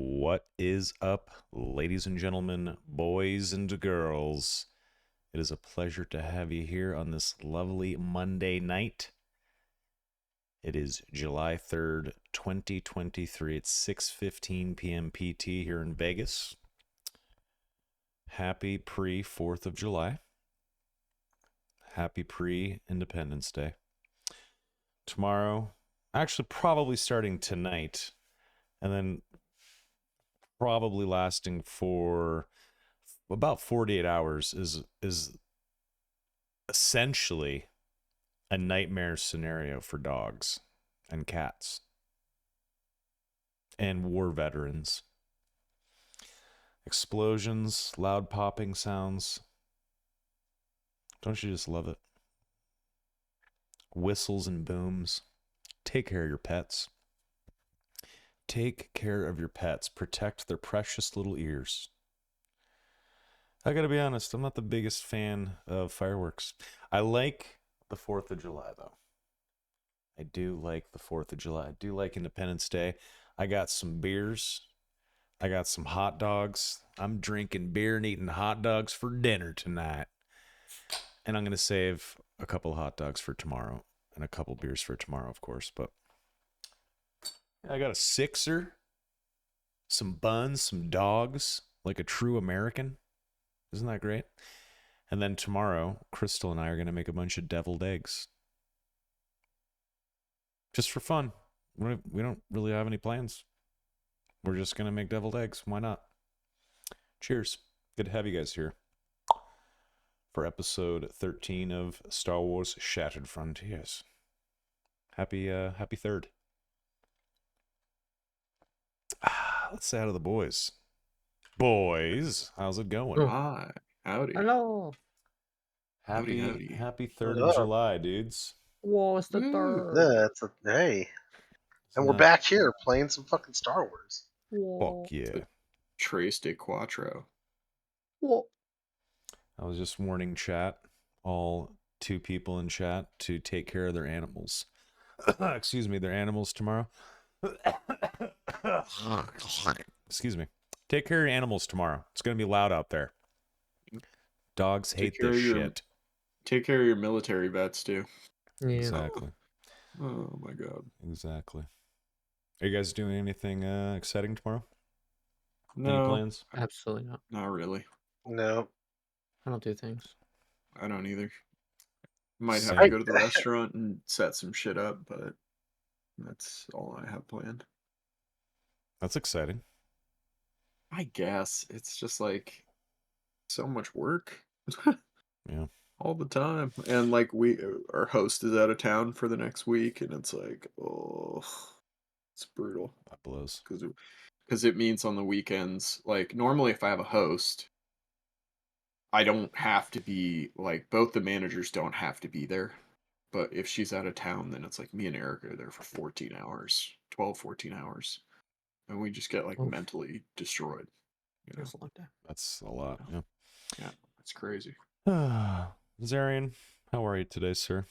What is up, ladies and gentlemen, boys and girls? It is a pleasure to have you here on this lovely Monday night. It is July 3rd, 2023. It's 6:15 p.m. PT here in Vegas. Happy pre-4th of July. Happy pre-Independence Day. Tomorrow, actually probably starting tonight, and then probably lasting for about 48 hours is essentially a nightmare scenario for dogs and cats and war veterans. Explosions, loud popping sounds. Don't you just love it? Whistles and booms. Take care of your pets. Take care of your pets. Protect their precious little ears. I gotta be honest, I'm not the biggest fan of fireworks. I like the 4th of July, though. I do like the 4th of July. I do like Independence Day. I got some beers. I got some hot dogs. I'm drinking beer and eating hot dogs for dinner tonight. And I'm going to save a couple hot dogs for tomorrow and a couple beers for tomorrow, of course. But I got a sixer, some buns, some dogs, like a true American. Isn't that great? And then tomorrow, Crystal and I are going to make a bunch of deviled eggs. Just for fun. We don't really have any plans. We're just going to make deviled eggs. Why not? Cheers. Good to have you guys here for episode 13 of Star Wars Shattered Frontiers. Happy 3rd. Let's say out of the boys. Boys, how's it going? Hi. Howdy. Hello. Howdy. Happy 3rd What of up? July, dudes. Whoa, it's the Woo. third. Yeah, it's a hey. And we're Not- back here playing some fucking Star Wars. Whoa. Fuck yeah. Trace de Quattro. Whoa. I was just warning chat, all 2 people in chat, to take care of their animals. Excuse me, their animals tomorrow. Excuse me. Take care of your animals tomorrow. It's going to be loud out there. Dogs hate care this of your- shit. Take care of your military vets, too. Yeah. Exactly. Oh, my God. Exactly. Are you guys doing anything exciting tomorrow? Any No, plans? Absolutely not. not really. No. I don't do things. I don't either. Might have Same. to go to the restaurant and set some shit up, but that's all I have planned. That's exciting. I guess. It's just like so much work. Yeah. All the time. And like our host is out of town for the next week, and it's like, oh, it's brutal. That blows. Because it means on the weekends, like normally if I have a host, I don't have to be like both the managers don't have to be there. But if she's out of town, then it's like me and Eric are there for 14 hours, 14 hours. And we just get like Oof. mentally destroyed. You know? That's a long time. That's a lot. Yeah, it's crazy. Yeah. Zarian, how are you today, sir?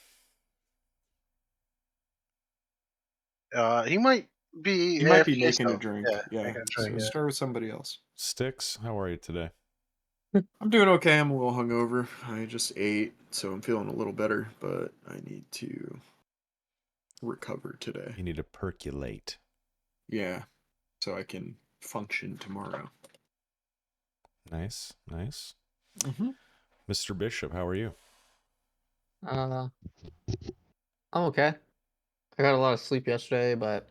He might be. You might be AFK making a still. drink. Yeah. making a So drink, yeah. start with somebody else. Sticks, how are you today? I'm doing okay. I'm a little hungover. I just ate, so I'm feeling a little better, but I need to recover today. You need to percolate. Yeah, so I can function tomorrow. Nice. Mm-hmm. Mr. Bishop, how are you? I'm okay. I got a lot of sleep yesterday, but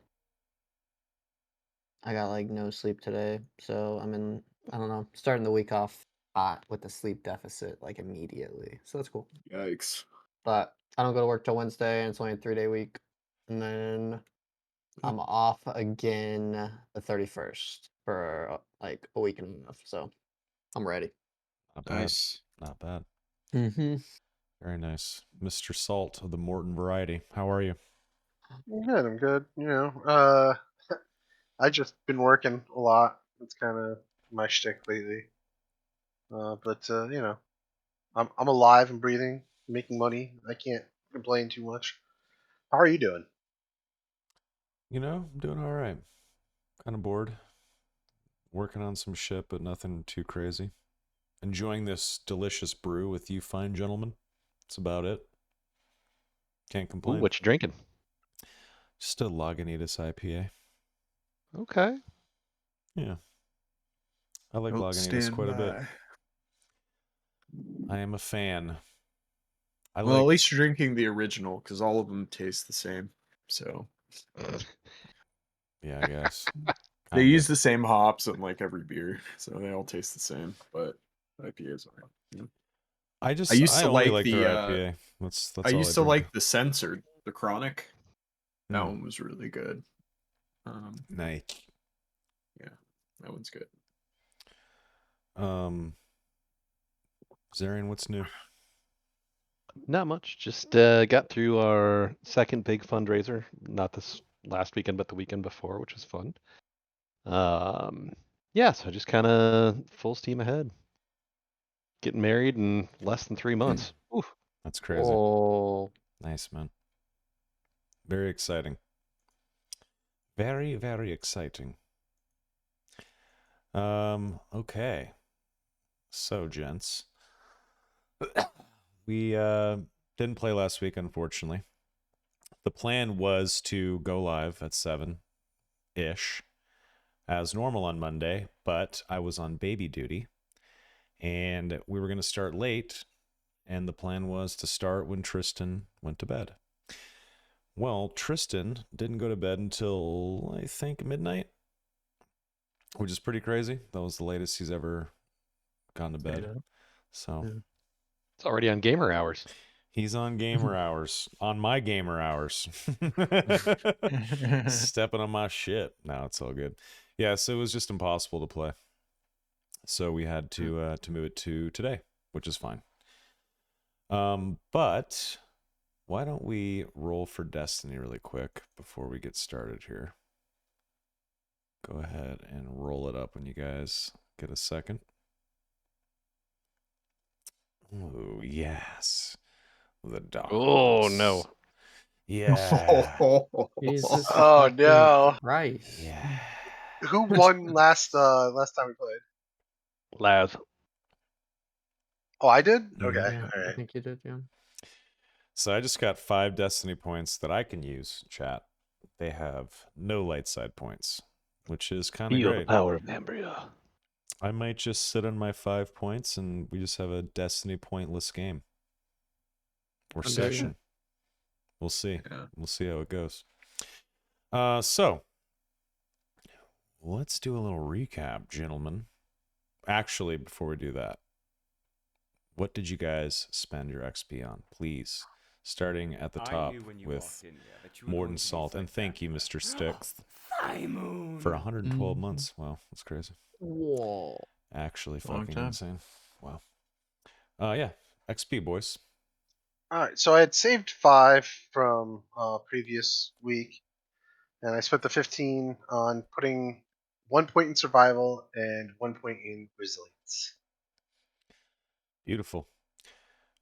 I got like no sleep today. So I don't know, starting the week off hot with the sleep deficit like immediately. So that's cool. Yikes. But I don't go to work till Wednesday, and it's only a 3-day week. And then I'm off again the 31st for like a week and a half. So I'm ready. Not bad. Nice. Not bad. Mm-hmm. Very nice. Mr. Salt of the Morton variety. How are you? I'm good. You know, I just been working a lot. It's kind of my shtick lately. But you know, I'm alive and breathing, making money. I can't complain too much. How are you doing? You know, I'm doing all right. Kind of bored. Working on some shit, but nothing too crazy. Enjoying this delicious brew with you fine gentlemen. That's about it. Can't Ooh, complain. what you drinking? Just a Lagunitas IPA. Okay. Yeah. I like Don't Lagunitas stand quite a bit. by. I am a fan. Well, at least you're drinking the original because all of them taste the same. So Yeah, I guess. they Kinda. use the same hops in like every beer, so they all taste the same. But IPAs are. I I used to only like their the. IPA. That's I all used to drink. like the Censored, the Chronic. That Mm. one was really good. Nice. Yeah, that one's good. Zarian, what's new? Not much. Just got through our second big fundraiser. Not this last weekend, but the weekend before, which was fun. Yeah, so just kind of full steam ahead. Getting married in less than 3 months. Oof. That's crazy. Oh, Nice, man. Very exciting. Very, very exciting. Okay. So, gents. We didn't play last week, unfortunately. The plan was to go live at 7-ish as normal on Monday, but I was on baby duty and we were going to start late, and the plan was to start when Tristan went to bed. Well, Tristan didn't go to bed until, I think, midnight, which is pretty crazy. That was the latest he's ever gone to bed. So Yeah. It's already on gamer hours. he's on gamer hours, on my gamer hours. Stepping on my shit. No, it's all good. Yeah, so it was just impossible to play. So we had to move it to today, which is fine. But why don't we roll for Destiny really quick before we get started here? Go ahead and roll it up when you guys get a second. Oh, yes. The dark. Oh, no. Yeah. Jesus Oh, fucking no. Christ. Yeah. Who won last time we played? Laz. Oh, I did. Mhm. Okay, Yeah, all I right. think you did, yeah. So I just got 5 Destiny points that I can use, chat. They have no light side points, which is kind of Feel the great. power of Ambria. I might just sit on my 5 points and we just have a Destiny pointless game. Or Okay. session. We'll see. Yeah. We'll see how it goes. So let's do a little recap, gentlemen. Actually, before we do that, what did you guys spend your XP on? Please, starting at the top with Morton Salt. And thank you, Mr. Sticks, for 112 months. Wow, that's crazy. Whoa. Actually Long fucking time. insane. Wow. Yeah, XP, boys. All right, so I had saved 5 from previous week, and I spent the 15 on putting 1 point in survival and 1 point in resilience. Beautiful.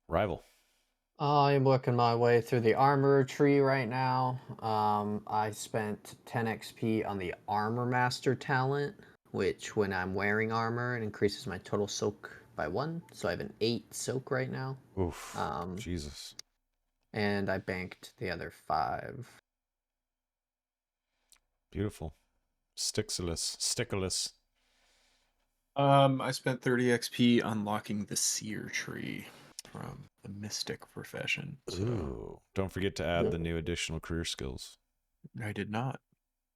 Rival. I'm working my way through the armor tree right now. I spent 10 XP on the Armor Master talent, which when I'm wearing armor, it increases my total soak by 1. So I have an 8 soak right now. Oof. Um, Jesus. And I banked the other 5. Beautiful. Stickless. I spent 30 XP unlocking the Seer tree from the Mystic profession. So Ooh. Don't forget to add the new additional career skills. I did not.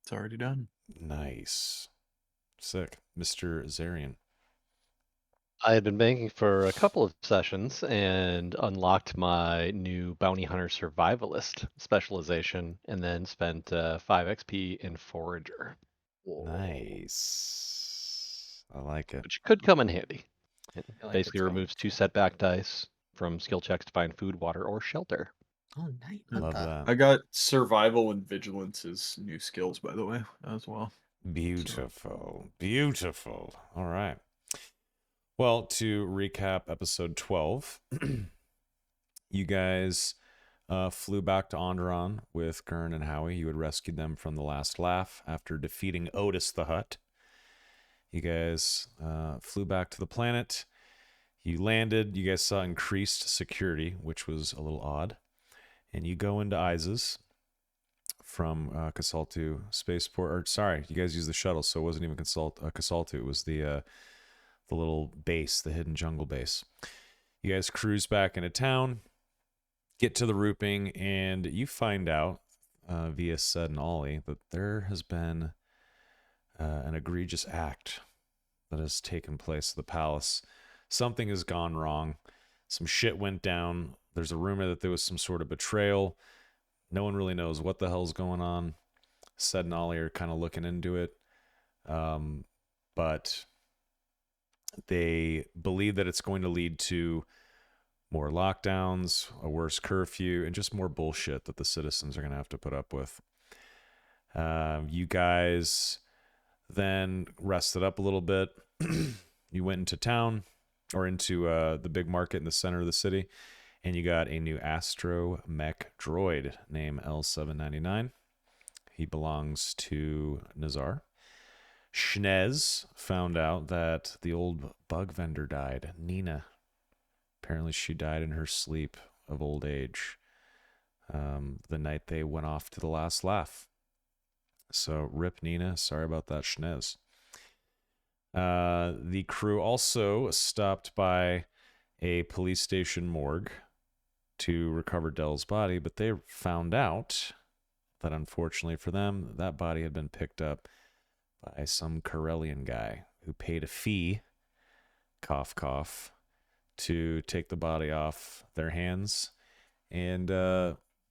It's already done. Nice. Sick. Mr. Zarian. I had been banking for a couple of sessions and unlocked my new Bounty Hunter Survivalist specialization, and then spent 5 XP in Forager, Nice. I like it. which could come in handy. It I like basically its removes 2 setback dice from skill checks to find food, water, or shelter. Oh, nice. Love that. I got Survival and Vigilance as new skills, by the way, as well. Beautiful. Beautiful. All right. Well, to recap episode 12, you guys flew back to Onderon with Gurn and Howie. You had rescued them from the last laugh after defeating Otis the Hutt. You guys flew back to the planet. You landed. You guys saw increased security, which was a little odd. And you go into Isis from Casaltu Spaceport. Or sorry, you guys used the shuttle, so it wasn't even Casaltu. It was the little base, the hidden jungle base. You guys cruise back into town, get to the Rooping, and you find out via Sed and Ollie that there has been an egregious act that has taken place at the palace. Something has gone wrong. Some shit went down. There's a rumor that there was some sort of betrayal. No one really knows what the hell's going on. Sed and Ollie are kind of looking into it. But they believe that it's going to lead to more lockdowns, a worse curfew, and just more bullshit that the citizens are going to have to put up with. You guys then rested up a little bit. You went into town, or into the big market in the center of the city, and you got a new astromech droid named L799. He belongs to Nazar. Schnez found out that the old bug vendor died, Nina. Apparently she died in her sleep of old age the night they went off to the last laugh. So rip Nina, sorry about that, Schnez. The crew also stopped by a police station morgue to recover Dell's body, but they found out that unfortunately for them, that body had been picked up by some Corellian guy who paid a fee, cough cough, to take the body off their hands and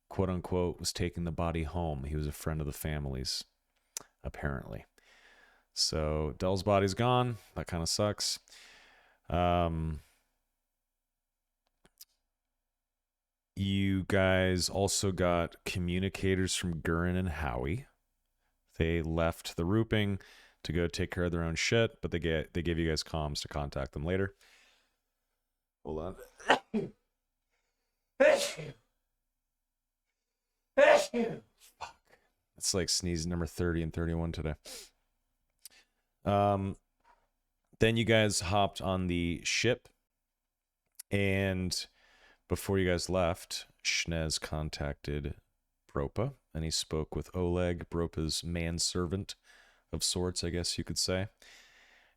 quote unquote was taking the body home. He was a friend of the family's, apparently. So Dell's body's gone. That kind of sucks. You guys also got communicators from Gurren and Howie. They left the Rooping to go take care of their own shit, but they gave you guys comms to contact them later. Hold on. Fuck. It's like sneeze number 30 and 31 today. Then you guys hopped on the ship, and before you guys left, Schnez contacted Bropa, and he spoke with Oleg, Bropa's manservant of sorts, I guess you could say.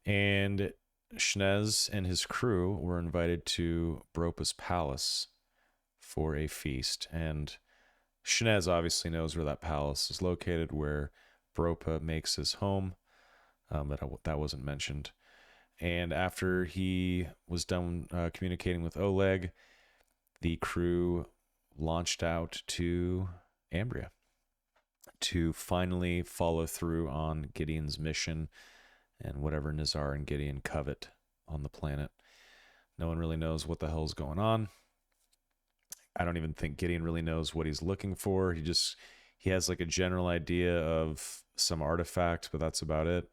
And Schnez and his crew were invited to Bropa's palace for a feast. And Schnez obviously knows where that palace is located, where Bropa makes his home. But that wasn't mentioned. And after he was done communicating with Oleg, the crew launched out to Ambria to finally follow through on Gideon's mission and whatever Nazar and Gideon covet on the planet. No one really knows what the hell's going on. I don't even think Gideon really knows what he's looking for. He has like a general idea of some artifact, but that's about it.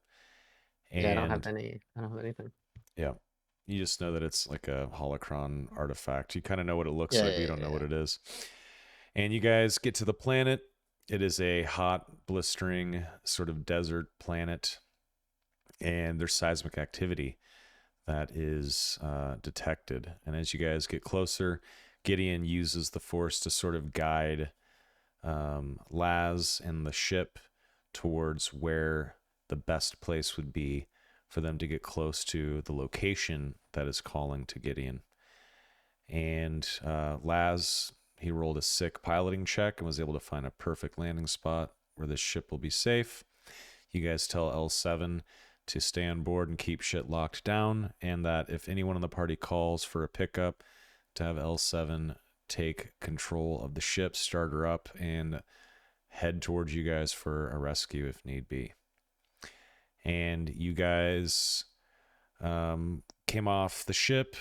And Yeah, I don't have anything. yeah, you just know that it's like a holocron artifact. You kind of know what it looks like, but you don't know what it is. And you guys get to the planet. It is a hot, blistering sort of desert planet, and there's seismic activity that is detected. And as you guys get closer, Gideon uses the Force to sort of guide Laz and the ship towards where the best place would be for them to get close to the location that is calling to Gideon. And Laz, he rolled a sick piloting check and was able to find a perfect landing spot where this ship will be safe. You guys tell L7 to stay on board and keep shit locked down, and that if anyone in the party calls for a pickup, to have L7 take control of the ship, start her up, and head towards you guys for a rescue if need be. And you guys came off the ship.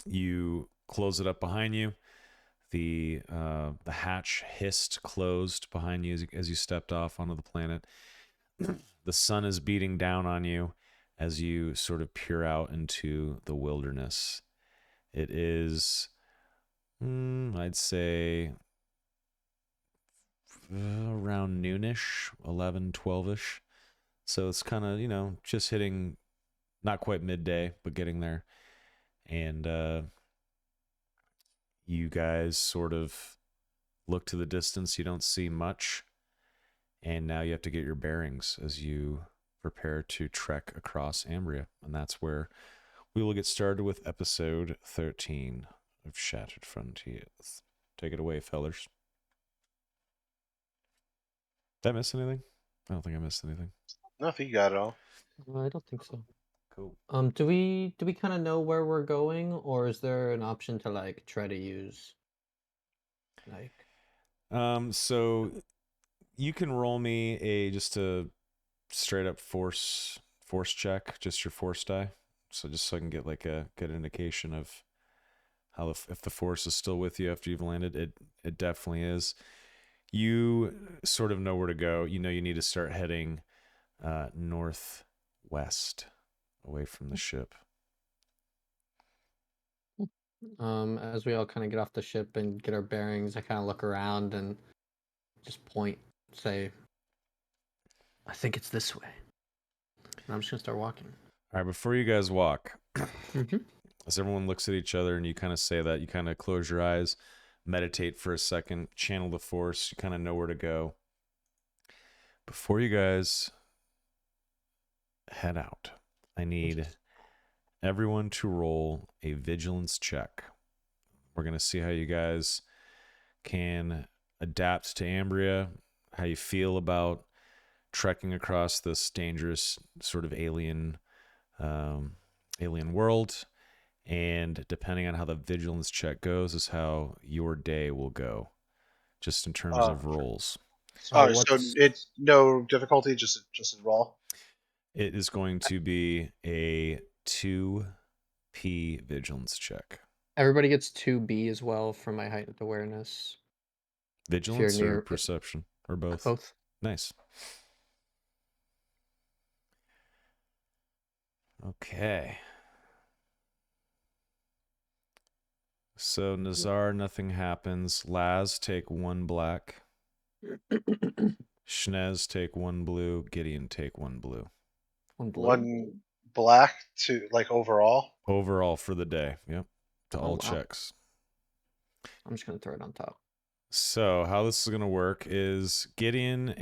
You close it up behind you. The hatch hissed closed behind you as you stepped off onto the planet. The sun is beating down on you as you sort of peer out into the wilderness. It is, I'd say, around noonish, 11, 12ish. So it's kind of, just hitting not quite midday, but getting there. And you guys sort of look to the distance. You don't see much. And now you have to get your bearings as you prepare to trek across Ambria. And that's where we will get started with episode 13 of Shattered Frontiers. Take it away, fellers. Did I miss anything? I don't think I missed anything. No, I think you got it all. I don't think so. Cool. Do we kind of know where we're going, or is there an option to like try to use like? So you can roll me just a straight up force check, just your force die. So just so I can get like a good indication of how if the force is still with you after you've landed. It definitely is. You sort of know where to go. You need to start heading northwest away from the ship. As we all kind of get off the ship and get our bearings, I kind of look around and just point, say, I think it's this way. And I'm just gonna start walking. All right, before you guys walk, Mm-hmm. as everyone looks at each other and you kind of say that, you kind of close your eyes, meditate for a second, channel the force, you kind of know where to go. Before you guys head out, I need everyone to roll a vigilance check. We're going to see how you guys can adapt to Ambria, how you feel about trekking across this dangerous sort of alien world. And depending on how the vigilance check goes is how your day will go, just in terms of rolls. So it's no difficulty, just a roll. It is going to be a 2P vigilance check. Everybody gets 2B as well for my heightened awareness. Vigilance or near- perception or both? Both. Nice. Okay. So Nazar, nothing happens. Laz, take 1 black. Schnez, take 1 blue. Gideon, take 1 blue. 1 blue. 1 black to like overall. Overall for the day. Yep. To all wow. checks. I'm just gonna throw it on top. So how this is gonna work is Gideon,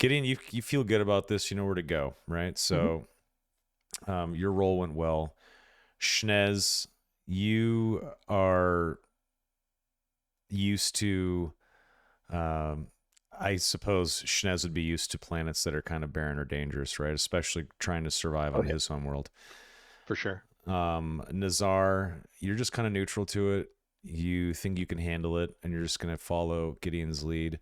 you feel good about this. You know where to go, right? So, your roll went well. Schnez, you are used to. I suppose Schnez would be used to planets that are kind of barren or dangerous, right? Especially trying to survive on his homeworld. For sure. Nazar, you're just kind of neutral to it. You think you can handle it, and you're just going to follow Gideon's lead.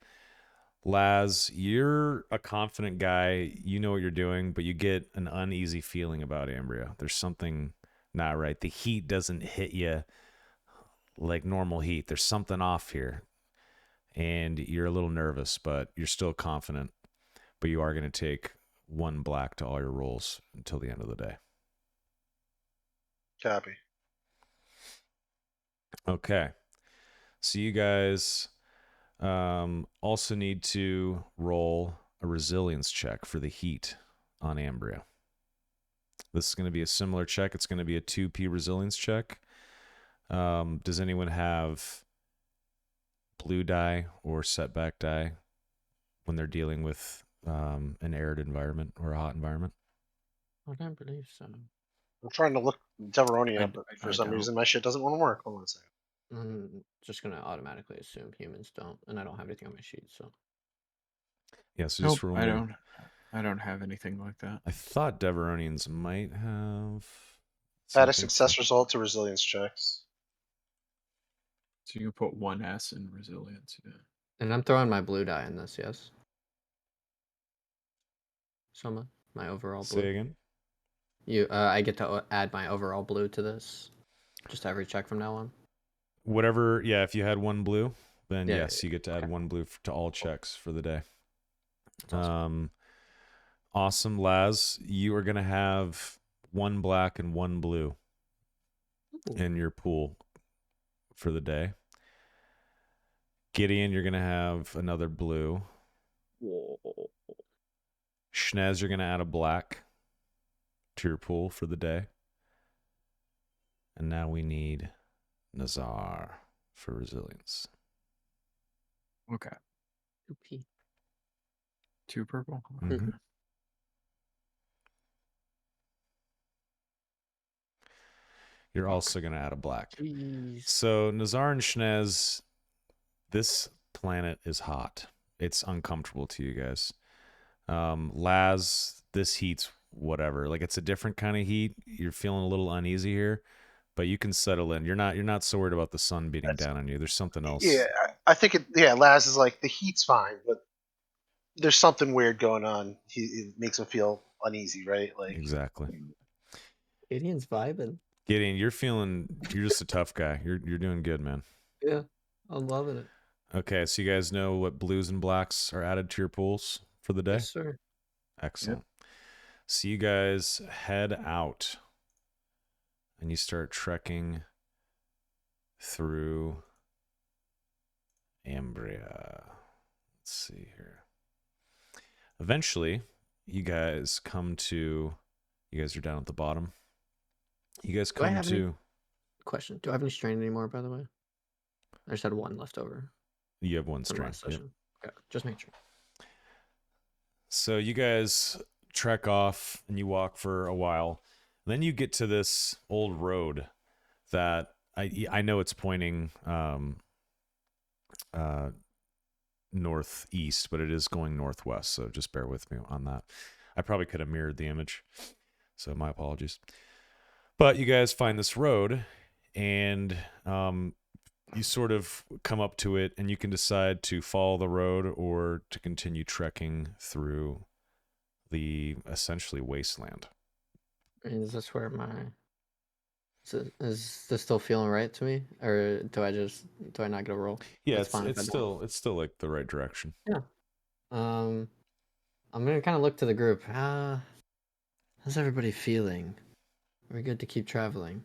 Laz, you're a confident guy. You know what you're doing, but you get an uneasy feeling about Ambria. There's something not right. The heat doesn't hit you like normal heat. There's something off here. And you're a little nervous, but you're still confident. But you are going to take 1 black to all your rolls until the end of the day. Copy. Okay. So you guys also need to roll a resilience check for the heat on Ambria. This is going to be a similar check. It's going to be a 2P resilience check. Does anyone have blue die or setback die when they're dealing with an arid environment or a hot environment? I don't believe so. I'm trying to look Deveroni up, but I for some don't. reason my shit doesn't want to work. Hold on a second. I'm just gonna automatically assume humans don't, and I don't have anything on my sheet, so. Yeah, so Nope, just roll I me. don't. I don't have anything like that. I thought Deveronians might have. Add a something success result to resilience checks. So you can put 1 S in resilience. Yeah. And I'm throwing my blue die in this, yes? Soma, my overall blue. Say again. I get to add my overall blue to this, just every check from now on. Whatever. Yeah, if you had 1 blue, then Yeah, yes, you get to add 1 blue to all checks for the day. That's awesome. Awesome, Laz. You are gonna have 1 black and 1 blue Ooh. in your pool for the day. Gideon, you're gonna have another blue. Whoa. Schnez, you're going to add a black to your pool for the day. And now we need Nazar for resilience. Okay. 2P. 2 purple. Mhm. You're also going to add a black. Jeez. So Nazar and Schnez, this planet is hot. It's uncomfortable to you guys. Laz, this heat's whatever. Like it's a different kind of heat. You're feeling a little uneasy here, but you can settle in. You're not so worried about the sun beating down on you. There's something else. Yeah, I think it. Yeah, Laz is like the heat's fine, but there's something weird going on. It makes him feel uneasy, right? Like Exactly. Gideon's vibing. Gideon, you're just a tough guy. You're doing good, man. Yeah, I'm loving it. Okay, so you guys know what blues and blacks are added to your pools for the day? Yes, sir. Excellent. So you guys head out and you start trekking through Ambria. Let's see here. Eventually, you guys are down at the bottom. You guys Do I come have to any- Question: do I have any strain anymore? By the way, I just had one left over you have one from strain. last Yep. session. Okay, just make sure. So you guys trek off and you walk for a while. Then you get to this old road that I know it's pointing northeast, but it is going northwest. So just bear with me on that. I probably could have mirrored the image, so my apologies. But you guys find this road, and you sort of come up to it, and you can decide to follow the road or to continue trekking through the essentially wasteland. Is this where my is this still feeling right to me, or do I not get a roll? Yeah, That's fine if it's I don't. still like the right direction. I'm gonna kind of look to the group. How's everybody feeling? Are we good to keep traveling?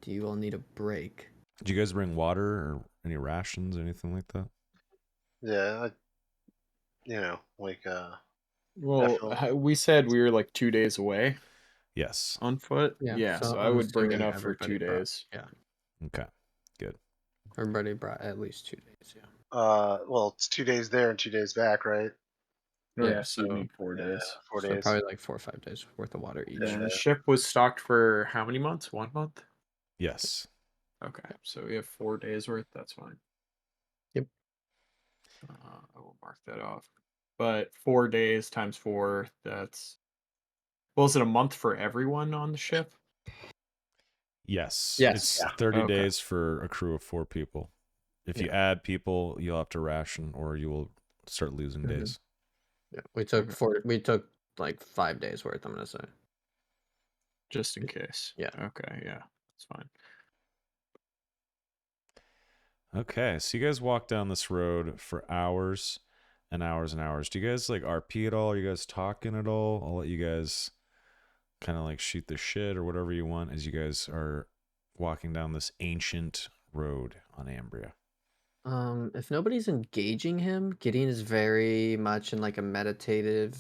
Do you all need a break? Did you guys bring water or any rations, anything like that? yeah, Well, Definitely. we said we were like 2 days away Yes. on foot. Yeah, so I I'm would bring assuming enough for 2 everybody brought- days. Yeah, Okay. everybody brought at least 2 days. Yeah. well, it's 2 days there and 2 days back, right? Yeah, so you so- need 4 Yeah, days. 4 So days. probably like 4 or 5 days worth of water each. And Yeah. the ship was stocked for how many months? 1 month? Yes. Okay, so we have 4 days worth. That's fine. Yep. I will mark that off. But 4 days times 4, that's... Well, is it a month for everyone on the ship? Yes. Yes. It's Yeah. 30 Okay. days for a crew of 4 people. If you add people, you'll have to ration or you will start losing Mhm. days. Yeah, we took Okay. We took like 5 days worth. I'm gonna say. Just in case. Yeah. Okay, yeah. That's fine. Okay. So you guys walk down this road for hours and hours and hours. Do you guys like RP at all? Are you guys talking at all? I'll let you guys kind of like shoot the shit or whatever you want as you guys are walking down this ancient road on Ambria. If nobody's engaging him, Gideon is very much in like a meditative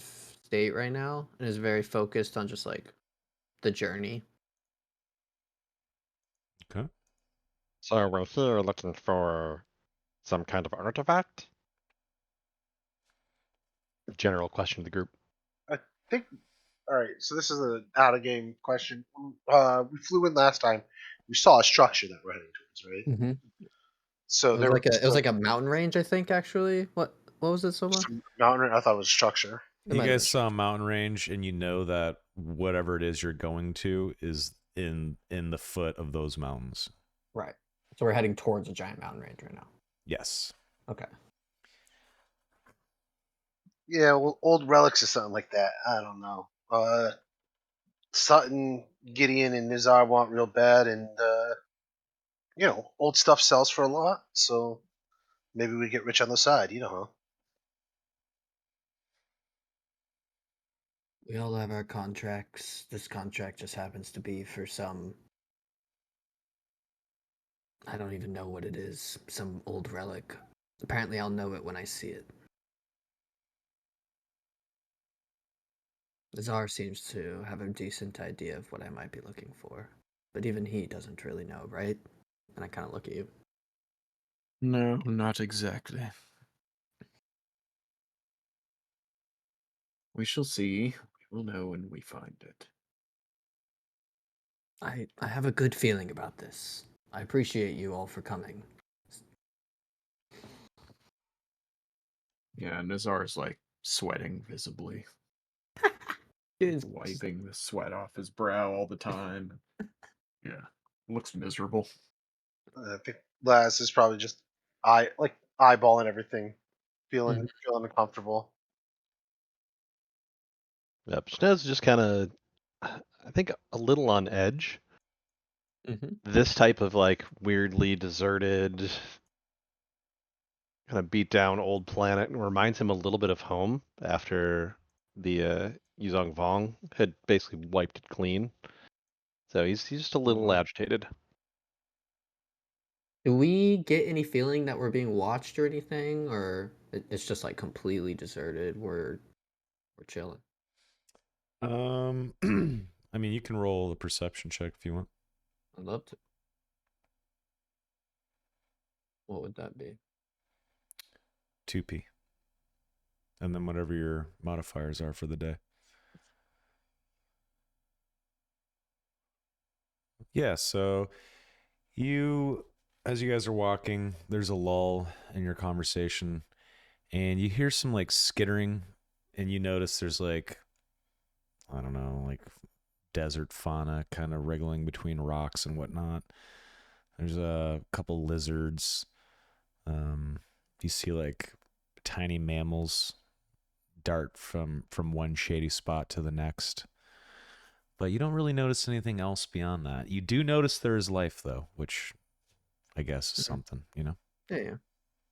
state right now and is very focused on just like the journey. Okay. So we're here looking for some kind of artifact? General question to the group. I think. All right, so this is an out of game question. We flew in last time. We saw a structure that we're heading towards, right? Mm-hmm. So there It was like a mountain range, I think. Actually, what was it, Soma? mountain. I thought it was a structure. It You might have guys been saw a mountain range and you know that whatever it is you're going to is in the foot of those mountains. right. So we're heading towards a giant mountain range right now. Yes. Okay. Yeah, well, old relics or something like that. I don't know. Sutton, Gideon, and Nizar want real bad, and old stuff sells for a lot. So maybe we get rich on the side. Huh? We all have our contracts. This contract just happens to be for some. I don't even know what it is. Some old relic. Apparently, I'll know it when I see it. Czar seems to have a decent idea of what I might be looking for, but even he doesn't really know, right? And I kind of look at you. No, not exactly. We shall see. We will know when we find it. I have a good feeling about this. I appreciate you all for coming. Yeah, Nazar's like sweating visibly, Dude, wiping the sweat off his brow all the time. Yeah, looks miserable. I think Laz is probably just eyeballing everything, feeling uncomfortable. Yep, Schnez just kind of, I think, a little on edge. Mm-hmm. This type of like weirdly deserted, kind of beat down old planet reminds him a little bit of home after the Yuzong Vong had basically wiped it clean. So he's just a little agitated. Do we get any feeling that we're being watched or anything, or it's just like completely deserted? We're chilling. I mean, you can roll a perception check if you want. I'd love to. What would that be? 2p. And then whatever your modifiers are for the day. Yeah, so as you guys are walking, there's a lull in your conversation, and you hear some like skittering, and you notice there's like, I don't know, like desert fauna kind of wriggling between rocks and whatnot. There's a couple lizards. You see like tiny mammals dart from one shady spot to the next. But you don't really notice anything else beyond that. You do notice there is life, though, which I guess is something, you know? Yeah.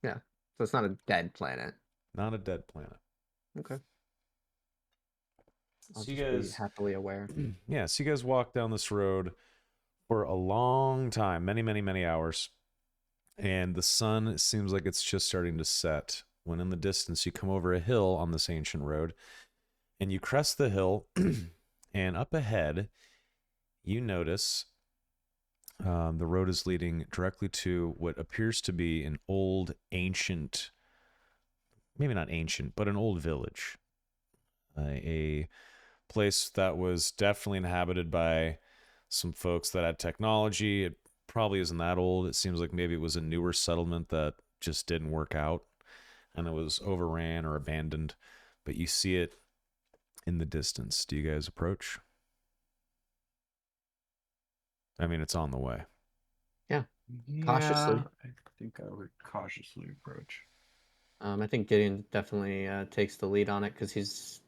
So it's not a dead planet. Not a dead planet. Okay. I'll So you just be guys, happily aware. yeah, so you guys walk down this road for a long time, many, many, many hours. And the sun seems like it's just starting to set when in the distance you come over a hill on this ancient road and you crest the hill. And up ahead, you notice the road is leading directly to what appears to be an old, ancient, maybe not ancient, but an old village. A place that was definitely inhabited by some folks that had technology. It probably isn't that old. It seems like maybe it was a newer settlement that just didn't work out and it was overran or abandoned. But you see it in the distance. Do you guys approach? I mean, it's on the way. Cautiously. I think I would cautiously approach. I think Gideon definitely takes the lead on it because he's,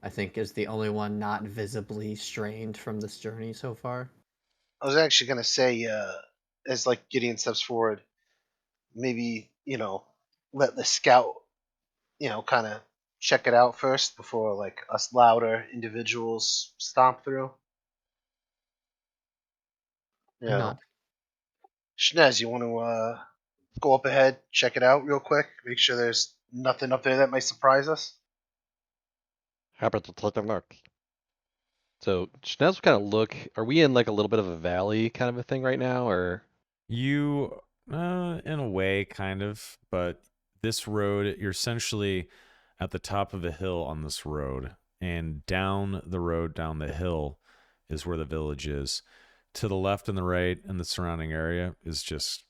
I think, is the only one not visibly strained from this journey so far. I was actually gonna say, as like Gideon steps forward, maybe let the scout, kind of check it out first before like us louder individuals stomp through. I Yeah, nod. Shnez, you want to go up ahead, check it out real quick, make sure there's nothing up there that might surprise us. Happy to take a look. So Schnez kind of look. Are we in like a little bit of a valley kind of a thing right now, or? You, in a way, kind of, but this road, you're essentially at the top of a hill on this road, and down the road, down the hill, is where the village is. To the left and the right and the surrounding area is just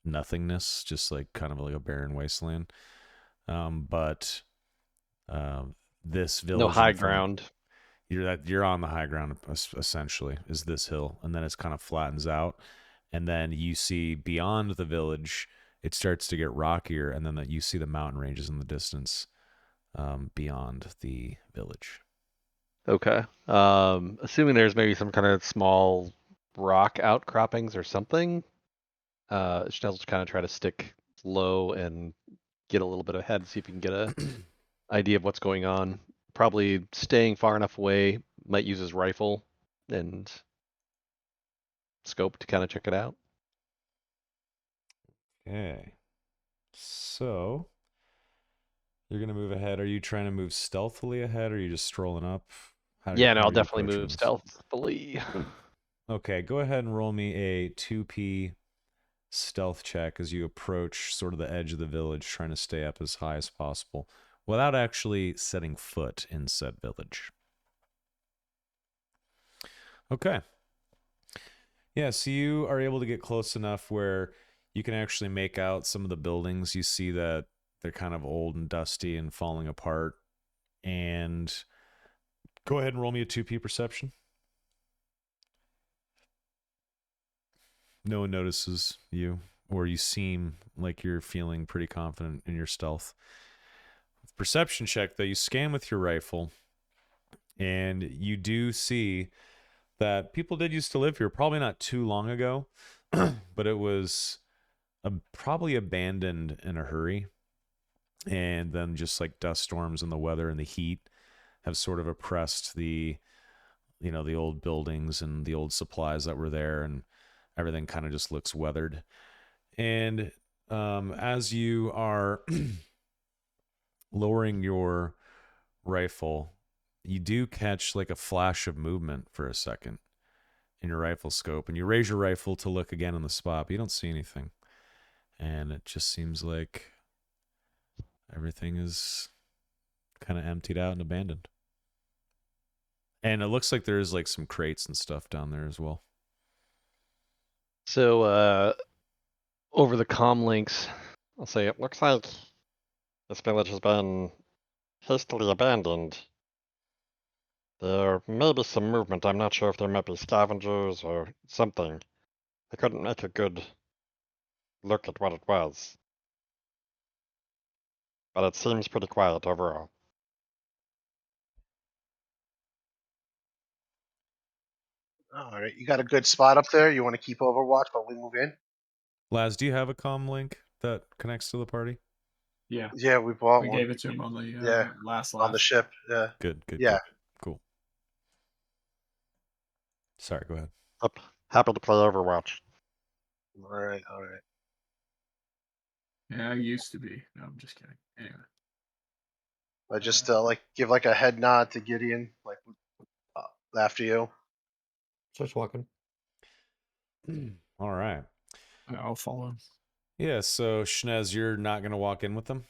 nothingness, just like kind of like a barren wasteland. But this village, No high in front of- ground. you're on the high ground essentially, is this hill, and then it's kind of flattens out, and then you see beyond the village it starts to get rockier, and then you see the mountain ranges in the distance beyond the village. Okay. Assuming there's maybe some kind of small rock outcroppings or something, Schnez will kind of try to stick low and get a little bit ahead, see if he can get a idea of what's going on. Probably staying far enough away, might use his rifle and scope to kind of check it out. Okay, so You're gonna move ahead. Are you trying to move stealthily ahead, or are you just strolling up? Yeah, no, how I'll are you definitely approaching move this? stealthily. Okay, go ahead and roll me a 2p stealth check as you approach sort of the edge of the village, trying to stay up as high as possible without actually setting foot in said village. Okay. Yeah, so you are able to get close enough where you can actually make out some of the buildings. You see that they're kind of old and dusty and falling apart. And go ahead and roll me a 2p perception. No one notices you, or you seem like you're feeling pretty confident in your stealth. Perception check, though, you scan with your rifle, and you do see that people did used to live here, probably not too long ago, but it was probably abandoned in a hurry. And then just like dust storms and the weather and the heat have sort of oppressed the old buildings and the old supplies that were there, and everything kind of just looks weathered. And as you are lowering your rifle, you do catch like a flash of movement for a second in your rifle scope, and you raise your rifle to look again on the spot, but you don't see anything. And it just seems like everything is kind of emptied out and abandoned. And it looks like there's like some crates and stuff down there as well. So, over the comm links, I'll say it looks like this village has been hastily abandoned. There may be some movement. I'm not sure if there might be scavengers or something. I couldn't make a good look at what it was. But it seems pretty quiet overall. All right, you got a good spot up there. You want to keep Overwatch while we move in? Laz, do you have a comm link that connects to the party? Yeah, Yeah, we bought we one. gave it to him on the Yeah, last on the ship. Yeah. Good. Yeah. Cool. Sorry, go ahead. Happy to play Overwatch. All right. Yeah, I used to be. No, I'm just kidding. Anyway. I just like give like a head nod to Gideon, like after you. Just walking. All right. I'll follow him. Yeah, so Shnez, you're not going to walk in with them?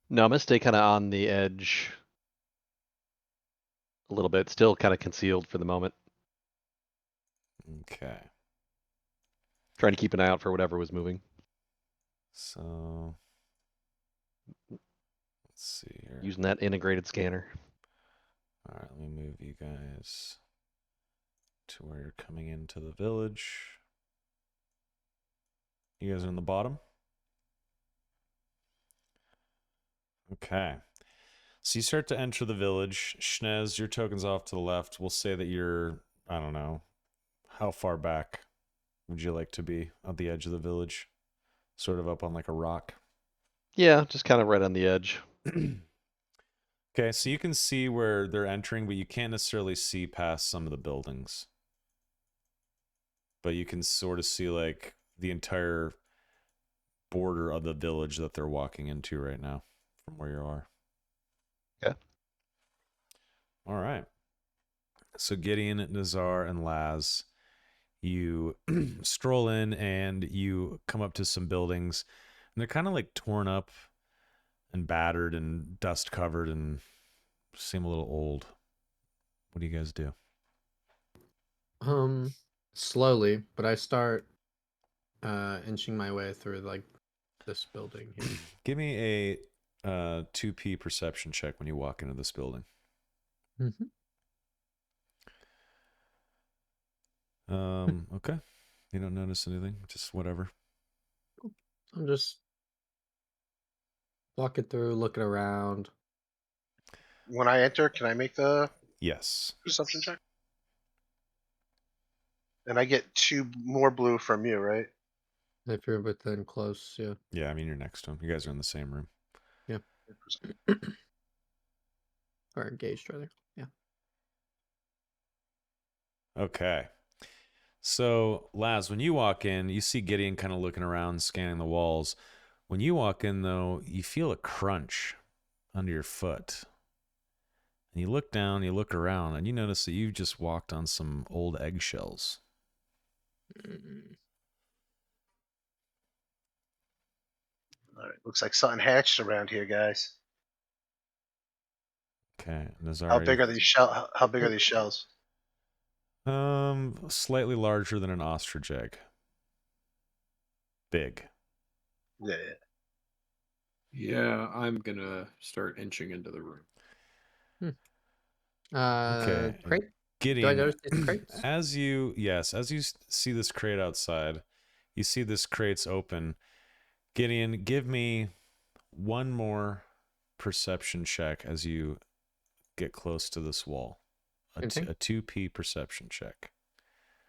No, I'm gonna stay kind of on the edge a little bit, still kind of concealed for the moment. Okay. Trying to keep an eye out for whatever was moving. So let's see here. Using that integrated scanner. All right, let me move you guys to where you're coming into the village. You guys are in the bottom? Okay. So you start to enter the village. Shnez, your token's off to the left. We'll say that you're, I don't know, how far back would you like to be at the edge of the village? Sort of up on like a rock? Yeah, just kind of right on the edge. Okay, so you can see where they're entering, but you can't necessarily see past some of the buildings. But you can sort of see like the entire border of the village that they're walking into right now from where you are. Okay. All right. So Gideon, Nazar, and Laz, you stroll in and you come up to some buildings, and they're kind of like torn up and battered and dust covered and seem a little old. What do you guys do? Slowly, but I start inching my way through like this building here. Give me a 2p perception check when you walk into this building. Mm-hmm. Okay. You don't notice anything, just whatever. I'm just walking through, looking around. When I enter, can I make the Yes. perception check? And I get 2 more blue from you, right? If you're within close, yeah. Yeah, I mean, you're next to him. You guys are in the same room. Or engaged, rather. Yeah. Okay. So, Laz, when you walk in, you see Gideon kind of looking around, scanning the walls. When you walk in, though, you feel a crunch under your foot. And you look down, you look around, and you notice that you've just walked on some old eggshells. Mm. All right, looks like something hatched around here, guys. Okay, Nazari. How big are these shells? Slightly larger than an ostrich egg. Big. Yeah. Yeah, I'm gonna start inching into the room. Okay. Crate? Gideon, Do I notice these crates? as you see this crate outside, you see this crate's open. Gideon, give me one more perception check as you get close to this wall. A Okay. 2p perception check.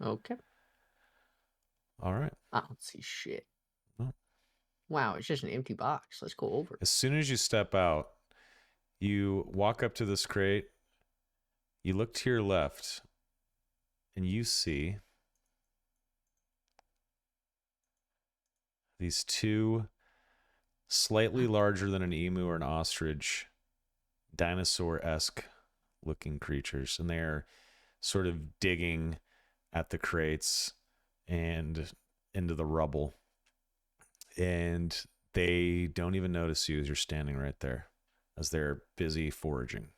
Okay. All right. I don't see shit. No. Wow, it's just an empty box. Let's go over. As soon as you step out, you walk up to this crate, you look to your left, and you see these two slightly larger than an emu or an ostrich, dinosaur-esque looking creatures, and they're sort of digging at the crates and into the rubble. And they don't even notice you as you're standing right there, as they're busy foraging.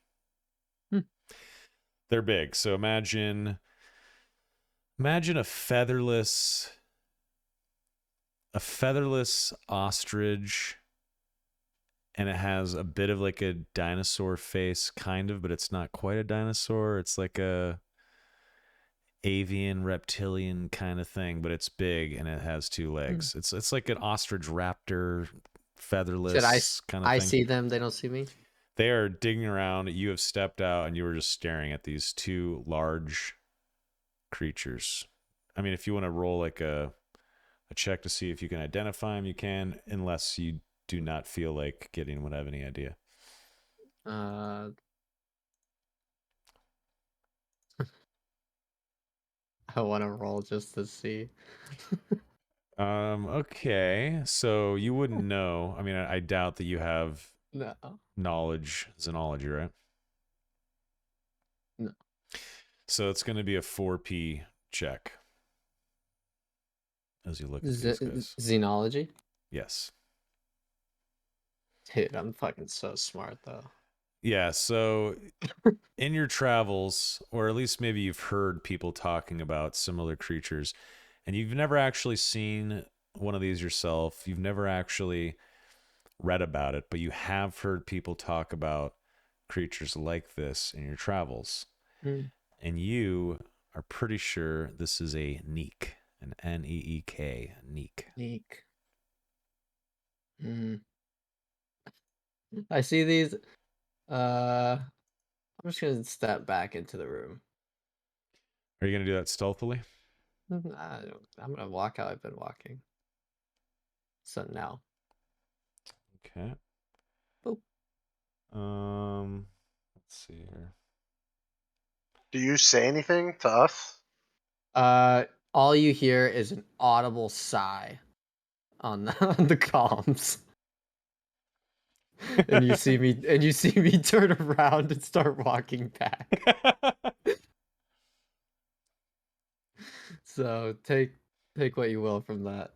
They're big. So imagine a featherless ostrich, and it has a bit of like a dinosaur face, kind of, but it's not quite a dinosaur. It's like a avian reptilian kind of thing, but it's big and it has two legs. It's like an ostrich raptor, featherless kind of thing. I see them, they don't see me. They are digging around. You have stepped out and you were just staring at these two large creatures. I mean, if you want to roll like a check to see if you can identify them, you can, unless you do not feel like Gideon would have any idea. I want to roll just to see. Okay, so you wouldn't know. I mean, I doubt that you have No. xenology, right? No. So it's going to be a 4p check as you look at these guys. Xenology? Yes. Dude, I'm fucking so smart though. Yeah, so in your travels, or at least maybe you've heard people talking about similar creatures, and you've never actually seen one of these yourself. You've never actually read about it, but you have heard people talk about creatures like this in your travels. And you are pretty sure this is a neek, an N-E-E-K, neek. Neek. I see these. I'm just gonna step back into the room. Are you going to do that stealthily? I'm gonna walk how I've been walking. So now. Okay. Boop. Let's see here. Do you say anything to us? All you hear is an audible sigh on the comms. And you see me turn around and start walking back. So take what you will from that.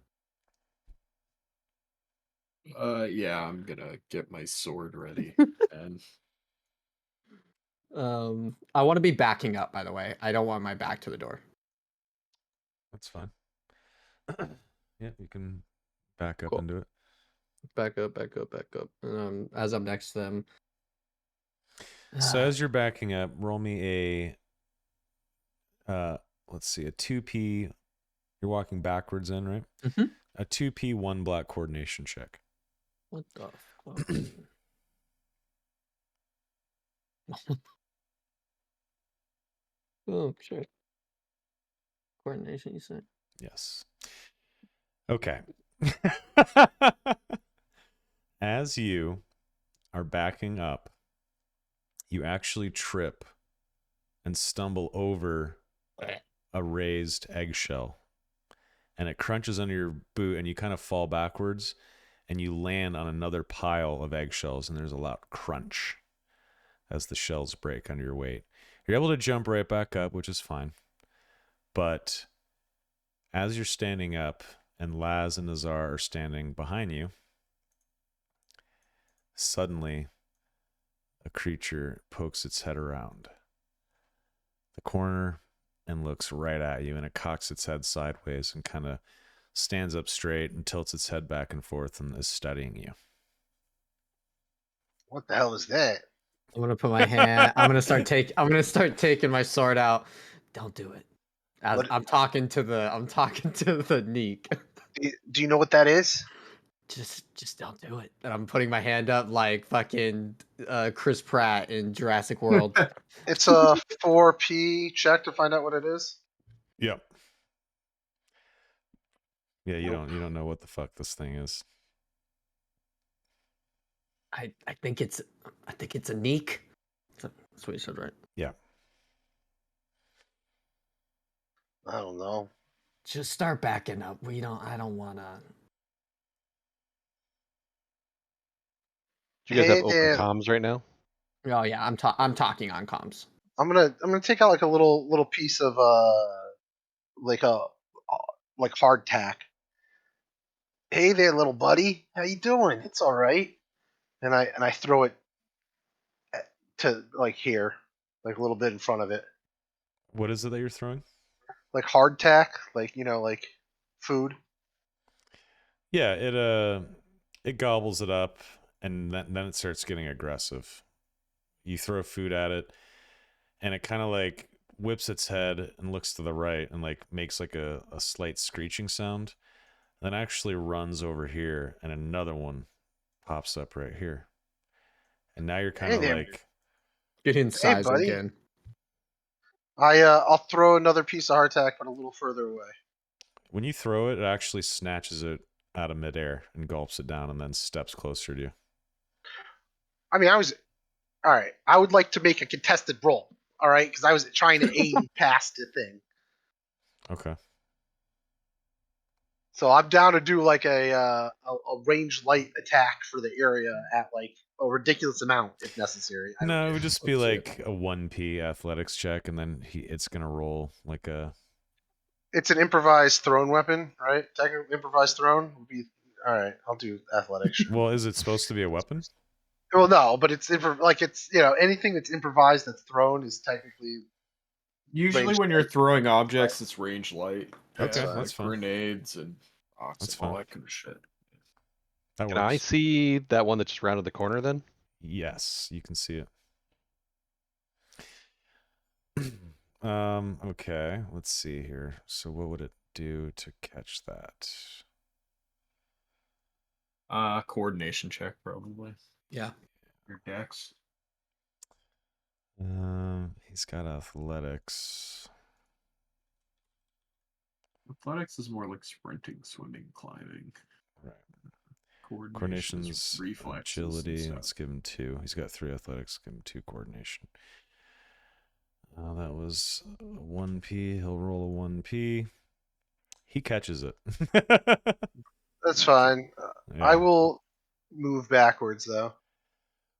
Yeah, I'm gonna get my sword ready. And I want to be backing up, by the way. I don't want my back to the door. That's fine. Yeah, you can back up Cool. into it. Back up. As I'm next to them. So as you're backing up, roll me a let's see, a 2p. You're walking backwards in, right? Mhm. A 2p 1 black coordination check. What the fuck? Oh, sure. Coordination, you say? Yes. Okay. As you are backing up, you actually trip and stumble over a raised eggshell, and it crunches under your boot and you kind of fall backwards, and you land on another pile of eggshells, and there's a loud crunch as the shells break under your weight. You're able to jump right back up, which is fine. But as you're standing up and Laz and Nazar are standing behind you, suddenly a creature pokes its head around the corner and looks right at you, and it cocks its head sideways and kind of stands up straight and tilts its head back and forth and is studying you. What the hell is that? I'm gonna put my hand. I'm gonna start taking my sword out. Don't do it. As What- I'm talking to the Neek. Do you know what that is? Just don't do it. And I'm putting my hand up like fucking Chris Pratt in Jurassic World. It's a 4P check to find out what it is. Yep. Yeah, you Nope. don't know what the fuck this thing is. I think it's a Neek. That's what you said, right? Yeah. I don't know. Just start backing up. I don't wanna. Do you guys have Hey open there. comms right now? Oh yeah, I'm talking on comms. I'm gonna take out like a little piece of like a like hardtack. Hey there, little buddy. How you doing? It's all right. And I throw it to like here, like a little bit in front of it, What is it that you're throwing? like hardtack, like like food. Yeah, it gobbles it up, and then it starts getting aggressive. You throw food at it, and it kind of like whips its head and looks to the right and like makes like a slight screeching sound. Then actually runs over here, and another one pops up right here. And now you're kind Hey of there. like, Get in size buddy. again. I'll throw another piece of hardtack, but a little further away. when you throw it, it actually snatches it out of midair and gulps it down and then steps closer to you. I mean, all right. I would like to make a contested roll. All right, because I was trying to aim past the thing. Okay. So I'm down to do like a range light attack for the area at like a ridiculous amount if necessary. I don't No, it care. would just be Let's see like a 1P athletics check, and then it's going to roll like a... It's an improvised thrown weapon, right? Technically, improvised thrown would be all right. I'll do athletics. Well, is it supposed to be a weapon? Well, no, but it's it's anything that's improvised that's thrown is technically Usually, Range when you're light. throwing objects, it's range light. Okay, Yeah, that's fine. Grenades and ox That's and all fine. that kind of shit. That Can I works. see that one that just rounded the corner then? Yes, you can see it. Okay, let's see here. So what would it do to catch that? Coordination check probably. Yeah. Your dex. He's got athletics. Athletics is more like sprinting, swimming, climbing. Right. Coordination's Coordination's reflexes and agility. stuff. Let's give him 2. He's got 3 athletics. Give him 2 coordination. That was a 1P. He'll roll a 1P. He catches it. that's fine. Yeah. I will move backwards though.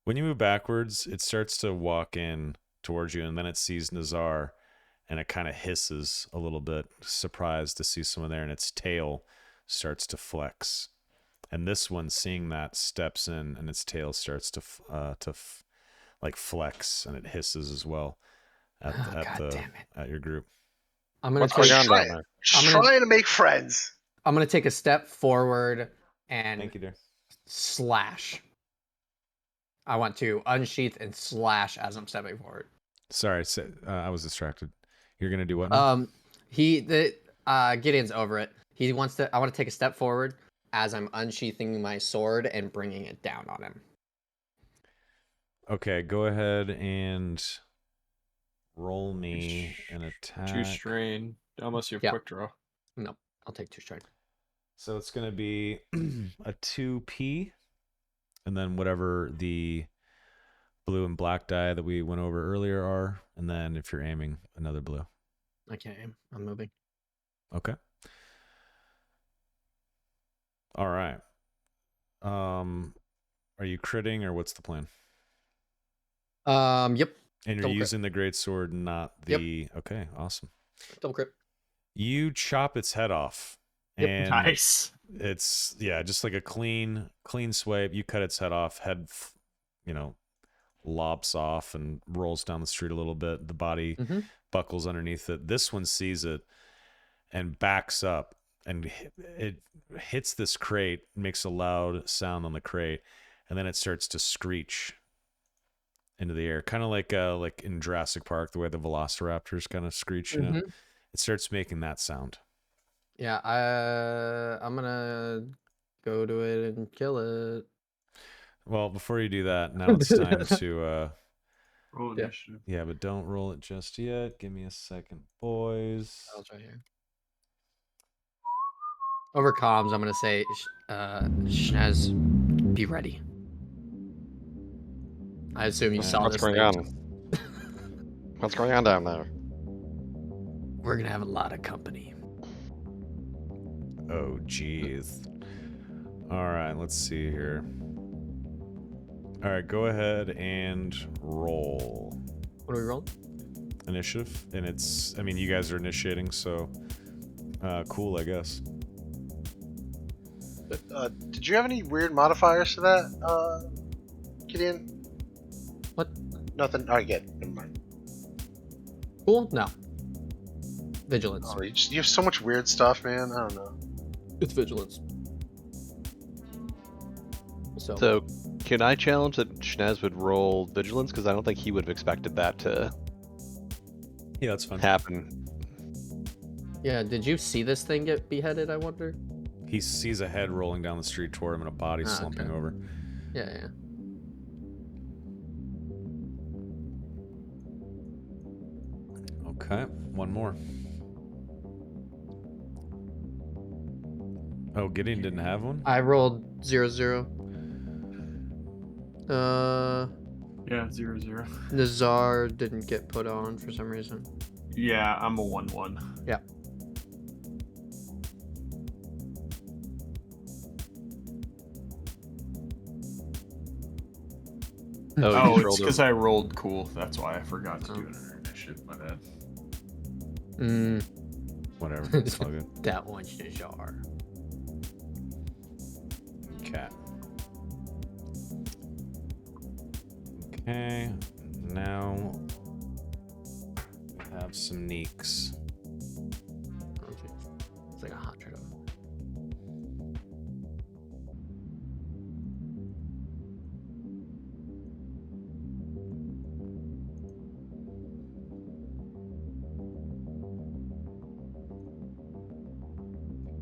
When you move backwards, it starts to walk in towards you, and then it sees Nazar, and it kind of hisses a little bit, surprised to see someone there, and its tail starts to flex. And this one, seeing that, steps in, and its tail starts to like flex, and it hisses as well at Oh, God damn it. at your group. I'm gonna What's going take, on down there? Just I'm gonna- trying to make friends. I'm gonna take a step forward and Thank you, dear. slash. I want to unsheath and slash as I'm stepping forward. Sorry, I was distracted. You're gonna do what now? Gideon's over it. He wants to. I want to take a step forward as I'm unsheathing my sword and bringing it down on him. Okay, go ahead and roll me an attack. 2 strain. Unless you have Yeah. quick draw. No, I'll take 2 strike. So it's going to be a 2P, and then whatever the blue and black die that we went over earlier are, and then if you're aiming, another blue. I can't aim. I'm moving. Okay. All right. Are you critting or what's the plan? Yep. And you're Double crit. using the great sword, not Yep. the. Okay, awesome. Double crit. You chop its head off, Yep. and Nice. it's just like a clean swipe. You cut its head off, lops off and rolls down the street a little bit. The body Mhm. buckles underneath it. This one sees it and backs up, and it hits this crate, makes a loud sound on the crate, and then it starts to screech into the air, kind of like in Jurassic Park, the way the velociraptors kind of screech. Mhm. It starts making that sound. Yeah, I'm gonna go to it and kill it. Well, before you do that, now it's time to Roll Yeah. initiative. yeah, but don't roll it just yet. Give me a second, boys. I'll try here. Over comms, I'm gonna say, Shnaz, be ready. I assume you saw What's this going thing. on? What's going on down there? We're gonna have a lot of company. Oh, jeez. All right, let's see here. All right, go ahead and roll What are we rolling? initiative. And you guys are initiating, so cool, I guess. Did you have any weird modifiers to that, Gideon? What? Nothing. I get. Never mind. Cool? No. Vigilance. Oh, you have so much weird stuff, man. I don't know. It's vigilance. So, can I challenge that Shnaz would roll vigilance? Because I don't think he would have expected that to Yeah, that's fine. happen. Yeah, did you see this thing get beheaded, I wonder? He sees a head rolling down the street toward him and a body Ah, slumping okay. over. Yeah. Okay, one more. Oh, Gideon didn't have one? I rolled 0-0. Yeah, 0-0. Nazar didn't get put on for some reason. Yeah, I'm a 1-1. Yeah. Oh, Oh, you it's rolled because a... I rolled cool. That's why I forgot to do it under initiative. My bad. Whatever, it's all good. That one's Nazar. Okay. Okay, now we have some neeks. Okay. It's like 100 of them.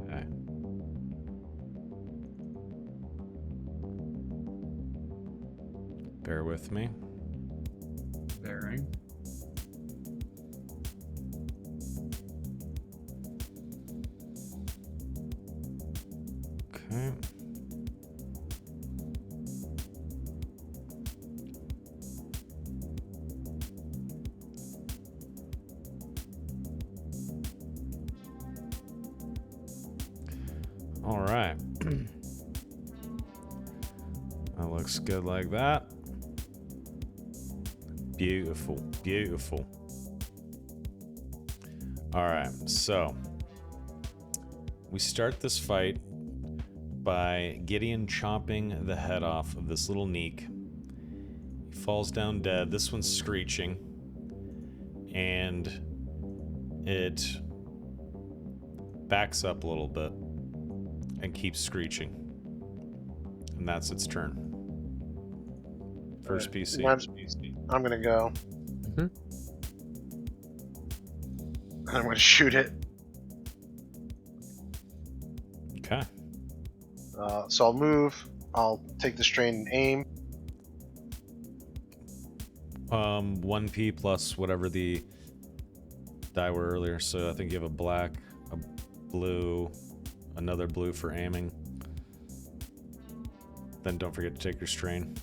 Okay. Bear with me. Bearing. Okay. All right. That looks good like that. Beautiful, beautiful. All right, so we start this fight by Gideon chomping the head off of this little neek. He falls down dead. This one's screeching, and it backs up a little bit and keeps screeching. And that's its turn. First PC. I'm gonna go. Mhm. I'm gonna shoot it. Okay. So I'll move. I'll take the strain and aim. 1p plus whatever the die were earlier. So I think you have a black, a blue, another blue for aiming. Then don't forget to take your strain.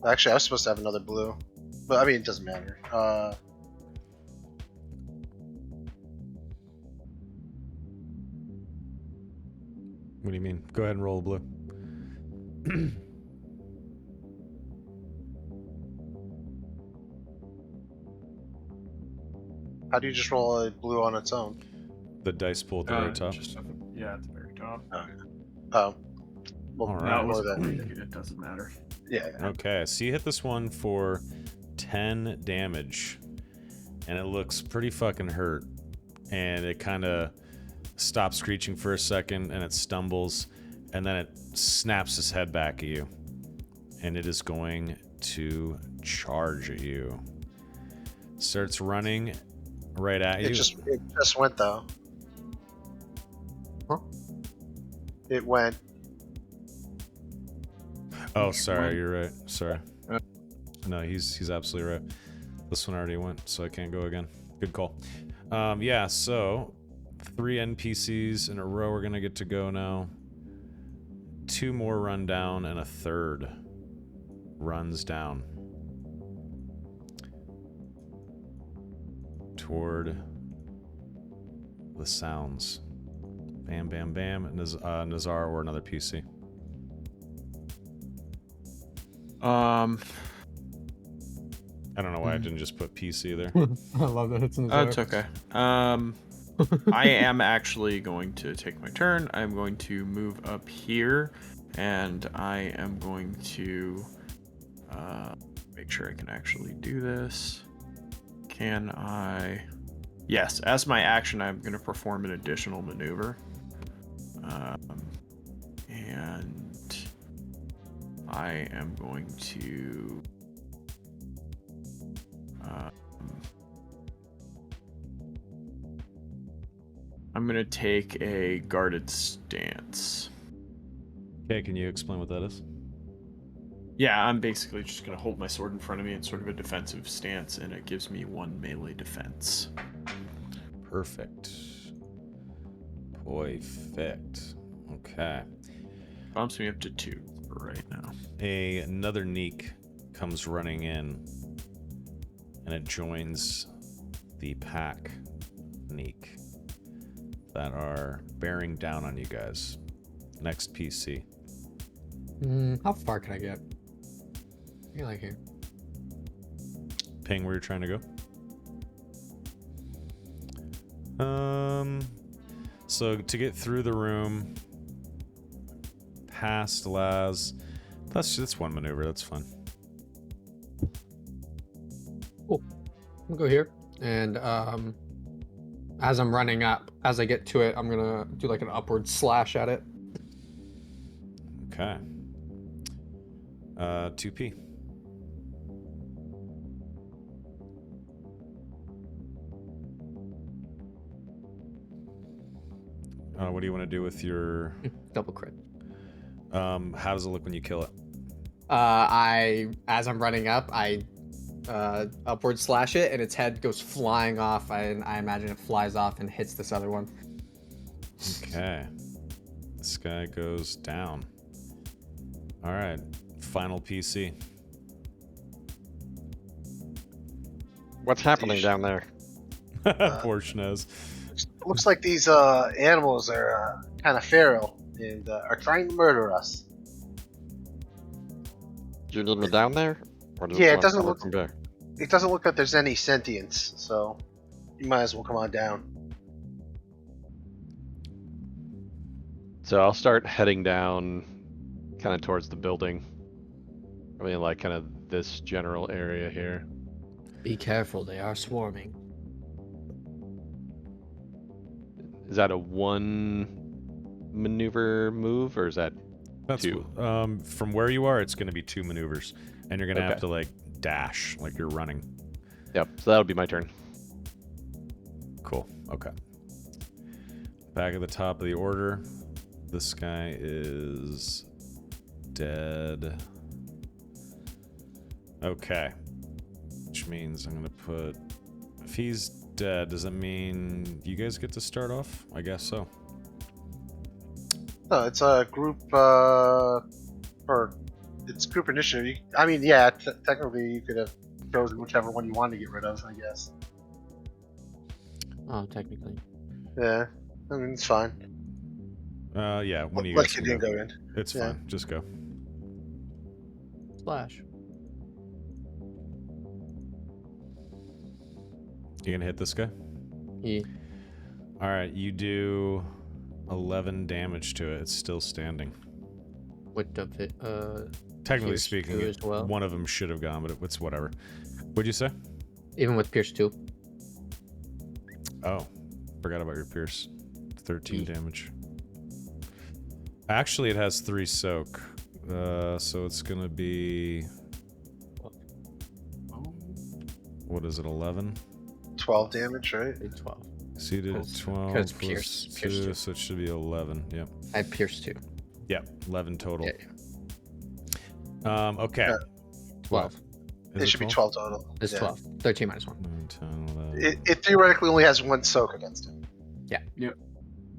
Actually, I was supposed to have another blue, but I mean it doesn't matter. What do you mean? Go ahead and roll a blue. How do you just roll a blue on its own? The dice pool at the very top. Just yeah, at the very top. Oh. Well, All right. That or was that. it doesn't matter. Yeah. Okay, so you hit this one for 10 damage, and it looks pretty fucking hurt. And it kind of stops screeching for a second, and it stumbles, and then it snaps its head back at you. And it is going to charge at you. Starts running right at you. It just went though. Huh? It went. Oh, sorry, you're right. Sorry. Uh. No, he's absolutely right. This one already went, so I can't go again. Good call. Yeah, so 3 NPCs in a row are gonna get to go now. 2 more run down, and a third runs down toward the sounds. Bam, bam, bam. Nazar or another PC. Um, I don't know why I didn't just put PC there. I love that it's in the that's okay. I am actually going to take my turn. I'm going to move up here, and I am going to make sure I can actually do this. Can I? Yes, as my action, I'm going to perform an additional maneuver. And I am going to I'm going to take a guarded stance. Okay, can you explain what that is? Yeah, I'm basically just going to hold my sword in front of me in sort of a defensive stance, and it gives me 1 melee defense. Perfect. Perfect. Okay. Bumps me up to 2 for right now. Another Neek comes running in, and it joins the pack Neek that are bearing down on you guys. Next PC. How far can I get? I like here. Ping where you're trying to go. So to get through the room, past Laz, that's one maneuver. That's fun. Cool. I'll go here, and as I'm running up, as I get to it, I'm gonna do like an upward slash at it. Okay. 2P. What do you want to do with your? Double crit. How does it look when you kill it? As I'm running up, I upward slash it, and its head goes flying off. I imagine it flies off and hits this other one. Okay. This guy goes down. All right. Final PC. What's happening down there? Poor Schnez. Looks like these animals are kind of feral and are trying to murder us. Do you need me down there? Or Yeah, it want doesn't someone look- from there? It doesn't look like there's any sentience, so you might as well come on down. So I'll start heading down kind of towards the building. I mean, like kind of this general area here. Be careful, they are swarming. Is that a 1 maneuver move, or is that That's 2? from where you are, it's going to be 2 maneuvers, and you're going to have Okay. to like dash, like you're running. Yep, so that would be my turn. Cool. Okay. Back at the top of the order, this guy is dead. Okay. Which means I'm gonna put. If he's dead, does that mean you guys get to start off? I guess so. No, it's a group, or it's group initiative. I mean, yeah, technically you could have chosen whichever one you wanted to get rid of, I guess. Oh, technically. Yeah, I mean, it's fine. Yeah, one of you Like guys you can didn't go. go in. It's Yeah. fine. Just go. Splash. You gonna hit this guy? E. All right, you do 11 damage to it. It's still standing. What of it? Technically Pierce speaking, two as well? one of them should have gone, but it's whatever. What'd you say? Even with Pierce 2. Oh, forgot about your pierce. 13 E. damage. Actually, it has 3 soak. So it's gonna be, what is it, 11? 12 damage, right? 12. So you did Close. 12 'Cause plus pierce 2, two. so it should be 11. Yep. I have Pierce 2. Yep, 11 total. Yeah. Okay. 12. Is It should be 12 total. It's Yeah. 12. 13 minus 1. 9, 10, 11. It theoretically only has 1 soak against it.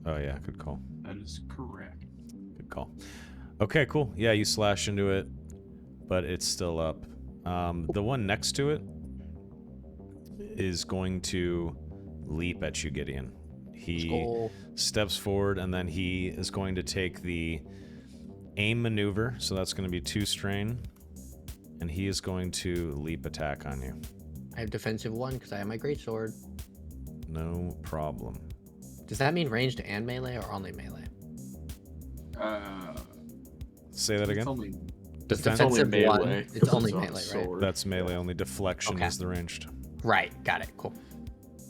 Oh, yeah, good call. That is correct. Good call. Okay, cool. Yeah, you slash into it, but it's still up. The one next to it is going to leap at you, Gideon. He Skull. steps forward, and then he is going to take the aim maneuver. So that's going to be 2 strain, and he is going to leap attack on you. I have defensive 1 because I have my greatsword. No problem. Does that mean ranged and melee or only melee? Say that again. It's only Does Defense- only defensive 1, melee. it's because only on a melee, right? sword. That's melee only. Deflection Okay. is the ranged. Right, got it. Cool.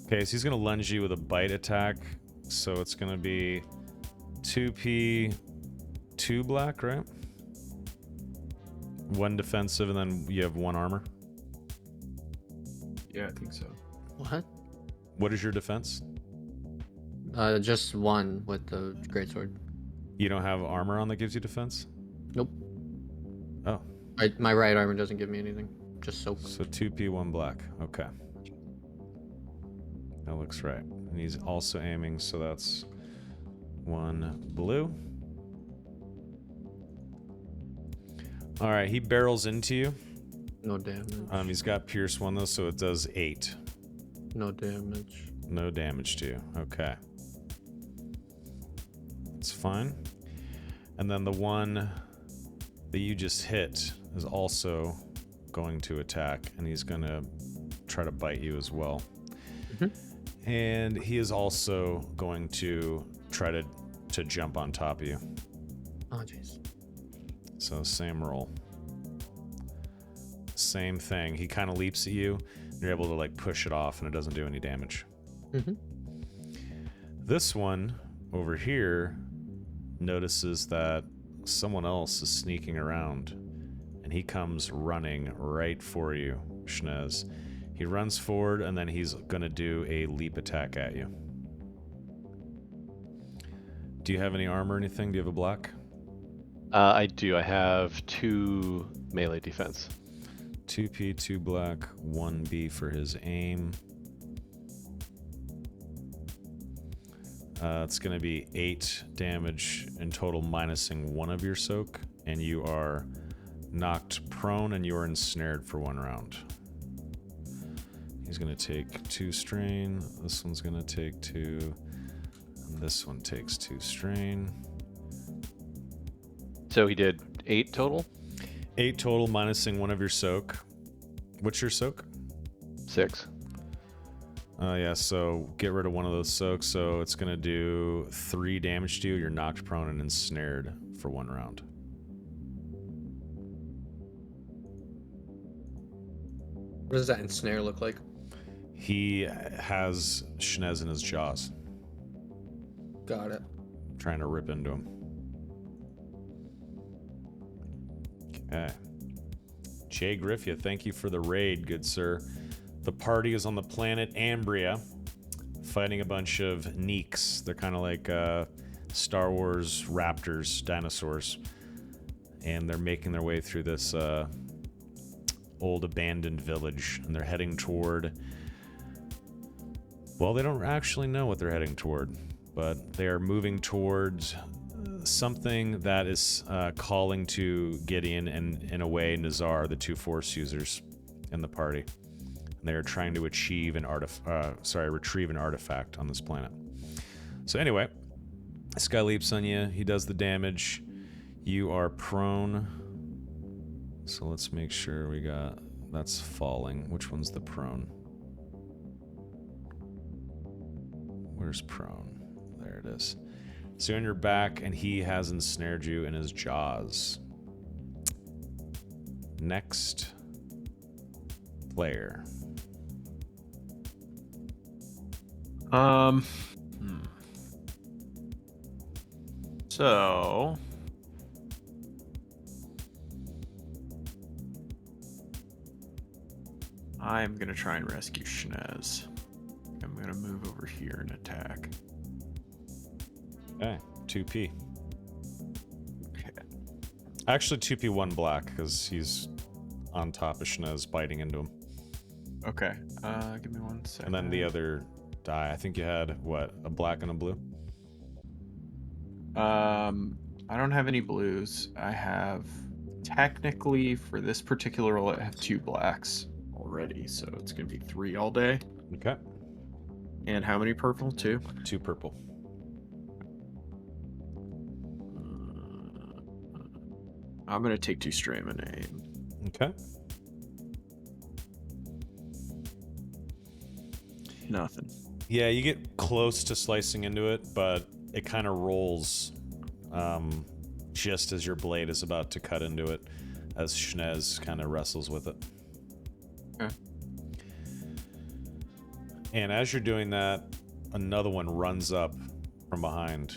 Okay, so he's gonna lunge you with a bite attack. So it's gonna be 2p, 2 black, right? 1 defensive, and then you have 1 armor. Yeah, I think so. What? What is your defense? Just 1 with the greatsword. You don't have armor on that gives you defense? Nope. Oh, My right armor doesn't give me anything. Just soak. so 2p, 1 black. Okay. That looks right. And he's also aiming, so that's 1 blue. All right, he barrels into you. No damage. He's got Pierce 1 though, so it does 8. No damage. No damage to you. Okay. It's fine. And then the one that you just hit is also going to attack, and he's going to try to bite you as well. Mhm. And he is also going to try to jump on top of you. Oh, jeez. So same roll. Same thing. He kind of leaps at you. You're able to like push it off, and it doesn't do any damage. Mm-hmm. This one over here notices that someone else is sneaking around, and he comes running right for you, Schnez. He runs forward, and then he's going to do a leap attack at you. Do you have any armor or anything? Do you have a black? I do. I have 2 melee defense. 2p, 2 black, 1b for his aim. It's going to be 8 damage in total, minusing 1 of your soak, and you are knocked prone and you are ensnared for 1 round. He's going to take 2 strain. This one's going to take 2. And this one takes 2 strain. So he did 8 total? 8 total, minusing 1 of your soak. What's your soak? 6. Yeah, so get rid of 1 of those soaks. So it's going to do 3 damage to you. You're knocked prone and ensnared for 1 round. What does that ensnare look like? He has Schnez in his jaws, Got it. trying to rip into him. Okay. Jay Griffia, thank you for the raid, good sir. The party is on the planet Ambria, fighting a bunch of Neeks. They're kind of like Star Wars raptors, dinosaurs. And they're making their way through this old abandoned village. And they're heading toward... Well, they don't actually know what they're heading toward. But they are moving towards something that is calling to Gideon and, in a way, Nazar, the 2 Force users in the party. And they are trying to achieve an retrieve an artifact on this planet. So anyway, This guy leaps on you. He does the damage. You are prone. So let's make sure we got... That's falling. Which one's the prone? Where's prone? There it is. So you're on your back, and he has ensnared you in his jaws. Next player. So I'm gonna try and rescue Shnez. I'm gonna move over here and attack. Okay, 2P. Okay. Actually, 2P 1 black, because he's on top of Shnez biting into him. Okay. Give me 1 second. And then the other die, I think you had, what, a black and a blue? I don't have any blues. I have, technically, for this particular roll, I have 2 blacks already, so it's gonna be 3 all day. Okay. And how many purple? 2? 2 purple. I'm gonna take 2 strain and aim. Okay. Nothing. Yeah, you get close to slicing into it, but it kind of rolls just as your blade is about to cut into it, as Shnez kind of wrestles with it. Okay. And as you're doing that, another one runs up from behind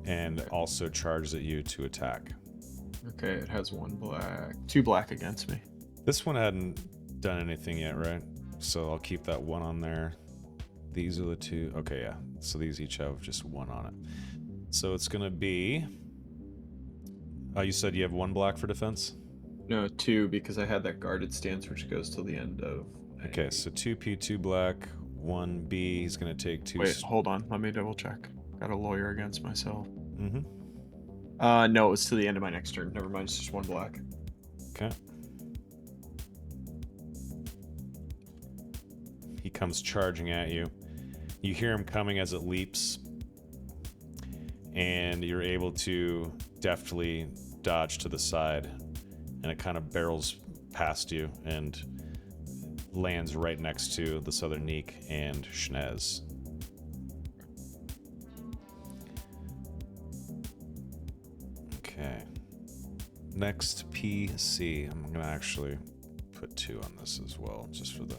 and also charges at you to attack. Okay, it has 1 black, 2 black against me. This one hadn't done anything yet, right? So I'll keep that 1 on there. These are the 2. Okay, yeah. So these each have just 1 on it. So it's going to be... Oh, you said you have 1 black for defense? No, 2, because I had that guarded stance, which goes till the end of... Okay, so 2P, 2 black, 1B. He's going to take 2... Wait, hold on. Let me double check. Got a lawyer against myself. Mm-hmm. No, it's to the end of my next turn. Never mind, it's just 1 black. Okay. He comes charging at you. You hear him coming as it leaps. And you're able to deftly dodge to the side. And it kind of barrels past you and lands right next to this other Neek and Shnez. Okay. Next PC. I'm going to actually put 2 on this as well, just for the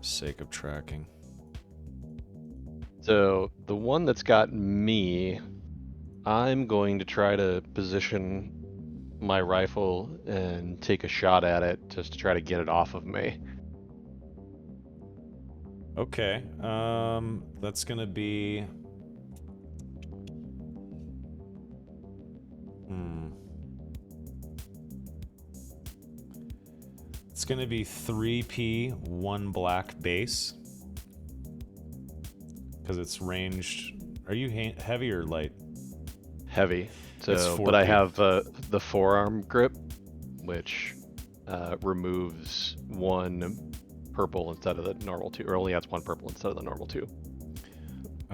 sake of tracking. So the one that's got me, I'm going to try to position my rifle and take a shot at it just to try to get it off of me. Okay. That's going to be... It's going to be 3P, 1 black base. Because it's ranged. Are you heavy or light? Heavy. It's So, 4 but I feet. have the forearm grip, which removes 1 purple instead of the normal 2, or only adds 1 purple instead of the normal 2.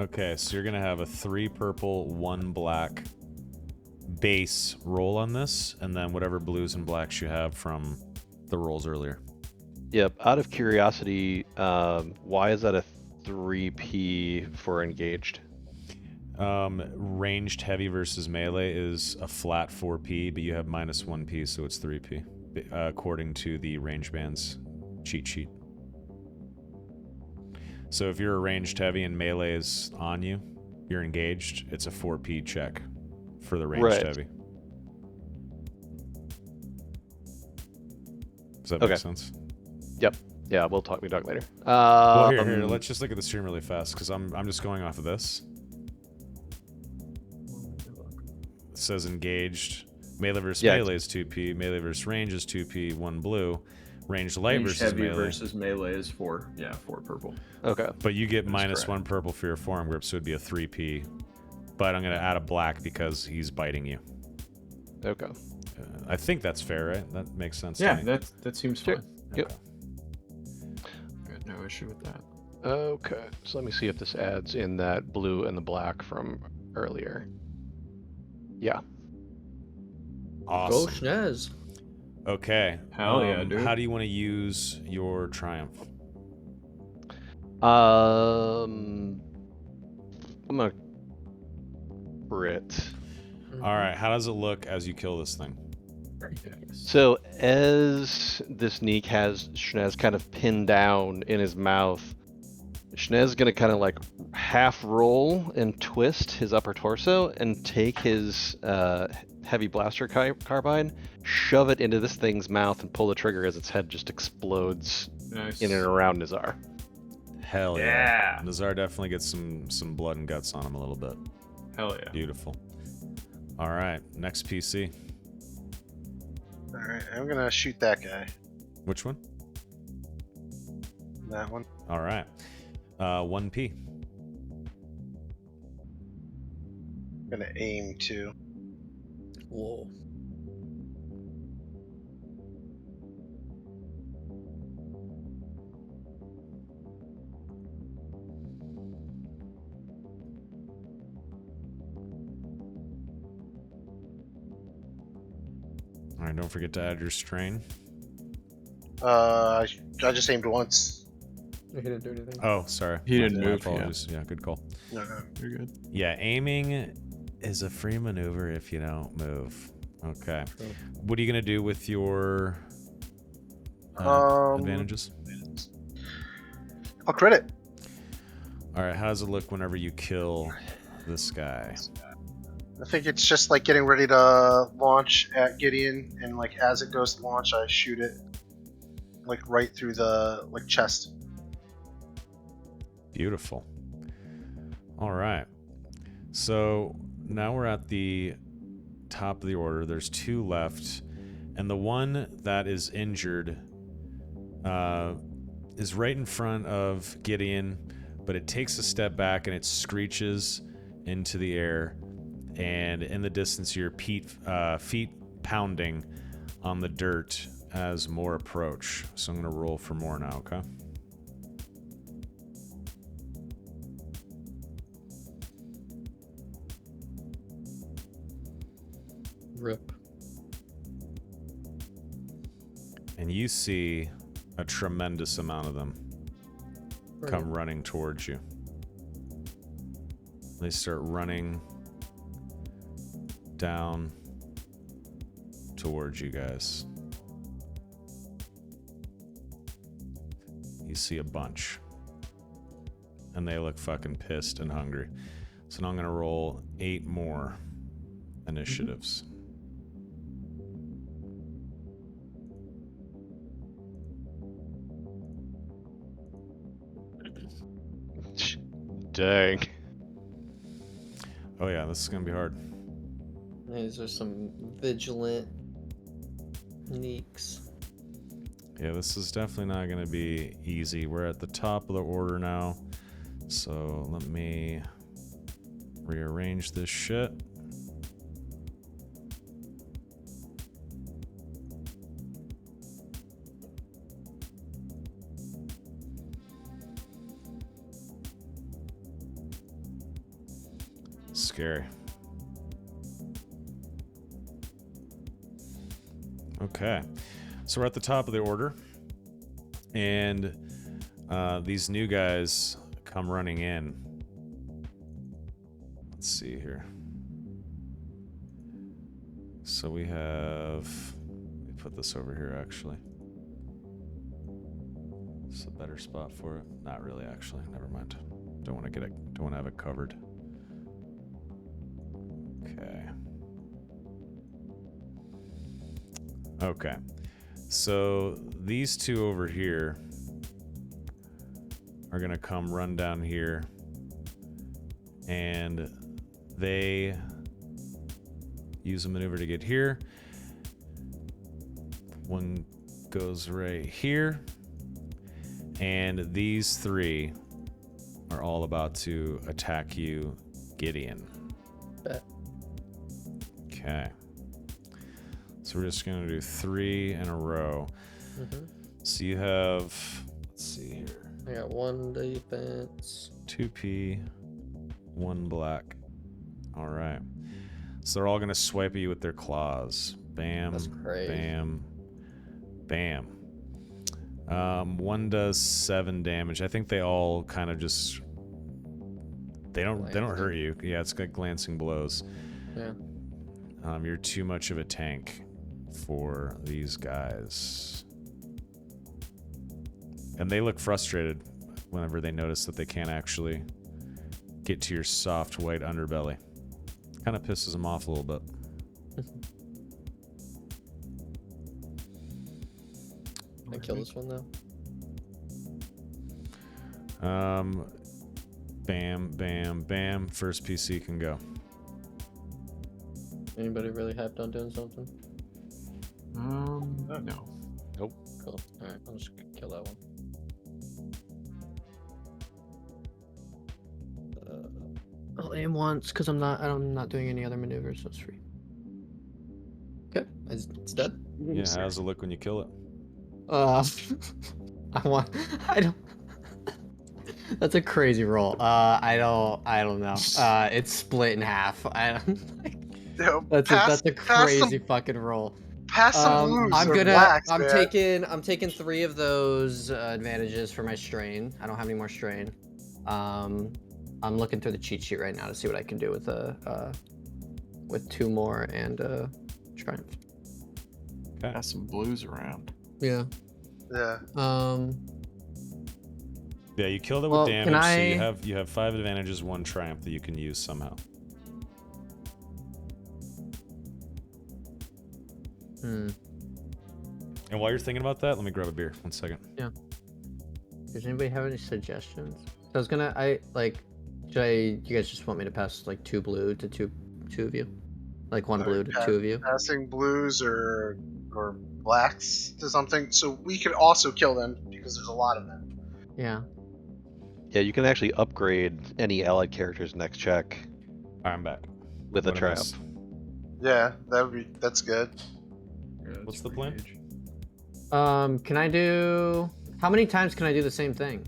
Okay, so you're going to have a 3 purple, 1 black base roll on this, and then whatever blues and blacks you have from the rolls earlier. Yep. Out of curiosity, why is that a 3P for engaged? Ranged heavy versus melee is a flat 4P, but you have minus 1P, so it's 3P, according to the range band's cheat sheet. So if you're a ranged heavy and melee is on you, you're engaged, it's a 4P check for the ranged Right. heavy. Does that make Okay. sense? Yep. Yeah, we'll talk later. Well, here, let's just look at the stream really fast, because I'm just going off of this. It says engaged. Melee versus Yeah, melee is 2P. Melee versus range is 2P, 1 blue. Ranged light Range versus heavy melee. versus melee is 4. Yeah, 4 purple. Okay. But you get That's minus correct. 1 purple for your forearm grip, so it'd be a 3P. But I'm going to add a black because he's biting you. Okay. I think that's fair, right? That makes sense Yeah, to me. that seems Sure. fine. Yep. Got no issue with that. Okay, so let me see if this adds in that blue and the black from earlier. Yeah. Go Awesome. Schnez. Okay. Hell yeah, dude. How do you want to use your triumph? I'm gonna crit. All right. How does it look as you kill this thing? So as this Neek has Schnez kind of pinned down in his mouth, Schnez gonna kind of like half roll and twist his upper torso and take his heavy blaster carbine, shove it into this thing's mouth, and pull the trigger as its head just explodes Nice. in and around Nazar. Hell Yeah. yeah. Nazar definitely gets some blood and guts on him a little bit. Hell yeah. Beautiful. All right. Next PC. All right, I'm gonna shoot that guy. Which one? That one. All right. 1P. I'm gonna aim too. Whoa. All right. Don't forget to add your strain. I just aimed once. He didn't do anything. Oh, sorry. He didn't My move, yeah. apologies. Yeah, good call. No, no. You're good. Yeah, aiming is a free maneuver if you don't move. Okay. True. What are you going to do with your Um, advantages? I'll crit it. All right. How does it look whenever you kill this guy? I think it's just like getting ready to launch at Gideon, and like as it goes to launch, I shoot it like right through the like chest. Beautiful. All right. So now we're at the top of the order. There's 2 left, and the one that is injured is right in front of Gideon, but it takes a step back and it screeches into the air, and in the distance your feet pounding on the dirt as more approach. So I'm going to roll for more now, okay? Rip. And you see a tremendous amount of them come running towards you. They start running down towards you guys. You see a bunch. And they look fucking pissed and hungry. So now I'm going to roll 8 more initiatives. Dang. Oh yeah, this is going to be hard. These are some vigilant Neeks. Yeah, this is definitely not going to be easy. We're at the top of the order now. So let me rearrange this shit. Scary. Okay. So we're at the top of the order, and these new guys come running in. Let's see here. So we have, let me put this over here actually. It's a better spot for it. Not really, actually. Never mind. Don't want to get it. Don't want to have it covered. Okay. Okay. So these 2 over here are going to come run down here, and they use a maneuver to get here. One goes right here, and these 3 are all about to attack you, Gideon. Bet. Okay. So we're just going to do 3 in a row. Mm-hmm. So you have, let's see here. I got 1 defense. 2p, 1 black. All right. So they're all gonna swipe at you with their claws. Bam, That's crazy. bam, bam. One does 7 damage. I think they all kind of just they don't hurt you. Yeah, it's got glancing blows. Yeah. You're too much of a tank for these guys. And they look frustrated whenever they notice that they can't actually get to your soft white underbelly. Kind of pisses them off a little bit. I kill this one though. Bam, bam, bam. First PC can go. Anybody really hyped on doing something? No. Cool. Alright, I'll just kill that one. I'll aim once because I'm not doing any other maneuvers, so it's free. Okay, it's dead. Yeah, how does it look when you kill it? I don't. That's a crazy roll. I don't know. It's split in half. Yo, That's a crazy fucking roll. Pass some blues I'm or gonna. blacks, I'm man. taking 3 of those advantages for my strain. I don't have any more strain. I'm looking through the cheat sheet right now to see what I can do with 2 more and triumph. Got some blues around. Yeah. Yeah. Yeah, you killed it with Well, damage, can so you have 5 advantages, 1 triumph that you can use somehow. Hmm. And while you're thinking about that, let me grab a beer. 1 second. Does anybody have any suggestions? I was gonna. You guys just want me to pass like 2 blue to two of you, like 1 blue to 2 of you? Passing blues or blacks to something, so we could also kill them because there's a lot of them. Yeah. Yeah, you can actually upgrade any allied character's next check All right, I'm back. with a What did I triumph. miss? Yeah, that's good. What's the plan? Can I do? How many times can I do the same thing?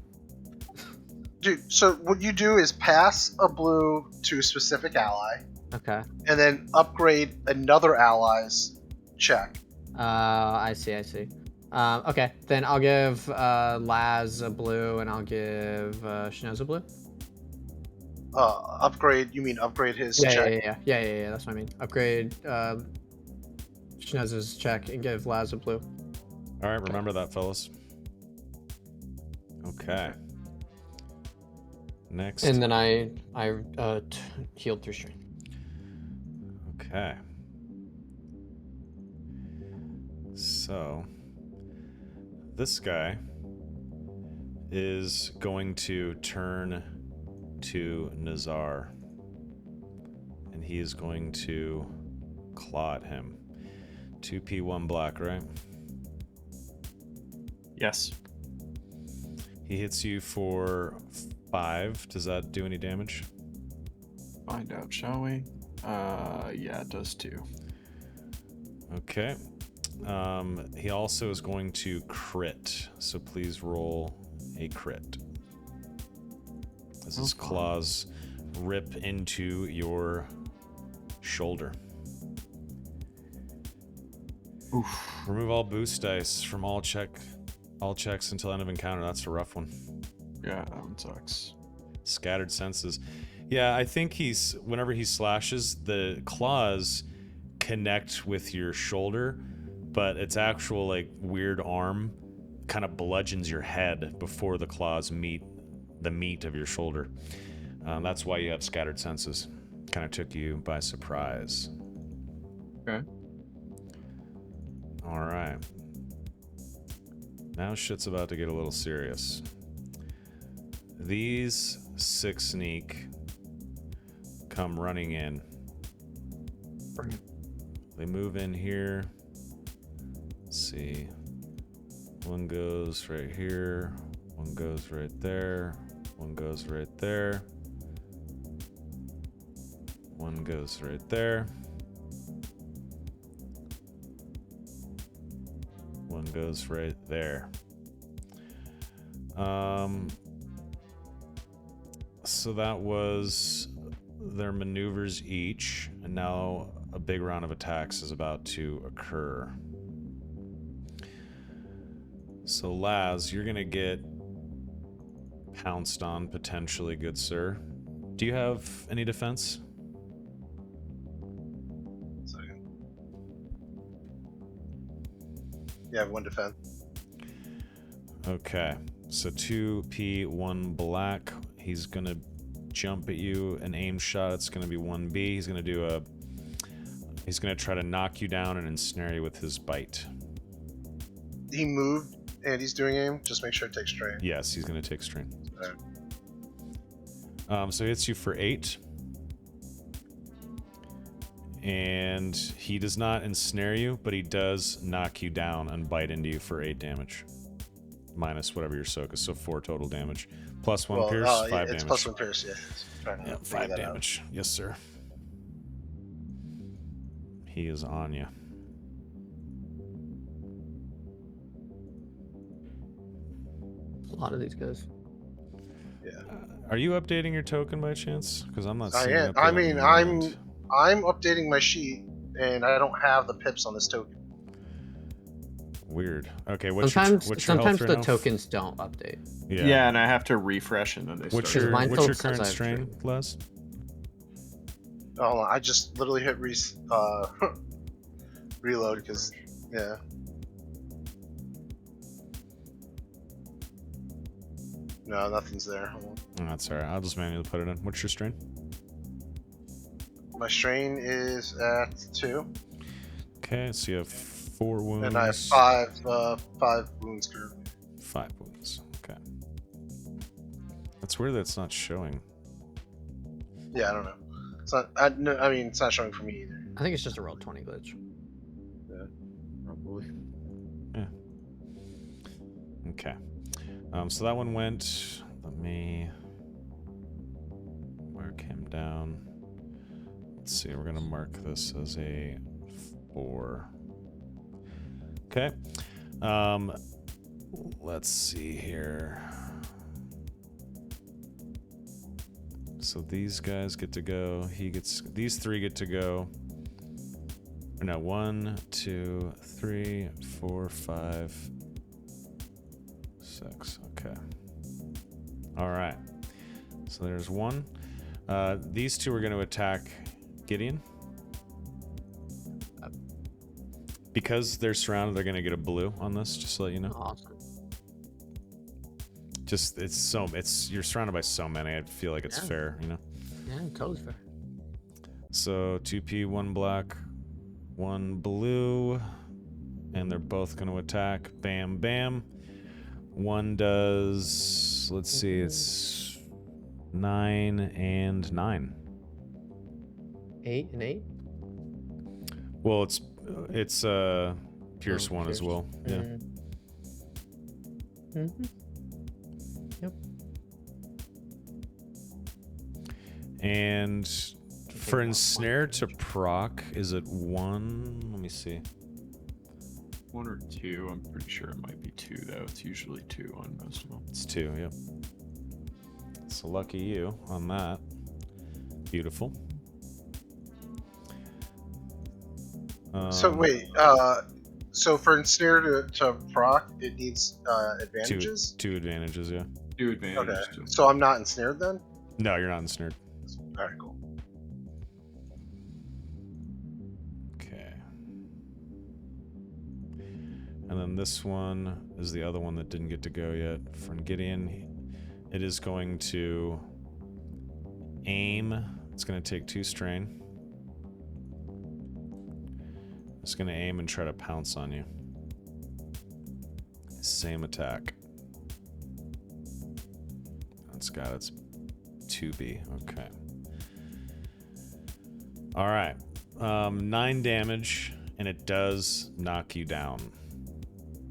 Dude, so what you do is pass a blue to a specific ally, Okay. and then upgrade another ally's check. I see. Okay, then I'll give Laz a blue, and I'll give Shinez a blue. Upgrade? You mean upgrade his check? Yeah. That's what I mean. Upgrade Shinez's check and give Laz a blue. All right, remember that, fellas. Okay. Next. And then I healed 3 strain. Okay. So, this guy is going to turn to Nazar, and he is going to claw at him. 2p, 1 black, right? Yes. He hits you for 5. Does that do any damage? Find out, shall we? Yeah, it does too. Okay. He also is going to crit, so please roll a crit. As his claws rip into your shoulder. Oof. Remove all boost dice from all checks until end of encounter. That's a rough one. Yeah, that one sucks. Scattered senses. Yeah, I think whenever he slashes, the claws connect with your shoulder, but its actual like weird arm kind of bludgeons your head before the claws meet the meat of your shoulder. That's why you have scattered senses. Kind of took you by surprise. Okay. All right. Now shit's about to get a little serious. These 6 sneak come running in. They move in here. Let's see. 1 goes right here. 1 goes right there. 1 goes right there. 1 goes right there. 1 goes right there. So that was their maneuvers each, and now a big round of attacks is about to occur. So Laz, you're gonna get pounced on potentially, good sir. Do you have any defense? Second. Yeah, I have 1 defense. Okay, so 2P, 1 black. He's gonna jump at you, an aim shot. It's gonna be 1B. He's gonna try to knock you down and ensnare you with his bite. He moved and he's doing aim. Just make sure it takes strain. Yes, he's gonna take strain. Alright. So he hits you for 8. And he does not ensnare you, but he does knock you down and bite into you for 8 damage. Minus whatever your soak is, so 4 total damage. Plus 1 pierce, 5 damage. It's plus 1 pierce, yeah. Trying to Yeah, figure 5 that out. damage. Yes, sir. He is on you. A lot of these guys. Are you updating your token by chance? Because I'm not I seeing am. it. I mean, I'm updating my sheet, and I don't have the pips on this token. Weird. Okay, what's Sometimes your health sometimes right the now? tokens don't update. Yeah. And I have to refresh and then they What's start. your Mine what's your still says current I have strain, three. Les? Hold on, I just literally hit reload because yeah. No, nothing's there. Hold on. Oh, that's alright. I'll just manually put it in. What's your strain? My strain is at 2, Okay, so you have 4 wounds. and I have 5 wounds currently. 5 wounds. Okay. That's weird that it's not showing. Yeah, I don't know. It's not. I mean, it's not showing for me either. I think it's just a roll 20 glitch. Yeah. Probably. Okay. So that one went. Let me mark him down. Let's see. We're gonna mark this as a 4. Okay. Let's see here. So these guys get to go. These 3 get to go. No, 1, 2, 3, 4, 5, 6. Okay. All right. So there's 1. These 2 are going to attack Gideon. Because they're surrounded, they're going to get a blue on this, just to let you know. Awesome. You're surrounded by so many. I feel like it's Yeah. fair, you know. Yeah, totally fair. So 2P, 1 black, 1 blue, and they're both going to attack. Bam, bam. 1 does. Let's see. It's 9 and 9. 8 and 8. Well, it's Pierce Oh, 1 as Pierce. well. Yeah. Mm-hmm. And for ensnare to proc, is it 1? Let me see. 1 or 2. I'm pretty sure it might be 2 though. It's usually 2 on most of them. It's 2, yep. So lucky you on that. Beautiful. So wait, so for ensnare to proc, it needs advantages. 2 advantages, yeah. 2 advantages. Okay, too. so I'm not ensnared then. No, you're not ensnared. All right, cool. Okay. And then this one is the other one that didn't get to go yet. For Gideon, it is going to aim. It's going to take 2 strain. It's going to aim and try to pounce on you. Same attack. That's got its 2B. Okay. All right. 9 damage, and it does knock you down.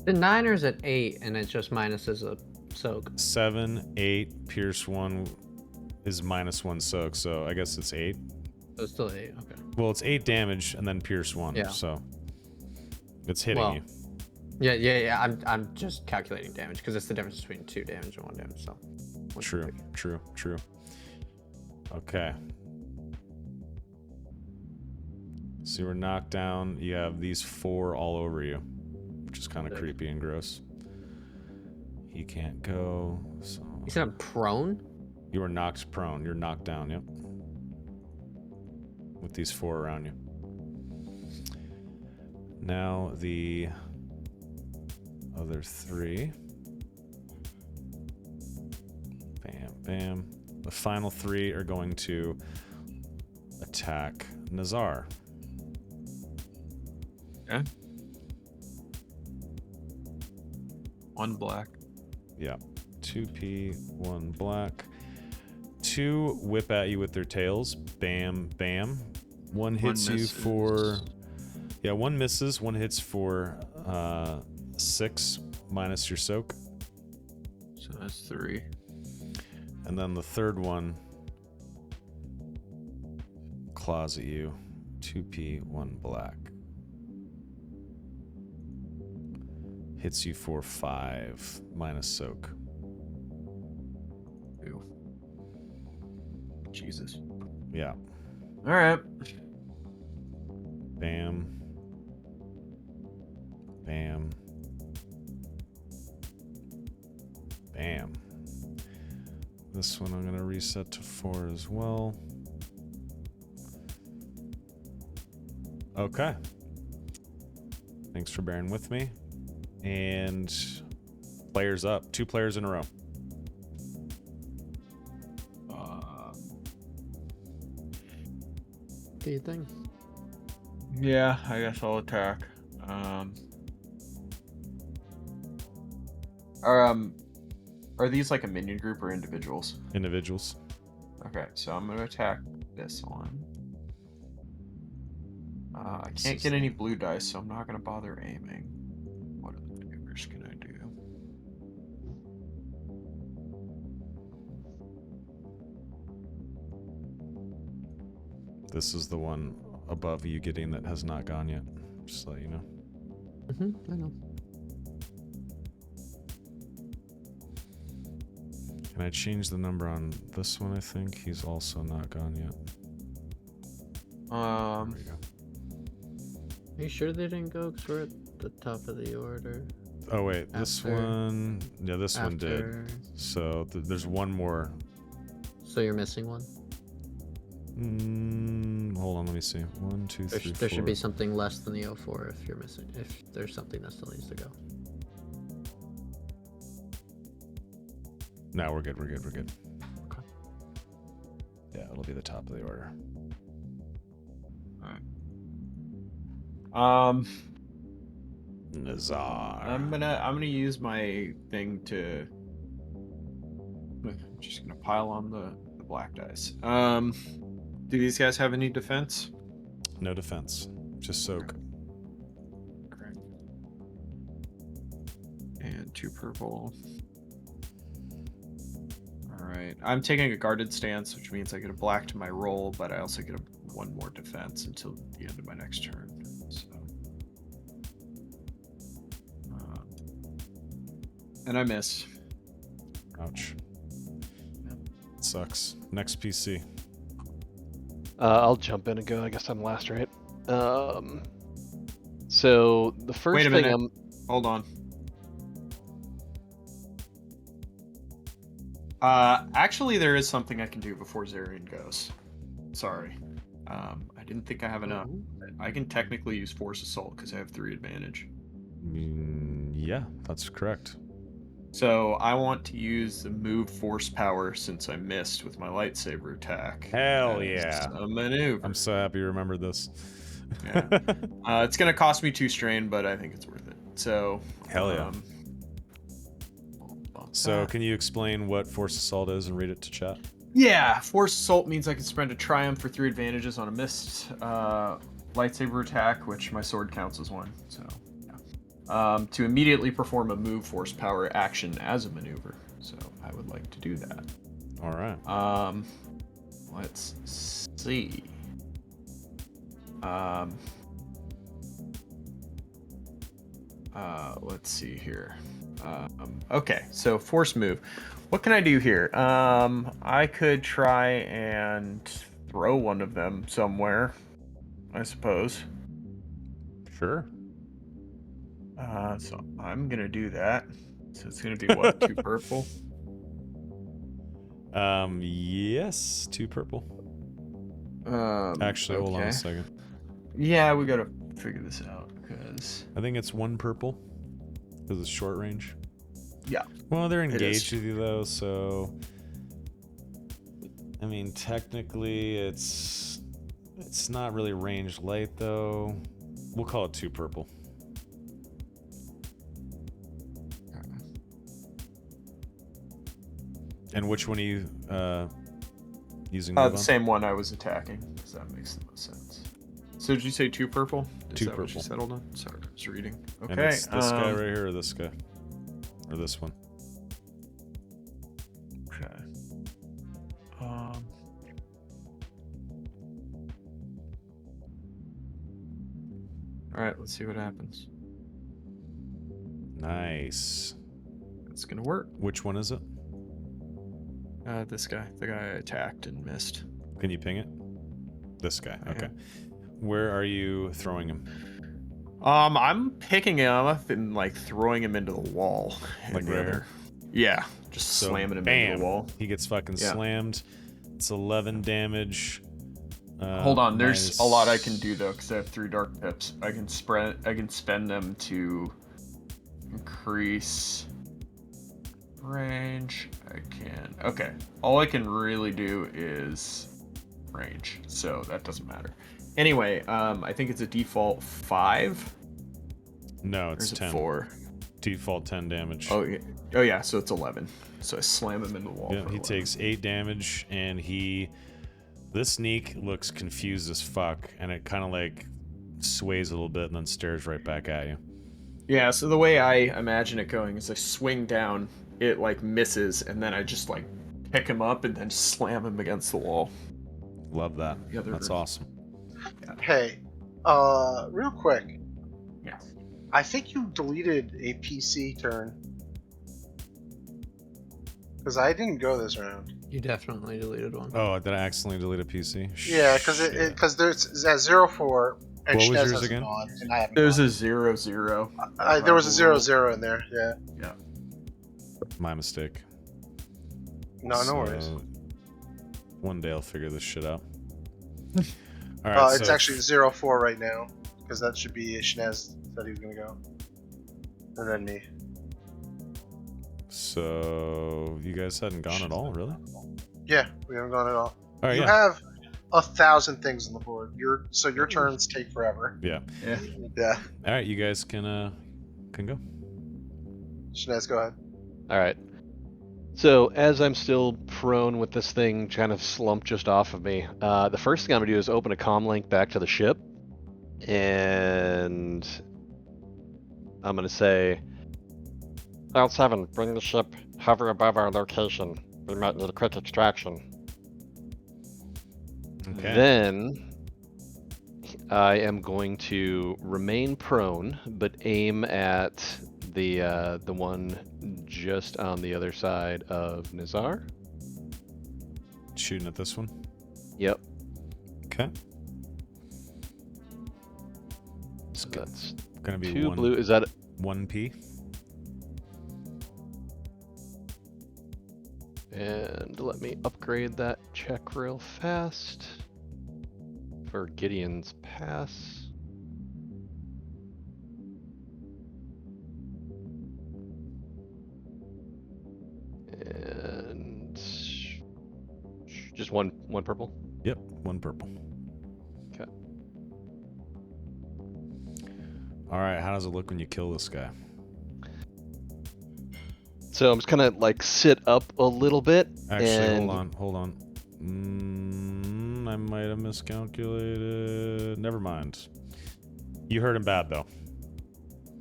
The Niners at 8, and it just minuses a soak. 7, 8, Pierce 1 is -1 soak, so I guess it's 8. So it's still 8. Okay. Well, it's 8 damage and then Pierce 1, Yeah. so it's hitting Well, you. Yeah. I'm just calculating damage because it's the difference between 2 damage and 1 damage. So. True. Okay. So you were knocked down. You have these 4 all over you, which is kind of Okay. creepy and gross. He can't go. So You said I'm prone. you were knocked prone. You're knocked down. Yep. With these 4 around you. Now the other 3. Bam. The final 3 are going to attack Nazar. Okay. 1 black. Yeah. 2p, 1 black. 2 whip at you with their tails. Bam. 1 hits you misses. for... Yeah, 1 misses. 1 hits for 6 minus your soak. So that's 3. And then the third one claws at you. 2p, 1 black. Hits you for 5 minus soak. Ew. Jesus. Yeah. All right. Bam. This one I'm going to reset to 4 as well. Okay. Thanks for bearing with me. And players up. 2 players in a row. Do you think? Yeah, I guess I'll attack. Are these like a minion group or individuals? Individuals. Okay, so I'm gonna attack this one. I can't get any blue dice, so I'm not gonna bother aiming. What other maneuvers can I do? This is the one above you getting that has not gone yet. Just to let you know. I know. Can I change the number on this one? I think he's also not gone yet. There you go. Are you sure they didn't go? Because we're at the top of the order. Oh wait, this After- one. Yeah, this one did. After- So there's one more. So you're missing one? Hold on, let me see. 1, 2, 3, There should be 4. something less than the 04 if you're missing. If there's something that still needs to go. No, we're good. Okay. Yeah, it'll be the top of the order. Nazar. I'm gonna use my thing to. I'm just gonna pile on the black dice. Do these guys have any defense? No defense. Just soak. Correct. And 2 purple. Alright. I'm taking a guarded stance, which means I get a black to my roll, but I also get 1 more defense until the end of my next turn. So. And I miss. Ouch. Sucks. Next PC. I'll jump in and go. I guess I'm last, right? So the first Wait a thing minute. Hold on. Actually, there is something I can do before Zarian goes. Sorry. I didn't think I have enough. I can technically use Force Assault because I have 3 advantage. Yeah, that's correct. So I want to use the move force power since I missed with my lightsaber attack. Hell as yeah. A maneuver. I'm so happy you remembered this. Yeah. It's going to cost me 2 strain, but I think it's worth it. So. Hell yeah. Bump So that. can you explain what Force Assault is and read it to chat? Yeah, Force Assault means I can spend a Triumph for 3 advantages on a missed lightsaber attack, which my sword counts as 1. So, yeah. To immediately perform a move force power action as a maneuver. So I would like to do that. All right. Let's see. let's see here. Okay, so force move. What can I do here? I could try and throw one of them somewhere, I suppose. Sure. So I'm gonna do that. So it's gonna be what, 2 purple? Yes, 2 purple. Actually, hold on okay. a second. Yeah, we gotta figure this out because I think it's 1 purple because it's short range. Yeah, Well, they're it is. engaged with you though, so I mean, technically, it's not really range light though. We'll call it 2 purple. And which one are you using? the move on? same one I was attacking. Because that makes the most sense. So did you say 2 purple? Is 2 that what you purple. settled on? Sorry, I was reading. Okay. And it's this guy right here, or this guy, or this one. Okay. All right, let's see what happens. Nice. It's gonna work. Which one is it? This guy, the guy I attacked and missed. Can you ping it? This guy. I Okay. am. Where are you throwing him? I'm picking him up and like throwing him into the wall. in Like the right other- here? Yeah, just So, slamming him bam. into the wall. He gets fucking Yeah. slammed. It's 11 damage. Hold on, there's a lot I can minus- do though, because I have 3 dark pips. I can spend them to increase range. Okay. All I can really do is range, so that doesn't matter. Anyway, I think it's a default 5. No, Or it's is it 10. 4? Default 10 damage. Oh yeah, so it's 11. So I slam him in the wall. Yeah, for he 11. takes 8 damage, and this sneak looks confused as fuck, and it kind of like sways a little bit and then stares right back at you. Yeah, so the way I imagine it going is I swing down, it like misses, and then I just like pick him up and then slam him against the wall. Love that. The other That's room. awesome. Hey, real quick. Yeah. I think you deleted a PC turn. Because I didn't go this round. You definitely deleted one. Oh, did I accidentally delete a PC? Yeah, because Shit. because there's at 0-4 and What was Shnez yours hasn't again? gone, and I haven't. There's gone. a 0-0. There was a 0-0 in there. Yeah. My mistake. No, no worries. So, one day I'll figure this shit out. All right, It's so actually 0-4 right now because that should be Shnez said he was gonna go, and then me. So you guys hadn't gone at all, really? Yeah, we haven't gone at all. All right, You yeah. have 1,000 things on the board. Your turns take forever. Yeah. Yeah. Yeah, All right, you guys can go. Shnez, go ahead. All right. So as I'm still prone with this thing kind of slumped just off of me, the first thing I'm gonna do is open a comm link back to the ship, and I'm gonna say, Cloud 7, bring the ship, hover above our location. We might need a quick extraction. Okay. then I am going to remain prone, but aim at the one just on the other side of Nizar. Shooting at this one. Yep. Okay. So that's Gonna be 2 one, blue. Is that 1P. And let me upgrade that check real fast for Gideon's pass. And just one purple. Yep, 1 purple. Okay. All right, how does it look when you kill this guy? So I'm just gonna like sit up a little bit. Actually, and hold on. I might have miscalculated. Never mind. You heard him bad though.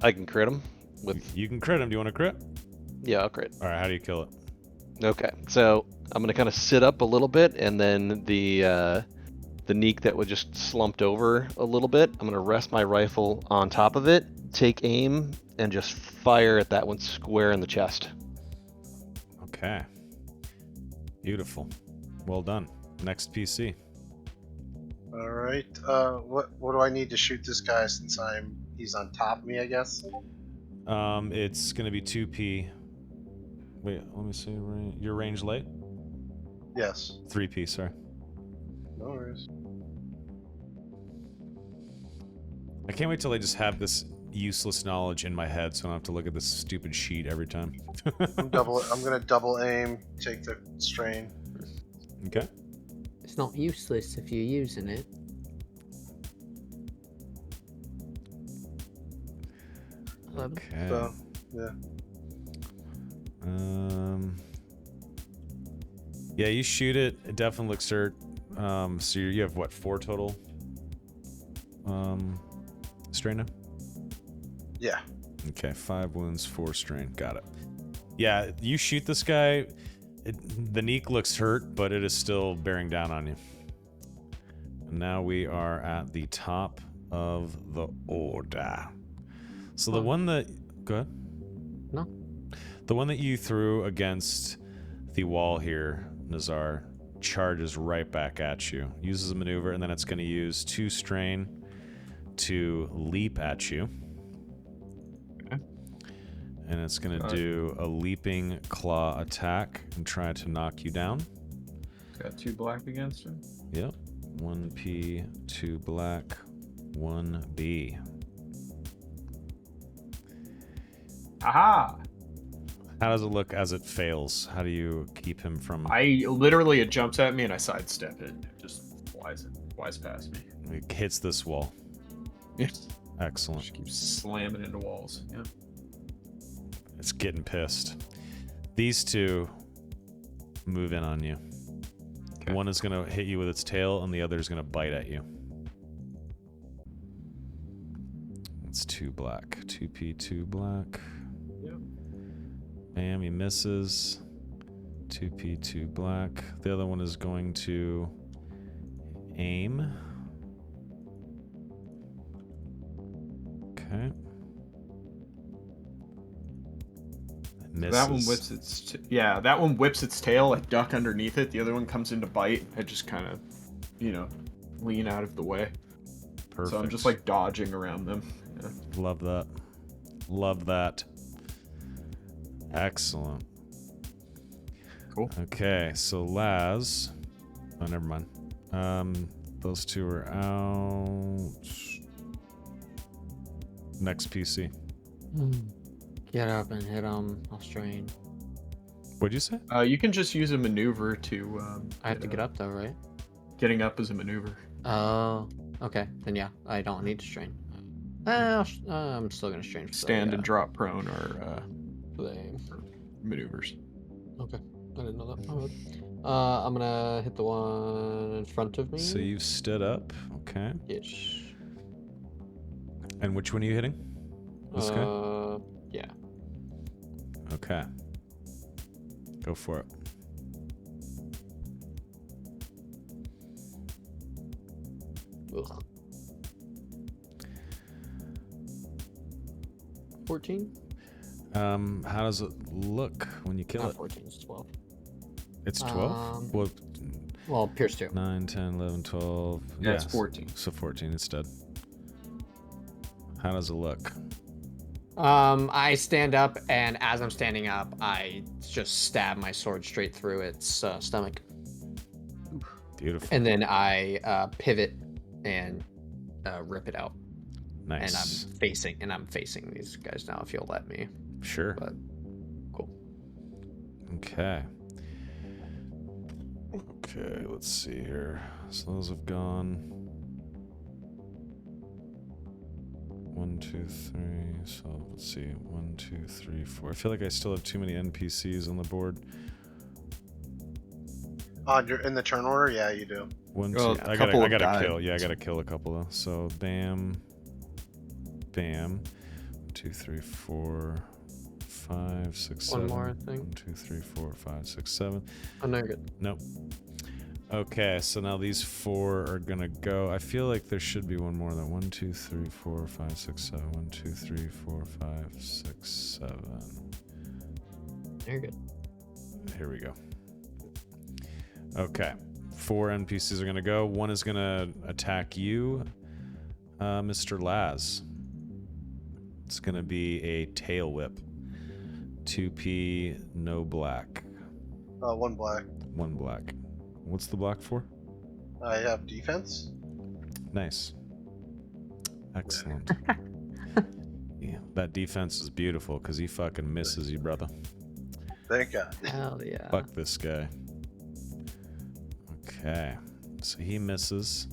I can crit him with. You can crit him. Do you want to crit? Yeah, I'll crit. All right, how do you kill it? Okay, so I'm gonna kind of sit up a little bit, and then the the Neek that was just slumped over a little bit. I'm gonna rest my rifle on top of it, take aim, and just fire at that one square in the chest. Okay. Beautiful. Well done. Next PC. All right. What do I need to shoot this guy since he's on top of me? I guess. It's gonna be 2P. Wait, let me see. Your range light? Yes. 3P. Sorry. No worries. I can't wait till I just have this useless knowledge in my head, so I don't have to look at this stupid sheet every time. I'm gonna double aim. Take the strain. Okay. It's not useless if you're using it. Okay. So yeah. Yeah, you shoot it. It definitely looks hurt. So you have what, 4 total? Strain now? Yeah. Okay, 5 wounds, 4 strain. Got it. Yeah, you shoot this guy. The Neek looks hurt, but it is still bearing down on you. And now we are at the top of the order. So the one that... Go ahead. No. The one that you threw against the wall here, Nazar, charges right back at you. Uses a maneuver, and then it's going to use 2 strain to leap at you. Okay. And it's going to do a leaping claw attack and try to knock you down. Got 2 black against him. Yep. 1P, 2 black, 1B. Aha! How does it look as it fails? How do you keep him from... It jumps at me and I sidestep it. It just flies past me. It hits this wall. Yes. Excellent. Just keeps slamming into walls. Yeah. It's getting pissed. These 2 move in on you. Okay. One is going to hit you with its tail, and the other is going to bite at you. It's 2 black. 2P, 2 black. Yep. Bam, he misses. 2P, 2 black. The other one is going to aim. Okay. Misses. That one whips that one whips its tail. I duck underneath it. The other one comes in to bite. I just kind of, lean out of the way. Perfect. So I'm just like dodging around them. Yeah. Love that. Love that. Excellent. Cool. Okay, so Laz. Oh, never mind. Those 2 are out. Next PC. Get up and hit him. I'll strain. What'd you say? You can just use a maneuver to. I have to get up though, right? Getting up is a maneuver. Oh, okay. Then yeah, I don't need to strain. I'm still gonna strain for Stand the, and drop prone are for the aim. maneuvers. Okay, I didn't know that. My bad. I'm gonna hit the one in front of me. So you've stood up. Okay. Ish. And which one are you hitting? This guy? Yeah. Okay. Go for it. Ugh. 14? How does it look when you kill Not it? 14, it's 12. It's 12? Well, Pierce 2. 9, 10, 11, 12. Yeah, it's 14. So 14 instead. How does it look? I stand up, and as I'm standing up, I just stab my sword straight through its stomach. Beautiful. And then I pivot and rip it out. Nice. And I'm facing these guys now if you'll let me. Sure. But cool. Okay. Okay, let's see here. So those have gone. 1, 2, 3. So let's see. 1, 2, 3, 4. I feel like I still have too many NPCs on the board. You're in the turn order? Yeah, you do. 1, 2. Well, a I couple have gotta died. kill. Yeah, I gotta kill a couple though. So bam, bam. 2, 3, 4, 5, 6, 7. One more thing. 1, 2, 3, 4, 5, 6, 7. Oh, no, you're good. Nope. Okay, so now these 4 are gonna go. I feel like there should be one more than 1, 2, 3, 4, 5, 6, 7. 1, 2, 3, 4, 5, 6, 7. You're good. Here we go. Okay, 4 NPCs are gonna go. 1 is gonna attack you, Mr. Laz. It's gonna be a tail whip. 2p, no black. 1 black. 1 black. What's the black for? I have defense. Nice. Excellent. Yeah, that defense is beautiful because he fucking misses you, brother. Thank God. Hell yeah. Fuck this guy. Okay. So he misses.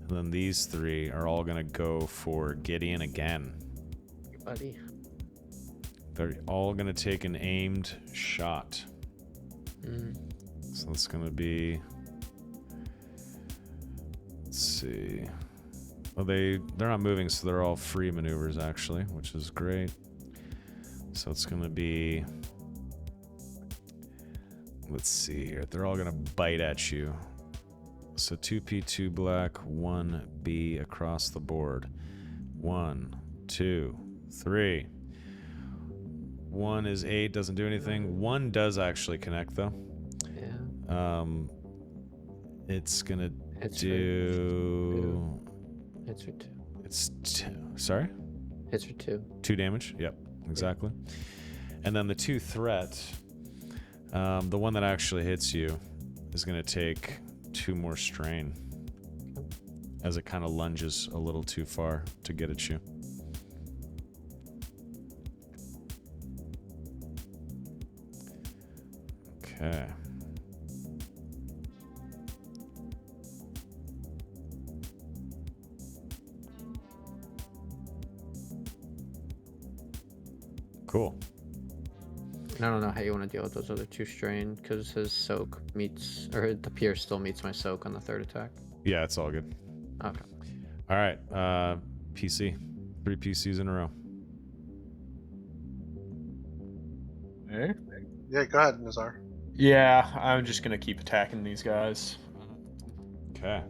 And then these 3 are all going to go for Gideon again. Buddy. They're all going to take an aimed shot. Mm. So it's going to be... Let's see. Well, they're not moving, so they're all free maneuvers, actually, which is great. So it's going to be... Let's see here. They're all going to bite at you. So 2p, 2 black, 1b across the board. 1, 2, 3. 1 is 8, doesn't do anything. 1 does actually connect, though. Yeah. It's gonna Hits do. Hits for 2. It's sorry. Hits for 2. 2 damage. Yep, exactly. And then the 2 threat, the one that actually hits you, is gonna take 2 more strain, as it kind of lunges a little too far to get at you. Okay. Cool. I don't know how you want to deal with those other 2 strain because his soak meets, or the pierce still meets my soak on the 3rd attack. Yeah, it's all good. Okay. All right. PC. 3 PCs in a row. Hey. Yeah, go ahead, Nazar. Yeah, I'm just gonna keep attacking these guys. Okay.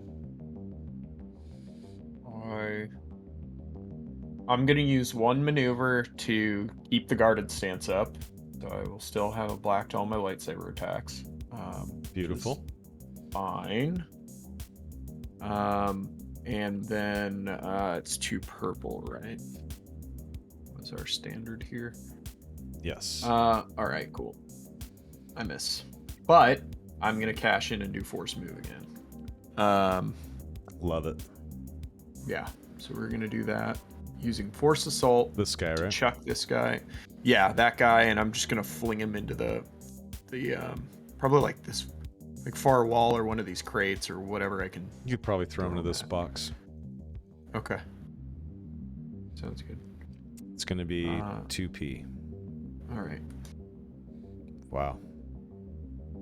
I'm gonna use 1 maneuver to keep the guarded stance up, so I will still have a black to all my lightsaber attacks. Beautiful. Fine. And then it's 2 purple, right? What's our standard here? Yes. All right, cool. I miss, but I'm gonna cash in and do force move again. Love it. Yeah. So we're gonna do that using force assault. This guy, right? Chuck this guy. Yeah, that guy, and I'm just gonna fling him into the probably like this like far wall or one of these crates or whatever I can. You could probably throw him into this that. box. Okay. Sounds good. It's going to be 2p. All right. Wow.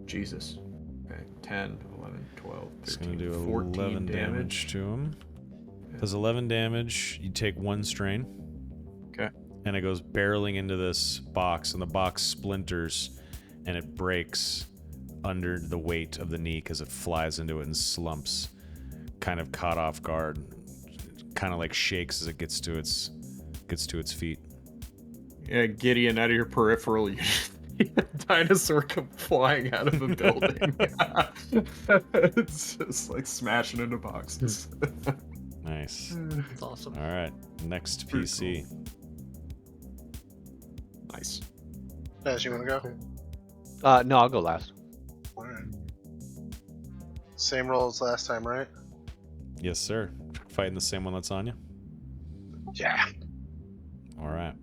Jesus. Okay. 10, 11, 12, 13, It's going to do 14 11 damage to him. Does 11 damage. You take 1 strain. Okay. And it goes barreling into this box, and the box splinters, and it breaks under the weight of the knee because it flies into it and slumps, kind of caught off guard, kind of like shakes as it gets to its feet. Yeah, Gideon, out of your peripheral, you dinosaur come flying out of the building. It's just like smashing into boxes. Nice. That's awesome. All right, next Pretty PC. Nice. Naz, you want to go? No, I'll go last. All right. Same roll as last time, right? Yes, sir. Fighting the same one that's on you. Yeah. All right.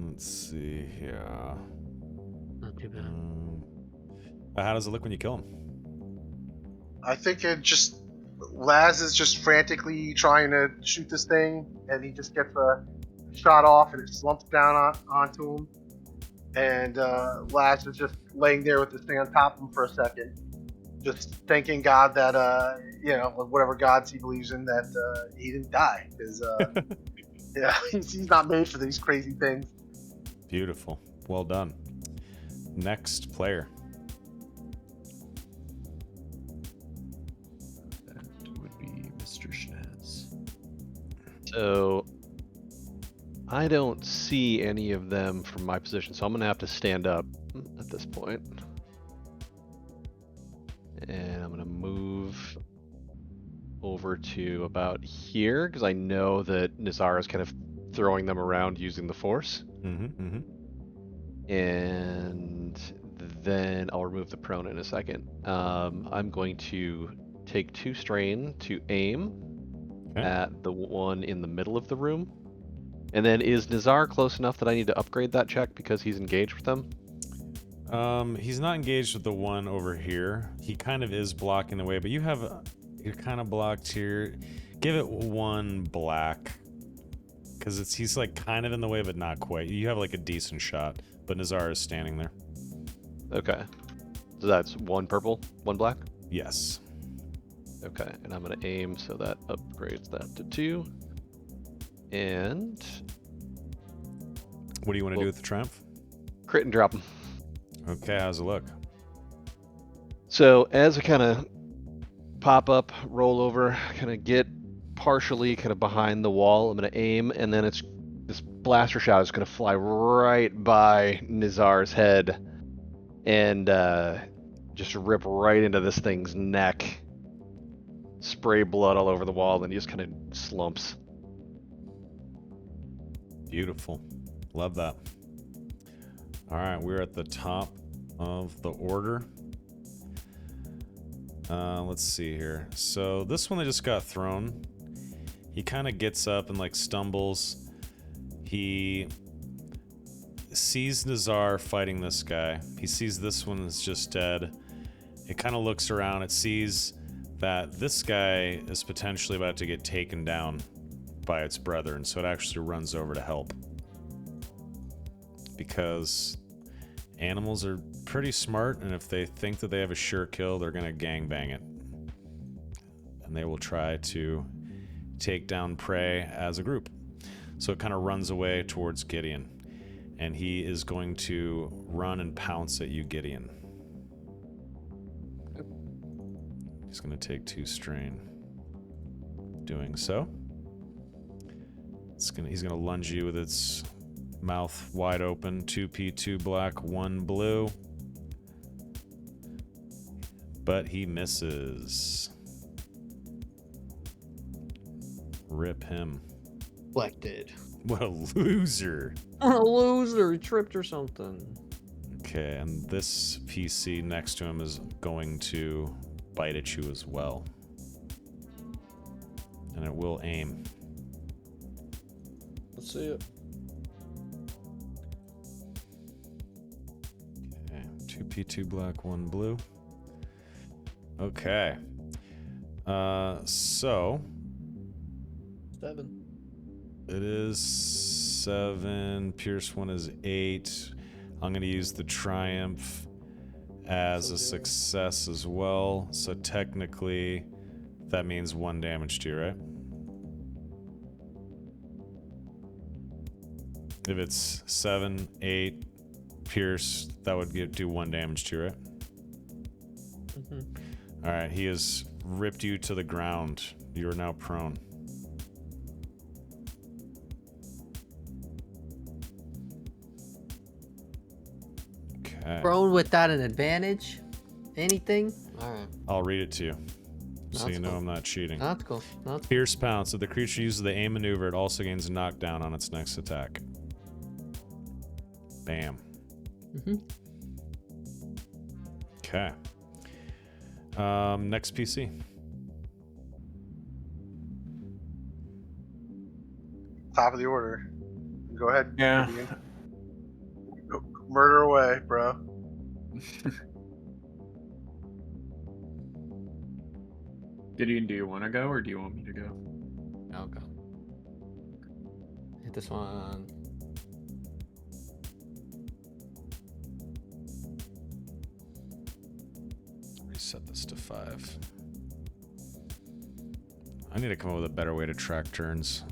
Let's see here. Not too bad. How does it look when you kill him? I think it just Laz is just frantically trying to shoot this thing, and he just gets a shot off, and it slumps down onto him. And Laz is just laying there with this thing on top of him for a second, just thanking God that whatever gods he believes in, that he didn't die, because yeah, he's not made for these crazy things. Beautiful. Well done. Next player. That would be Mr. Schnaz. So I don't see any of them from my position, so I'm gonna have to stand up at this point. And I'm gonna move over to about here because I know that Nizar is kind of throwing them around using the force. And then I'll remove the prone in a second. I'm going to take 2 strain to aim at the one in the middle of the room. And then is Nizar close enough that I need to upgrade that check because he's engaged with them? He's not engaged with the one over here. He kind of is blocking the way, but you're kind of blocked here. Give it 1 black. Because he's like kind of in the way, but not quite. You have like a decent shot, but Nizar is standing there. Okay. So that's 1 purple, 1 black? Yes. Okay, and I'm gonna aim so that upgrades that to 2. And What do you want to do with the Triumph? crit and drop him. Okay, how's it look? So as I kind of pop up, roll over, kind of get partially kind of behind the wall, I'm gonna aim, and then this blaster shot is gonna fly right by Nizar's head and just rip right into this thing's neck, spray blood all over the wall, and he just kind of slumps. Beautiful. Love that. All right, we're at the top of the order. Let's see here. So this one that just got thrown, he kind of gets up and like stumbles. He sees Nizar fighting this guy. He sees this one is just dead. It kind of looks around. It sees that this guy is potentially about to get taken down by its brethren, so it actually runs over to help. Because animals are pretty smart, and if they think that they have a sure kill, they're gonna gangbang it. And they will try to take down prey as a group. So it kind of runs away towards Gideon. And he is going to run and pounce at you, Gideon. He's going to take 2 strain. Doing so. He's going to lunge you with its mouth wide open. 2P, 2 black, 1 blue. But he misses. Rip him. Deflected. What a loser. A loser. He tripped or something. Okay, and this PC next to him is going to bite at you as well. And it will aim. Let's see it. Okay, 2P, 2 black, 1 blue. Okay. So 7. it is 7. Pierce 1 is 8. I'm going to use the Triumph as a success as well. So technically, that means 1 damage to you, right? If it's 7, 8, Pierce, that would do 1 damage to you, right? All right, he has ripped you to the ground. You are now prone. Okay. Prone without an advantage? Anything? Alright. I'll read it to you, so That's you know cool. I'm not cheating. That's cool. That's Pierce Pounce. If the creature uses the aim maneuver, it also gains a knockdown on its next attack. Bam. Okay. Next PC. Top of the order. Go ahead. Yeah. Gideon. Go murder away, bro. Gideon, do you want to go or do you want me to go? I'll go. Hit this one. Reset this to 5. I need to come up with a better way to track turns.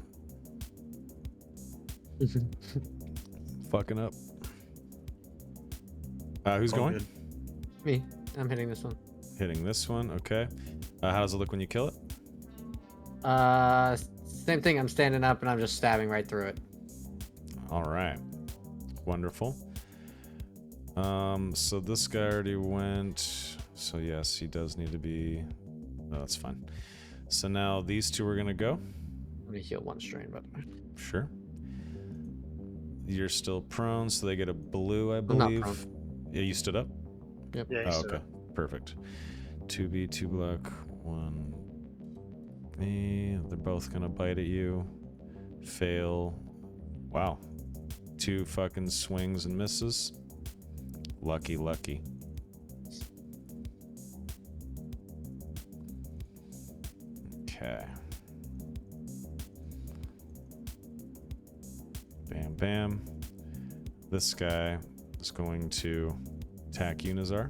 Fucking up. Who's All going? good. Me. I'm hitting this one. Hitting this one. Okay. How does it look when you kill it? Same thing. I'm standing up and I'm just stabbing right through it. All right. Wonderful. So this guy already went. So yes, he does need to be. Oh, that's fine. So now these two are gonna go. I'm gonna heal one strain, by the way. Sure. You're still prone, so they get a blue, I not believe. prone. Yeah, you stood up. Yeah, Oh, so okay. Perfect. 2B, 2 black, 1 me. They're both gonna bite at you. Fail. Wow. 2 fucking swings and misses. Lucky, lucky. Okay. Bam, bam. This guy is going to attack you, Nazar.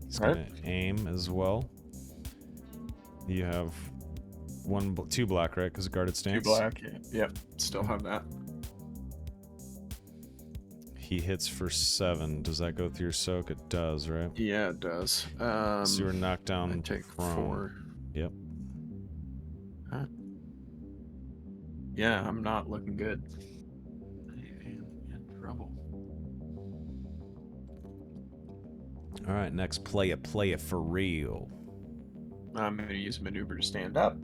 He's Alright. gonna aim as well. You have 2 black, right? Because of guarded 2 stance. black. Yeah. Yep. Still have that. He hits for 7. Does that go through your soak? It does, right? Yeah, it does. So you were knocked I down take prone. 4. Yep. Huh. Yeah, I'm not looking good. I am in trouble. All right, next play it for real. I'm going to use a maneuver to stand up.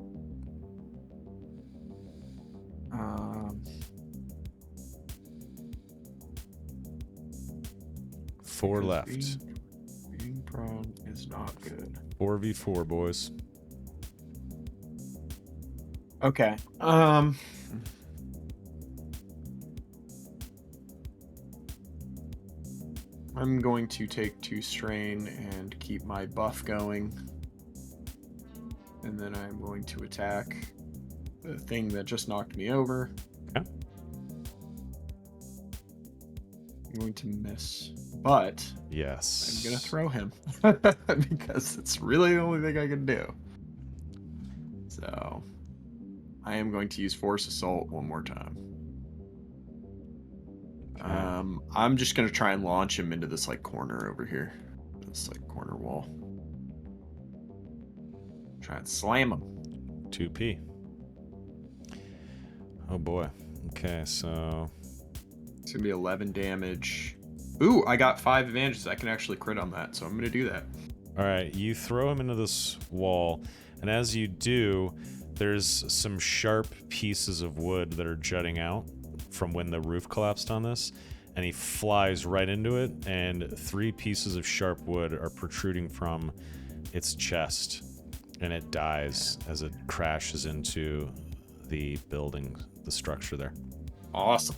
4 because left. Being prone is not good. 4v4, boys. Okay. I'm going to take 2 strain and keep my buff going. And then I'm going to attack the thing that just knocked me over. Okay. I'm going to miss. But Yes. I'm gonna throw him. Because it's really the only thing I can do. So I am going to use Force Assault one more time. I'm just gonna try and launch him into this like corner over here. This like corner wall. Try and slam him. 2p. Oh boy. Okay, so It's gonna be 11 damage. Ooh, I got 5 advantages. I can actually crit on that, so I'm gonna do that. all right, you throw him into this wall, and as you do, there's some sharp pieces of wood that are jutting out from when the roof collapsed on this, and he flies right into it, and 3 pieces of sharp wood are protruding from its chest, and it dies as it crashes into the building, the structure there. Awesome.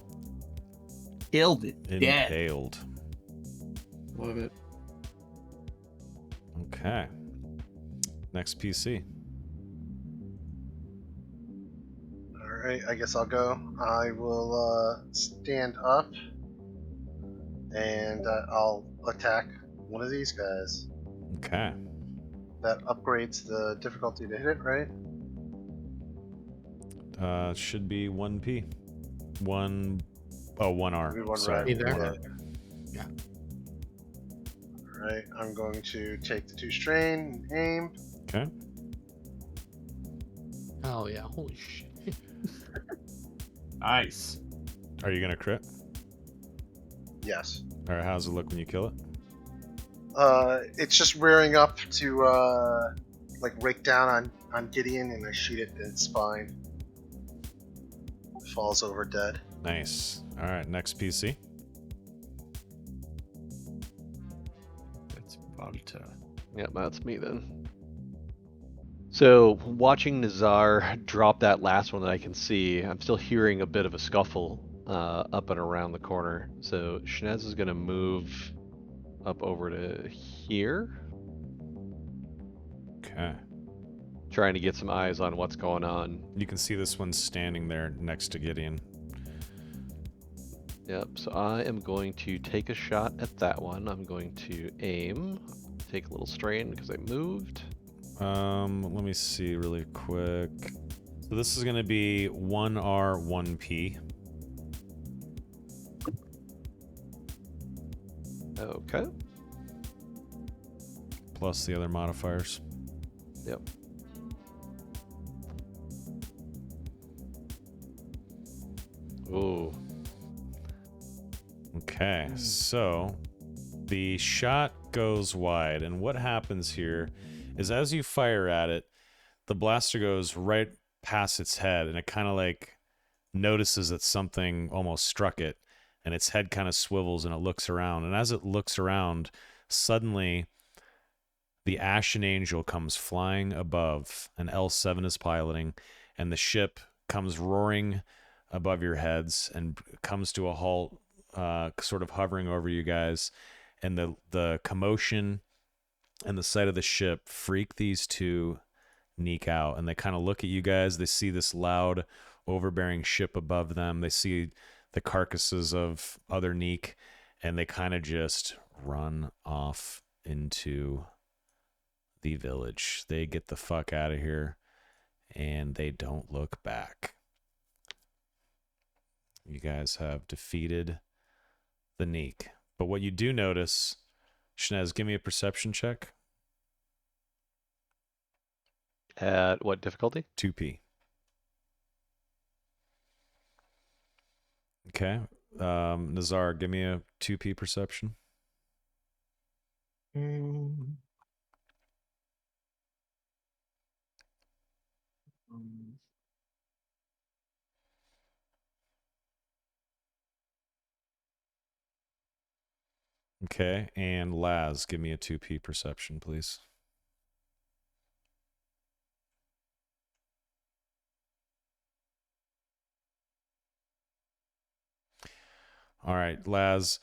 Killed it. Dead. Impaled. Love it. Okay. Next PC. Alright, I guess I'll go. I will stand up and I'll attack one of these guys. Okay. That upgrades the difficulty to hit it, right? Should be 1p. 1R. Maybe one Sorry. red. Either. 1R. Yeah. Alright, I'm going to take the 2 strain and aim. Okay. Oh yeah. Holy shit. Nice. Are you gonna crit? Yes. Or how does it look when you kill it? It's just rearing up to like rake down on Gideon, and I shoot it in its spine. It falls over dead. Nice. All right. Next PC. That's about Yep, that's me then. So, watching Nazar drop that last one that I can see, I'm still hearing a bit of a scuffle up and around the corner. So, Shinez is going to move up over to here, Okay. trying to get some eyes on what's going on. You can see this one standing there next to Gideon. Yep, so I am going to take a shot at that one. I'm going to aim, take a little strain because I moved. Let me see really quick. So this is gonna be 1R, 1P. Okay. Plus the other modifiers. Yep. Ooh. Okay, so the shot goes wide, and what happens here is as you fire at it, the blaster goes right past its head, and it kind of like notices that something almost struck it, and its head kind of swivels and it looks around. And as it looks around, suddenly the Ashen Angel comes flying above, and L7 is piloting, and the ship comes roaring above your heads and comes to a halt, sort of hovering over you guys. And the commotion and the sight of the ship freak these two Neek out, and they kind of look at you guys. They see this loud, overbearing ship above them. They see the carcasses of other Neek, and they kind of just run off into the village. They get the fuck out of here, and they don't look back. You guys have defeated the Neek. But what you do notice, Shnez, give me a perception check. At what difficulty? 2P. Okay. Nazar, give me a 2P perception. Okay. And Laz, give me a 2P perception, please. All right, Laz,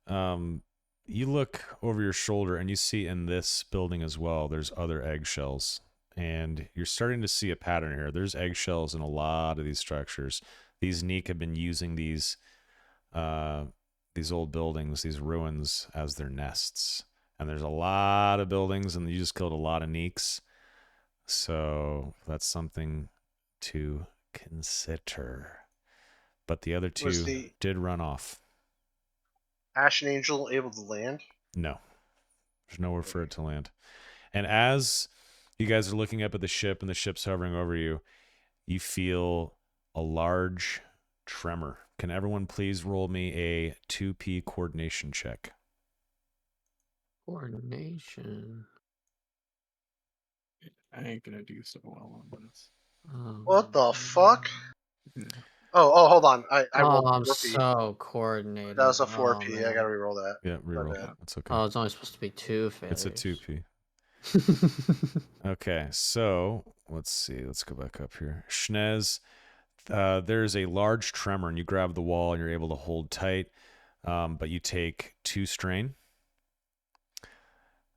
you look over your shoulder and you see in this building as well, there's other eggshells. And you're starting to see a pattern here. There's eggshells in a lot of these structures. These Neek have been using these old buildings, these ruins, as their nests. And there's a lot of buildings, and you just killed a lot of Neeks. So that's something to consider. But the other two Was the did run off. Ashen Angel able to land? No. There's nowhere for it to land. And as you guys are looking up at the ship and the ship's hovering over you, you feel a large tremor. Can everyone please roll me a 2P coordination check? Coordination. I ain't gonna do so well on this. What the fuck? Oh, hold on. I rolled I'm 4P. so coordinated. That was a Oh, 4P. I man. gotta reroll that. Yeah, reroll. bad. That's okay. Oh, it's only supposed to be 2 failures. It's a 2P. Okay, so let's see. Let's go back up here. Shnez, there's a large tremor, and you grab the wall, and you're able to hold tight, but you take 2 strain.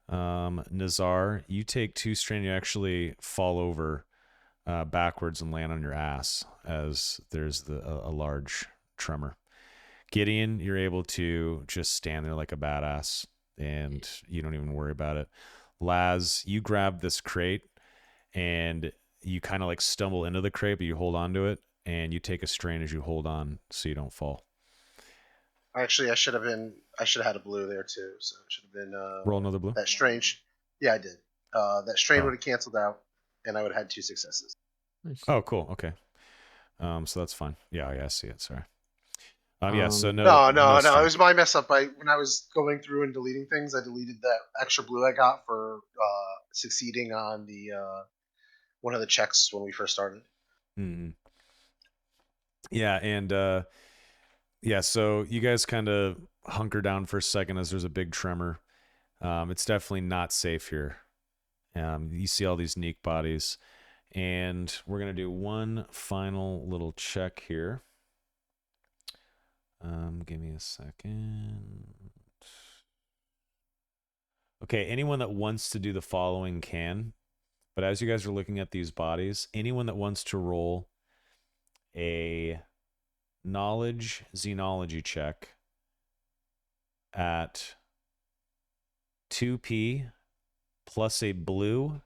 Nazar, you take 2 strain. You actually fall over backwards and land on your ass as there's a large tremor. Gideon, you're able to just stand there like a badass, and you don't even worry about it. Laz, you grab this crate, and you kind of like stumble into the crate, but you hold on to it, and you take a strain as you hold on so you don't fall. Actually, I should have had a blue there too, so it should have been Roll another blue. that strange. Yeah, I did. That strain Oh. would have canceled out, and I would have had 2 successes. Nice. Oh, cool. Okay. So that's fine. Yeah, I see it. Sorry. Yeah, so no. No. strain. It was my mess up. When I was going through and deleting things, I deleted that extra blue I got for succeeding on the one of the checks when we first started. Mm. Yeah, and yeah, so you guys kind of hunker down for a second as there's a big tremor. It's definitely not safe here. You see all these Neek bodies, and we're gonna do one final little check here. Give me a second. Okay, anyone that wants to do the following can, but as you guys are looking at these bodies, anyone that wants to roll a knowledge xenology check at 2P plus a blue,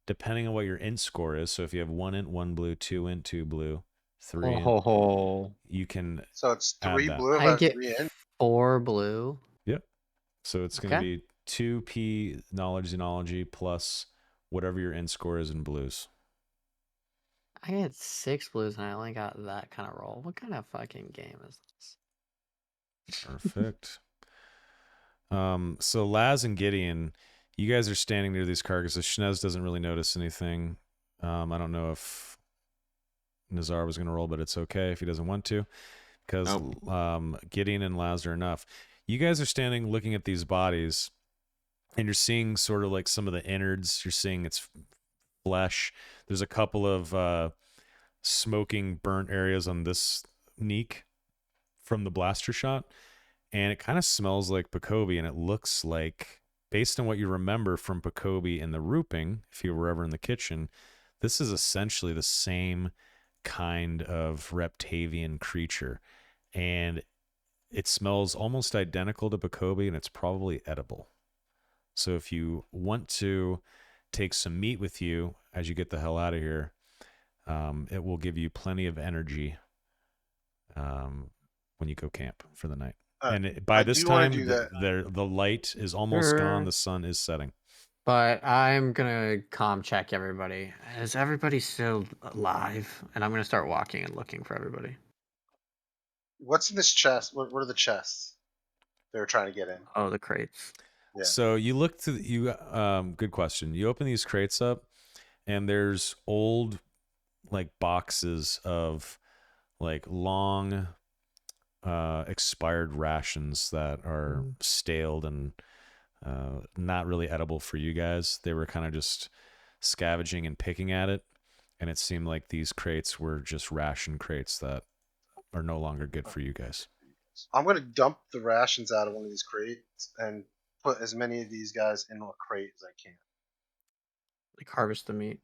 depending on what your int score is. So if you have 1 int, 1 blue, 2 int, 2 blue, 3 int, Oh, you can So it's add 3 that. blue. I About get 3 in. 4 blue. Yep. So it's going to Okay. be 2p knowledge xenology plus whatever your end score is in blues. I had 6 blues and I only got that kind of roll. What kind of fucking game is this? Perfect. So Laz and Gideon, you guys are standing near these carcasses. Shnez doesn't really notice anything. I don't know if Nazar was going to roll, but it's okay if he doesn't want to, because Gideon and Laz are enough. You guys are standing looking at these bodies, and you're seeing sort of like some of the innards. You're seeing its flesh. There's a couple of smoking, burnt areas on this Neek from the blaster shot, and it kind of smells like Pacobi, and it looks like, based on what you remember from Pacobi in the rooping, if you were ever in the kitchen, this is essentially the same kind of reptavian creature, and it smells almost identical to Pacobi, and it's probably edible. So if you want to take some meat with you as you get the hell out of here, it will give you plenty of energy when you go camp for the night. And by I this do wanna time, do that. the light is almost Sure. gone. The sun is setting. But I'm gonna comm check everybody. Is everybody still alive? And I'm gonna start walking and looking for everybody. What's in this chest? What are the chests they were trying to get in? Oh, the crates. Yeah. So you look to good question. You open these crates up, and there's old like boxes of like long expired rations that are staled and not really edible for you guys. They were kind of just scavenging and picking at it, and it seemed like these crates were just ration crates that are no longer good for you guys. I'm gonna dump the rations out of one of these crates and put as many of these guys in a crate as I can. Like harvest the meat.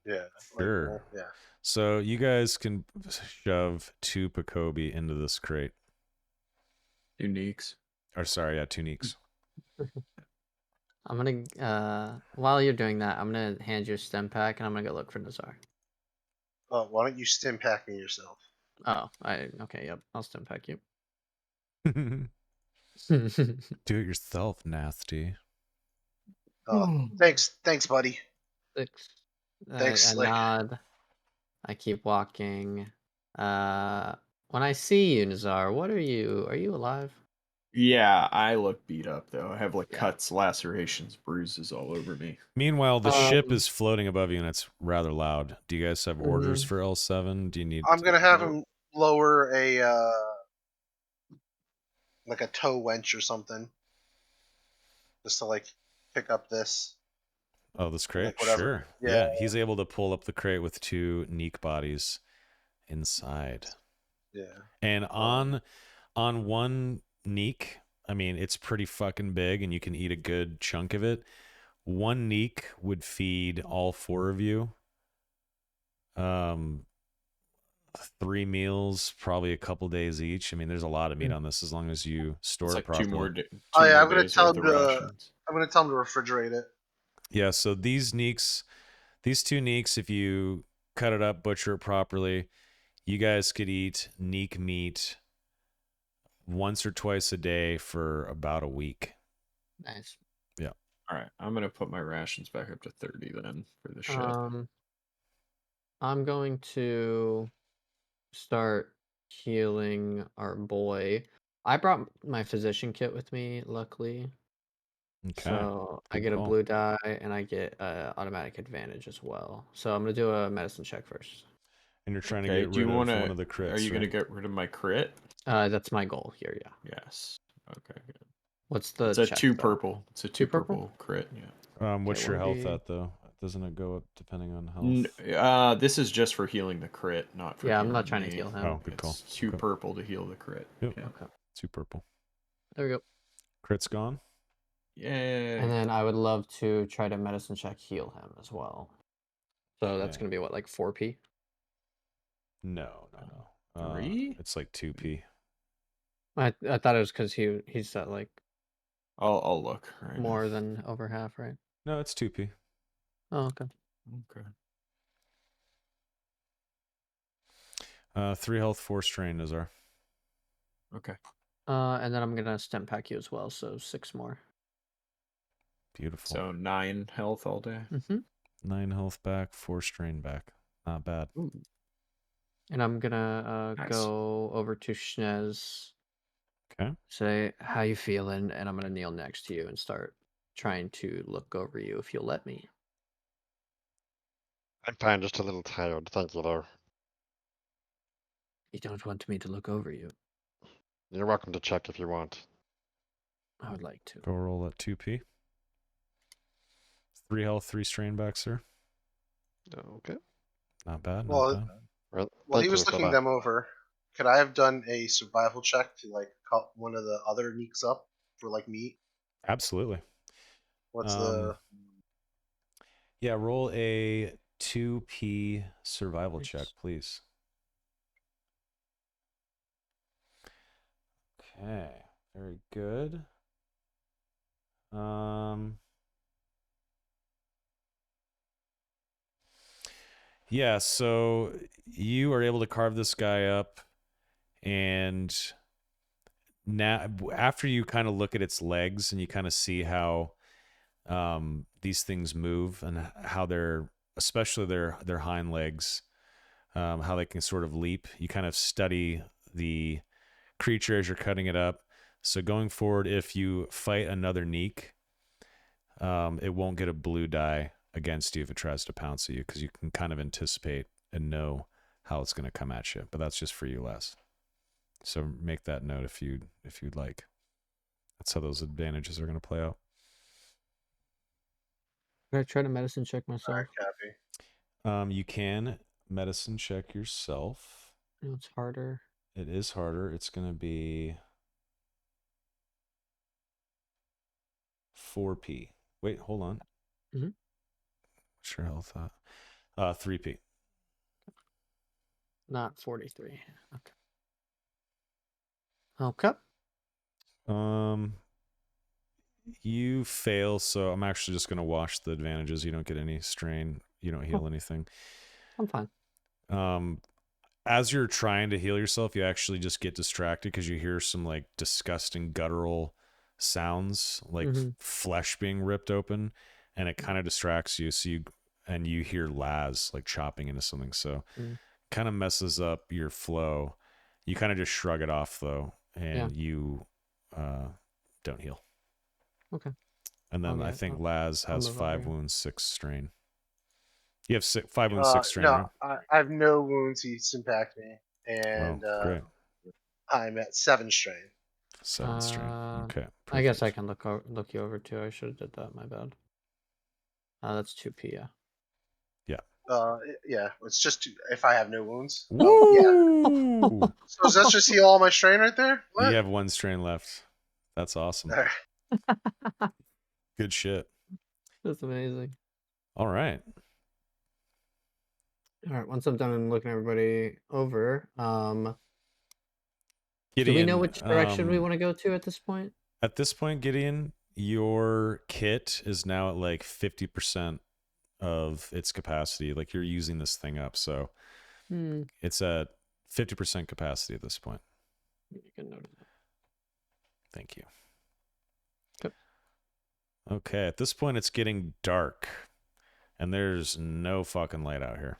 Yeah. Sure. Yeah. So you guys can shove 2 Pacobi into this crate. Uniques. Or sorry, yeah, 2 Neeks. I'm gonna while you're doing that, I'm gonna hand you a stem pack and I'm gonna go look for Nazar. Why don't you stim pack me yourself? Oh, okay, yep. I'll stem pack you. Do it yourself, nasty. Thanks, buddy. 6. Thanks, I Slick. nod. I keep walking. When I see you, Nazar, what are you? Are you alive? Yeah, I look beat up though. I have like Yeah. cuts, lacerations, bruises all over me. Meanwhile, the ship Um, is floating above you and it's rather loud. Do you guys have orders for L7? Do you need I'm gonna have him lower a like a tow winch or something, just to like pick up this. Oh, this crate? Like whatever. Sure. Yeah. Yeah, he's able to pull up the crate with 2 Neek bodies inside. Yeah. And on one Neek, I mean, it's pretty fucking big and you can eat a good chunk of it. 1 Neek would feed all 4 of you. 3 meals, probably a couple days each. I mean, there's a lot of meat on this as long as you store It's it like properly. 2 more Oh yeah, I'm gonna days tell worth him of to. rations. I'm gonna tell him to refrigerate it. Yeah, so these 2 Neeks, if you cut it up, butcher it properly, you guys could eat Neek meat once or twice a day for about a week. Nice. Yeah. All right, I'm gonna put my rations back up to 30 then for the ship. I'm going to start healing our boy. I brought my physician kit with me, luckily. Okay. So I Good get a call. blue die and I get automatic advantage as well. So I'm gonna do a medicine check first. And you're trying to Okay, get do you rid of want one of the to? crits. Are you gonna right? get rid of my crit? That's my goal here. Yeah. Yes. Okay. Good. What's the? It's a check, 2 though? purple. It's a 2 purple? purple crit. Yeah. What's Okay, your health 1d. at though? Doesn't it go up depending on health? This is just for healing the crit, not for. Yeah, I'm healing not trying to me. heal him. Oh, good call. It's 2 Okay. purple to heal the crit. Yep. Yeah. Okay. 2 purple. There we go. Crit's gone. Yay. And then I would love to try to medicine check heal him as well. So that's Okay. gonna be what, like 4p? No. 3? It's like 2p. I thought it was because he's at like I'll look right now. more than over half, right? No, it's 2p. Oh, okay. Okay. 3 health, 4 strain, Nazar. Okay. And then I'm gonna stem pack you as well, so 6 more. Beautiful. So 9 health all day. Mm-hmm. 9 health back, 4 strain back. Not bad. And I'm gonna Nice. go over to Schnez. Okay. Say how you feeling, and I'm gonna kneel next to you and start trying to look over you if you'll let me. I'm fine, just a little tired. Thank you, though. You don't want me to look over you. You're welcome to check if you want. I would like to. Go roll at 2p. 3 health, 3 strain back, sir. Okay. Not bad. Not Well, bad. Well, While he thank was you for looking that. them over, could I have done a survival check to like cut one of the other neeks up for like meat? Absolutely. What's the Yeah, roll a 2p survival Nice. check, please. Okay, very good. Yeah, so you are able to carve this guy up, and now after you kind of look at its legs and you kind of see how these things move and how they're, especially their hind legs, how they can sort of leap. You kind of study the creature as you're cutting it up. So going forward, if you fight another Neek, it won't get a blue die against you if it tries to pounce at you, because you can kind of anticipate and know how it's going to come at you. But that's just for you, Les. So make that note if you'd like. That's how those advantages are going to play out. Can I try to medicine check myself? Alright, Cappy? You can medicine check yourself. I know it's harder. It is harder. It's going to be 4p. Wait, hold on. Mhm. What's your health at? 3p. Not 43. Okay. You fail, so I'm actually just going to wash the advantages. You don't get any strain. You don't heal anything. I'm fine. As you're trying to heal yourself, you actually just get distracted because you hear some like disgusting guttural sounds, like flesh being ripped open, and it kind of distracts you. So you hear Laz like chopping into something, so kind of messes up your flow. You kind of just shrug it off though, and you don't heal. Okay. And then I Okay, think I'll- Laz has move over 5 here. wounds, 6 strain. You have 5 wounds, 6 strain, right? No, I have no wounds. He's impacted me, Oh, and great. I'm at 7 strain. 7 strain. Okay. I guess I perfect. can look you over too. I should have did that. My bad. That's 2p. Yeah. Yeah, it's just if I have no wounds. Woo! Oh, yeah. So does that just heal all my strain right there? What? You have 1 strain left. That's awesome. Alright. Good shit. That's amazing. All right. All right. Once I'm done and looking everybody over, do we Gideon, know which direction we want to go to at this point? At this point, Gideon, your kit is now at like 50% of its capacity. Like you're using this thing up, so it's at 50% capacity at this point. You can note that. Thank you. Yep. Okay, at this point it's getting dark, and there's no fucking light out here.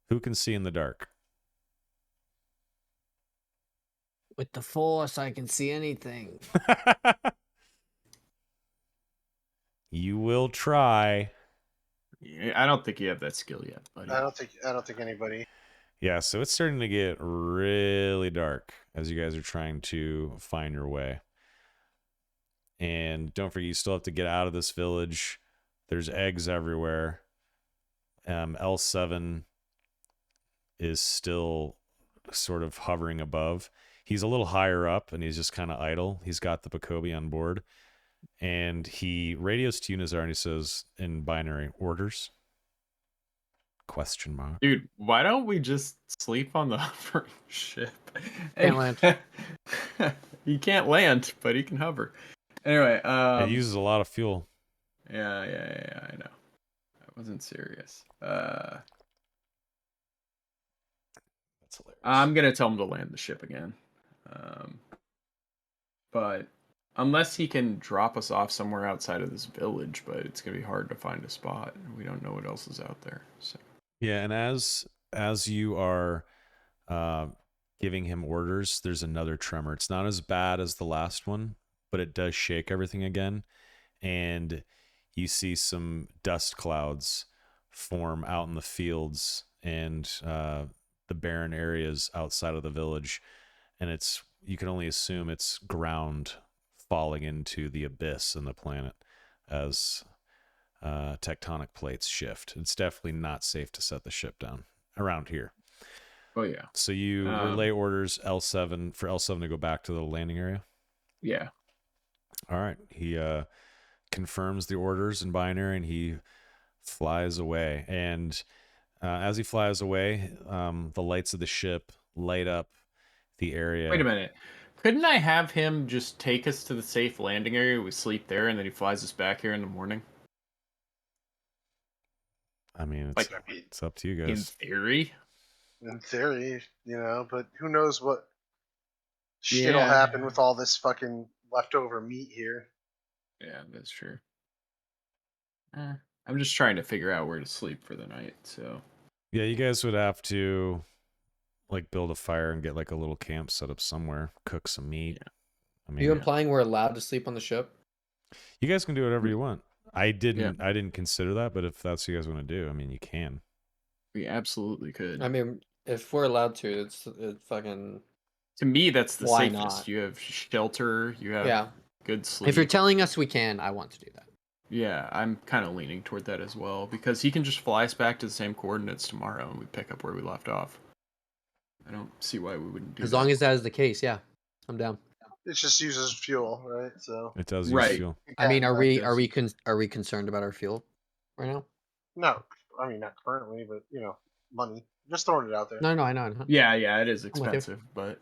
Who can see in the dark? With the Force, I can see anything. You will try. Yeah, I don't think you have that skill yet, buddy. I don't think anybody. Yeah, so it's starting to get really dark as you guys are trying to find your way. And don't forget, you still have to get out of this village. There's eggs everywhere. L7 is still sort of hovering above. He's a little higher up, and he's just kind of idle. He's got the Bakobi on board. And he radios to you, Nazar, and he says in binary, orders? ? Dude, why don't we just sleep on the hovering ship? Can't land. He can't land, but he can hover. Anyway, it uses a lot of fuel. Yeah, I know. I wasn't serious. That's hilarious. I'm gonna tell him to land the ship again. but unless he can drop us off somewhere outside of this village, but it's gonna be hard to find a spot. We don't know what else is out there. So Yeah, and as you are giving him orders, there's another tremor. It's not as bad as the last one, but it does shake everything again, and you see some dust clouds form out in the fields and the barren areas outside of the village, and you can only assume it's ground falling into the abyss in the planet as tectonic plates shift. It's definitely not safe to set the ship down around here. oh yeah. So you relay orders L7 for L7 to go back to the landing area. Yeah. All right. He confirms the orders in binary, and he flies away. And as he flies away, the lights of the ship light up the area. Wait a minute. Couldn't I have him just take us to the safe landing area? We sleep there, and then he flies us back here in the morning. I mean, Like, it's up to you in guys. theory. In theory, but who knows what shit'll Yeah. happen with all this fucking leftover meat here. Yeah, that's true. I'm just trying to figure out where to sleep for the night. So Yeah, you guys would have to like build a fire and get like a little camp set up somewhere, cook some meat. Yeah. I Are mean, you implying we're allowed to sleep on the ship? you guys can do whatever you want. I didn't consider that, but if that's what you guys want to do, I mean, you can. we absolutely could. I mean, if we're allowed to, it's fucking. To me, that's the Why safest. not? You have shelter. You have Yeah. good sleep. If you're telling us we can, I want to do that. Yeah, I'm kind of leaning toward that as well because he can just fly us back to the same coordinates tomorrow and we pick up where we left off. I don't see why we wouldn't do As that. long as that is the case, yeah, I'm down. It just uses fuel, right? So It does use Right. fuel. I mean, Yeah, are we concerned about our fuel right now? no, I mean not currently, but money. Just throwing it out there. No, I know. Yeah, it is with you. expensive, but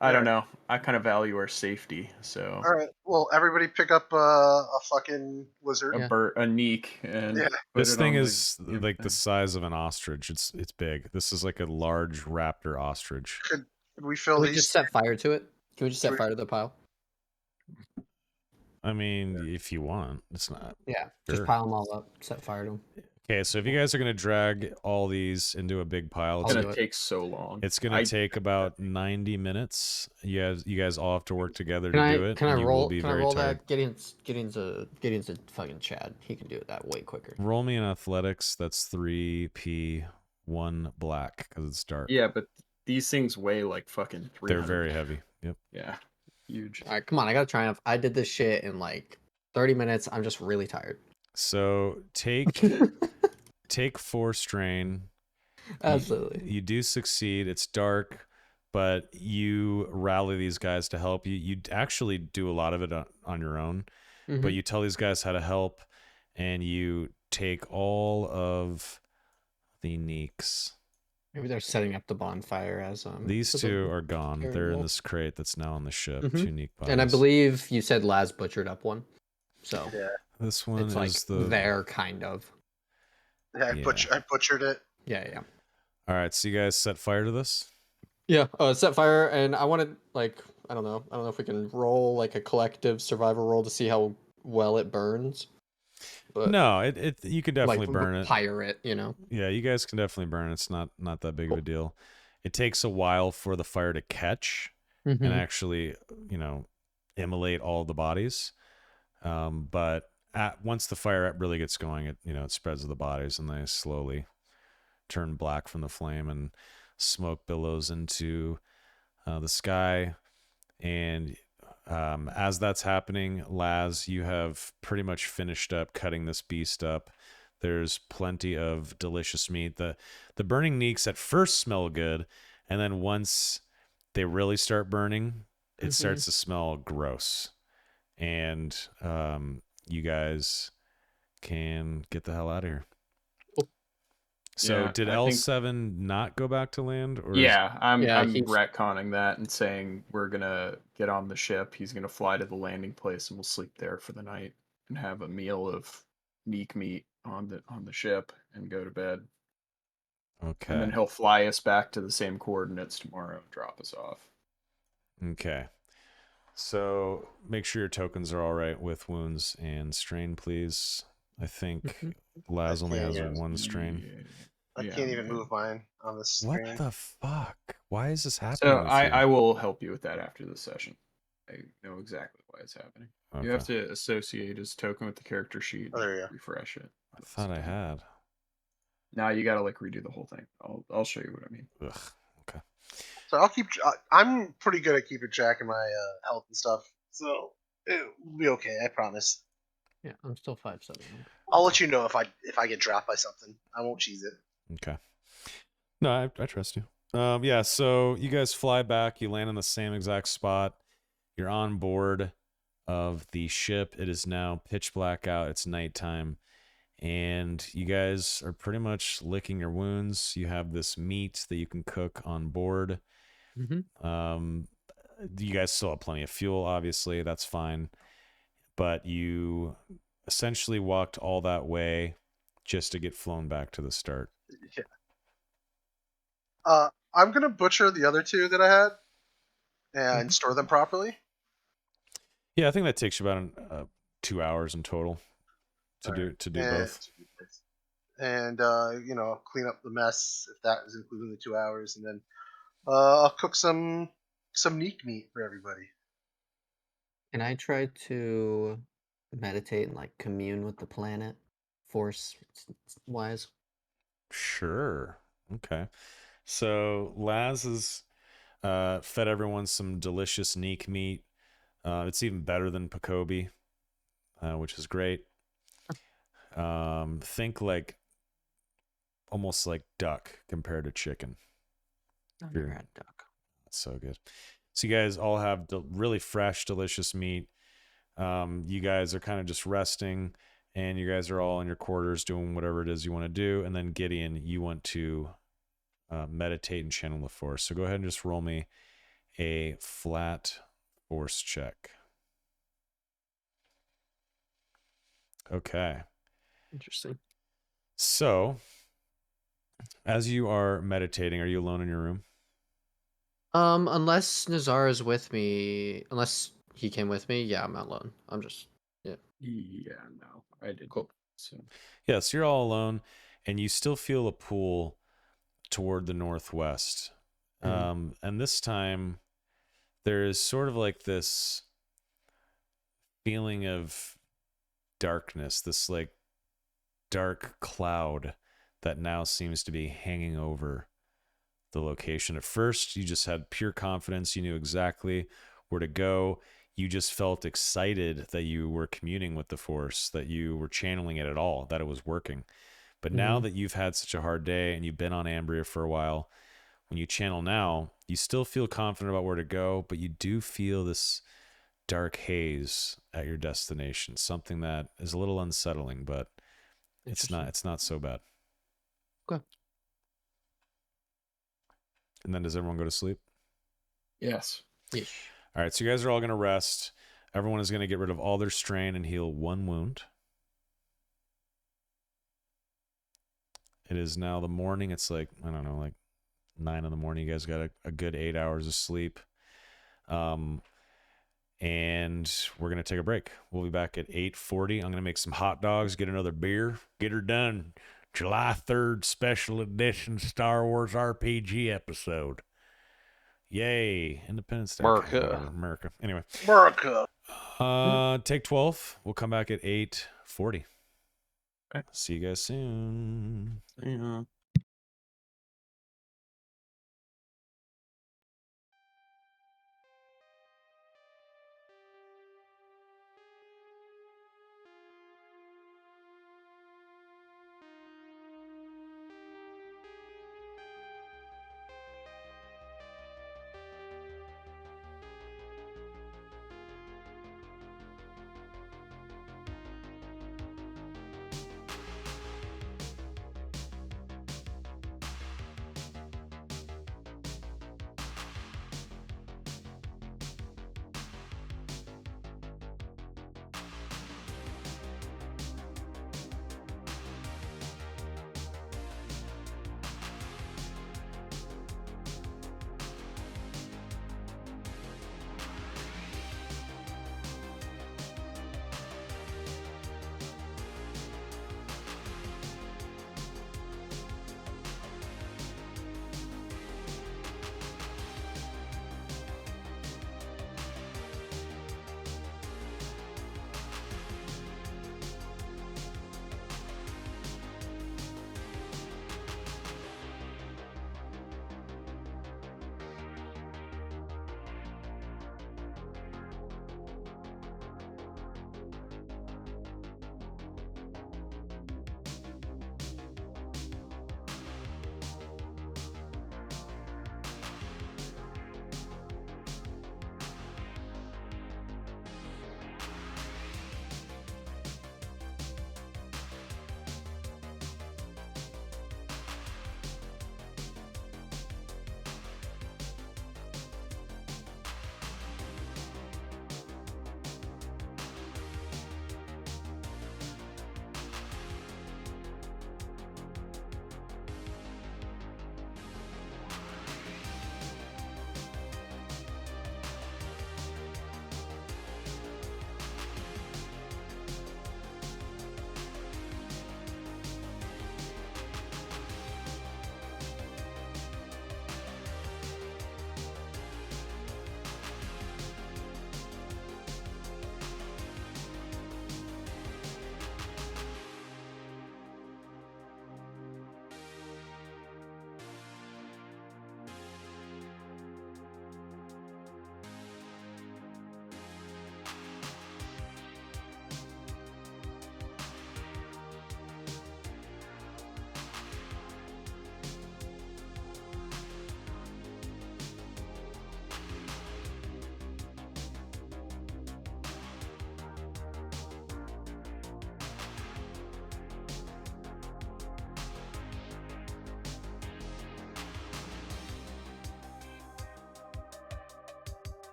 I don't know. I kind of value our safety, so All right. Well, everybody pick up a fucking lizard. a Yeah. a neek and Yeah. put This it thing on is the like the thing. size of an ostrich. It's big. This is like a large raptor ostrich. Could we fill Can we these? just set fire to it? Can we just set Sweet. fire to the pile? I mean, if you want, it's not. Yeah, Sure. just pile them all up, set fire to them. Okay, so if you guys are gonna drag all these into a big pile, It's I'll do gonna it. take so long. it's gonna take about 90 minutes. You guys all have to work together Can to I do it. can I and you will roll? be Can I very roll tired. that? Gideon's a fucking Chad. He can do it that way quicker. Roll me in athletics. That's 3P, 1 black because it's dark. Yeah, but these things weigh like fucking 300. They're very heavy. Yep. Yeah, huge. All right, come on, I gotta triumph. I did this shit in like 30 minutes. I'm just really tired. So take 4 strain. Absolutely. You do succeed. It's dark, but you rally these guys to help you. You actually do a lot of it on your own, but you tell these guys how to help, and you take all of the neeks. Maybe they're setting up the bonfire as These as a- two are gone. very They're in well. this crate that's now on the ship. Mhm. 2 neek bodies. And I believe you said Laz butchered up one, so Yeah. this one it's is like the. there kind of. Yeah, I butchered it. Yeah. All right, so you guys set fire to this. Yeah, set fire, and I wanted like I don't know if we can roll like a collective survival roll to see how well it burns. But No, it you can definitely like burn it. pirate, Yeah, you guys can definitely burn it. It's not that big of a deal. It takes a while for the fire to catch and actually, immolate all the bodies. But once the fire really gets going, it spreads to the bodies and they slowly turn black from the flame and smoke billows into the sky. And as that's happening, Laz, you have pretty much finished up cutting this beast up. There's plenty of delicious meat. The burning neeks at first smell good, and then once they really start burning, it starts to smell gross. And you guys can get the hell out of here. So Yeah, did I think- L7 not go back to land? Or Yeah, I'm he's- retconning that and saying we're gonna get on the ship. He's gonna fly to the landing place and we'll sleep there for the night and have a meal of neek meat on the ship and go to bed. Okay. And then he'll fly us back to the same coordinates tomorrow and drop us off. Okay. So make sure your tokens are all right with wounds and strain, please. I think Laz only has Yeah. one strain. I Yeah, can't I'm even good. move mine on this What screen. the fuck? Why is this happening? So with I you? will help you with that after the session. I know exactly why it's happening. You have Okay. to associate his token with the character sheet. Oh, there you go. Refresh it. I thought I had. Now you gotta like redo the whole thing. I'll show you what I mean. Ugh. Okay. So I'll keep. I'm pretty good at keeping track of my health and stuff, so it'll be okay. I promise. Yeah, I'm still 5'7". I'll let you know if I get dropped by something. I won't cheese it. Okay. No, I trust you. Yeah, so you guys fly back, you land in the same exact spot. You're on board of the ship. It is now pitch black out. It's nighttime. And you guys are pretty much licking your wounds. You have this meat that you can cook on board. You guys still have plenty of fuel, obviously. That's fine. But you essentially walked all that way just to get flown back to the start. Yeah. I'm gonna butcher the other two that I had and store them properly. Yeah, I think that takes you about 2 hours in total to Alright. do both. And clean up the mess if that is including the 2 hours, and then I'll cook some neek meat for everybody. Can I try to meditate and like commune with the planet, force wise? Sure. Okay. So Laz has fed everyone some delicious neek meat. It's even better than Pacobi, which is great. Think like almost like duck compared to chicken. I've never had duck. That's so good. So you guys all have really fresh, delicious meat. You guys are kind of just resting, and you guys are all in your quarters doing whatever it is you want to do. And then Gideon, you want to meditate and channel the force. So go ahead and just roll me a flat force check. Okay. Interesting. So as you are meditating, are you alone in your room? Unless Nazar is with me, unless he came with me, yeah, I'm not alone. I'm just Yeah, no, I did. cool. So Yeah, so you're all alone, and you still feel a pull toward the northwest. And this time, there is sort of like this feeling of darkness, this like dark cloud that now seems to be hanging over the location. At first, you just had pure confidence. You knew exactly where to go. You just felt excited that you were communing with the force, that you were channeling it at all, that it was working. But now that you've had such a hard day and you've been on Ambria for a while, when you channel now, you still feel confident about where to go, but you do feel this dark haze at your destination, something that is a little unsettling, but it's not so bad. Okay. And then does everyone go to sleep? yes. Yeesh. All right, so you guys are all going to rest. Everyone is going to get rid of all their strain and heal one wound. It is now the morning. It's like, I don't know, like 9 in the morning. You guys got a good 8 hours of sleep. And we're going to take a break. We'll be back at 8:40. I'm going to make some hot dogs, get another beer, get her done. July 3rd special edition Star Wars RPG episode. Yay. Independence Day. America. Whatever, America. Anyway. America. Take 12. We'll come back at 8:40. Okay. See you guys soon. Yeah.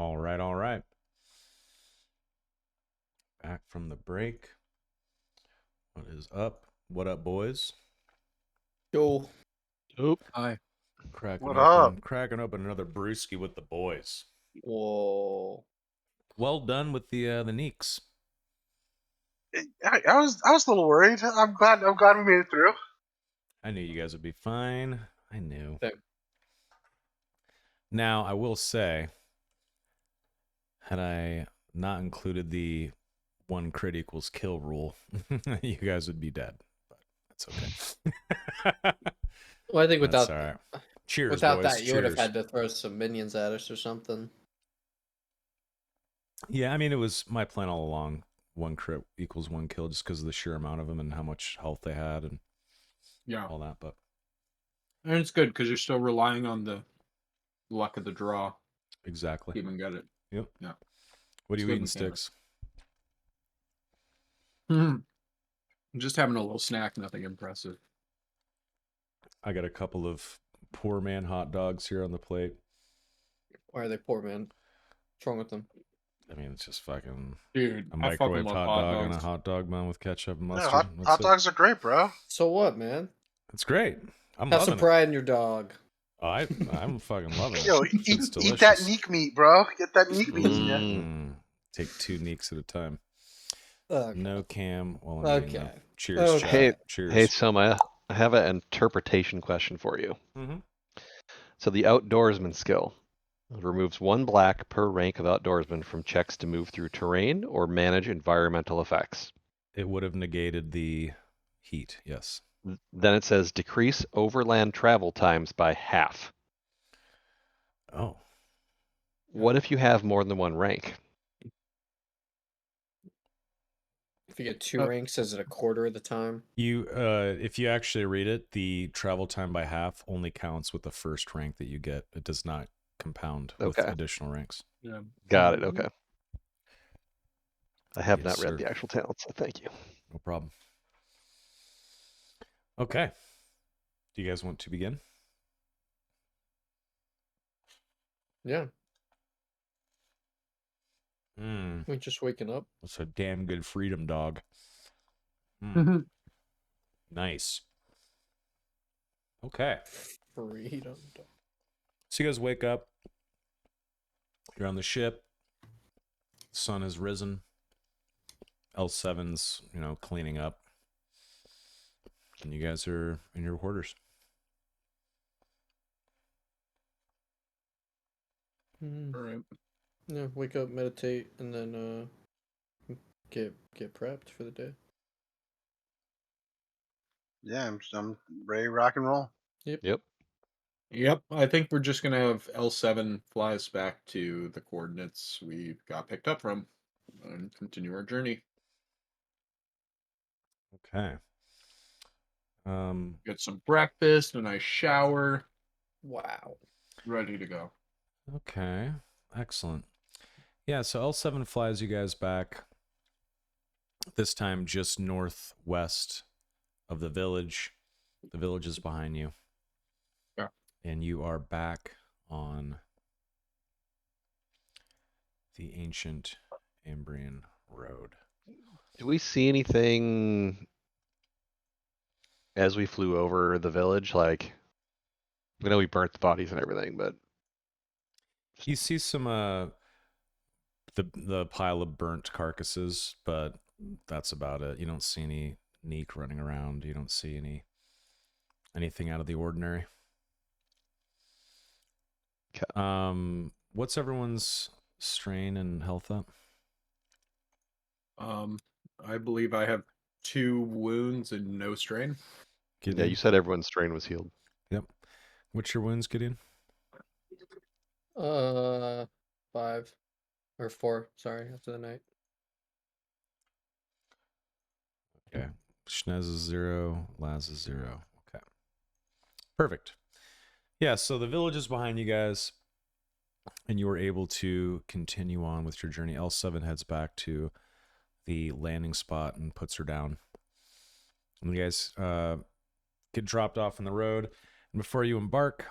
All right, all right. Back from the break. What is up? What up, boys? Yo. Oop. Hi. Cracking What cracking open another brewski with the boys. Whoa. Well done with the Neeks. I was a little worried. I'm glad we made it through. I knew you guys would be fine. I knew. Same. Now, I will say, had I not included the 1 crit equals kill rule, you guys would be dead. But that's okay. Well, I think That's without all right. Cheers, without boys. that, you would have Cheers. had to throw some minions at us or something. Yeah, I mean, it was my plan all along. 1 crit equals 1 kill, just because of the sheer amount of them and how much health they had and Yeah. all that. But And it's good because you're still relying on the luck of the draw exactly. to even get it. Yep. Yeah. What are It's you good eating, mechanic. Sticks? Just having a little snack, nothing impressive. I got a couple of poor man hot dogs here on the plate. Why are they poor, man? What's wrong with them? I mean, it's just fucking Dude, a I fucking microwaved love hot hot dog and a dogs. hot dog bun with ketchup and Yeah, mustard. hot dogs are great, bro. So what, man? It's great. I'm Have some loving it. pride in your dog. Oh, I'm fucking loving it. Yo, It's eat that delicious. neek meat, bro. Get that neek meat in ya. Mm. Take 2 neeks at a time. Okay. No cam while I'm eating them. Okay. Cheers, Okay. chat. Hey, Cheers. hey, Soma, I have an interpretation question for you. Mm-hmm. So the outdoorsman skill removes 1 black per rank of outdoorsman from checks to move through terrain or manage environmental effects. It would have negated the heat, yes. Then it says decrease overland travel times by half. Oh. What if you have more than 1 rank? If you get 2 ranks, is it a quarter of the time? You if you actually read it, the travel time by half only counts with the first rank that you get. It does not compound with Okay. additional ranks. Yeah. Got it. Okay. I have Yes, not read sir. the actual talents, so thank you. No problem. Okay. Do you guys want to begin? Yeah. Mm, We're just waking up. that's a damn good freedom dog. Mm, nice. Okay. Freedom dog. So you guys wake up. You're on the ship. The sun has risen. L7's, cleaning up. And you guys are in your quarters. Mm. All right. Yeah, wake up, meditate, and then get prepped for the day. Yeah, I'm ready to rock and roll. Yep. Yep. I think we're just gonna have L7 fly us back to the coordinates we got picked up from, and continue our journey. Okay. Get some breakfast, a nice shower, Wow. ready to go. Okay. Excellent. Yeah, so L7 flies you guys back. This time just northwest of the village. The village is behind you. Yeah. And you are back on the ancient Ambrian Road. Do we see anything as we flew over the village? Like, I know we burnt the bodies and everything, but You see some the pile of burnt carcasses, but that's about it. You don't see any Neek running around. You don't see anything out of the ordinary. What's everyone's strain and health up? I believe I have 2 wounds and no strain. yeah, Gideon? you said everyone's strain was healed. Yep. What's your wounds, Gideon? 5 or 4. Sorry, after the night. Okay. Schnez is 0. Laz is 0. Okay. Perfect. Yeah, so the village is behind you guys, and you were able to continue on with your journey. L7 heads back to the landing spot and puts her down. And you guys get dropped off on the road. And before you embark,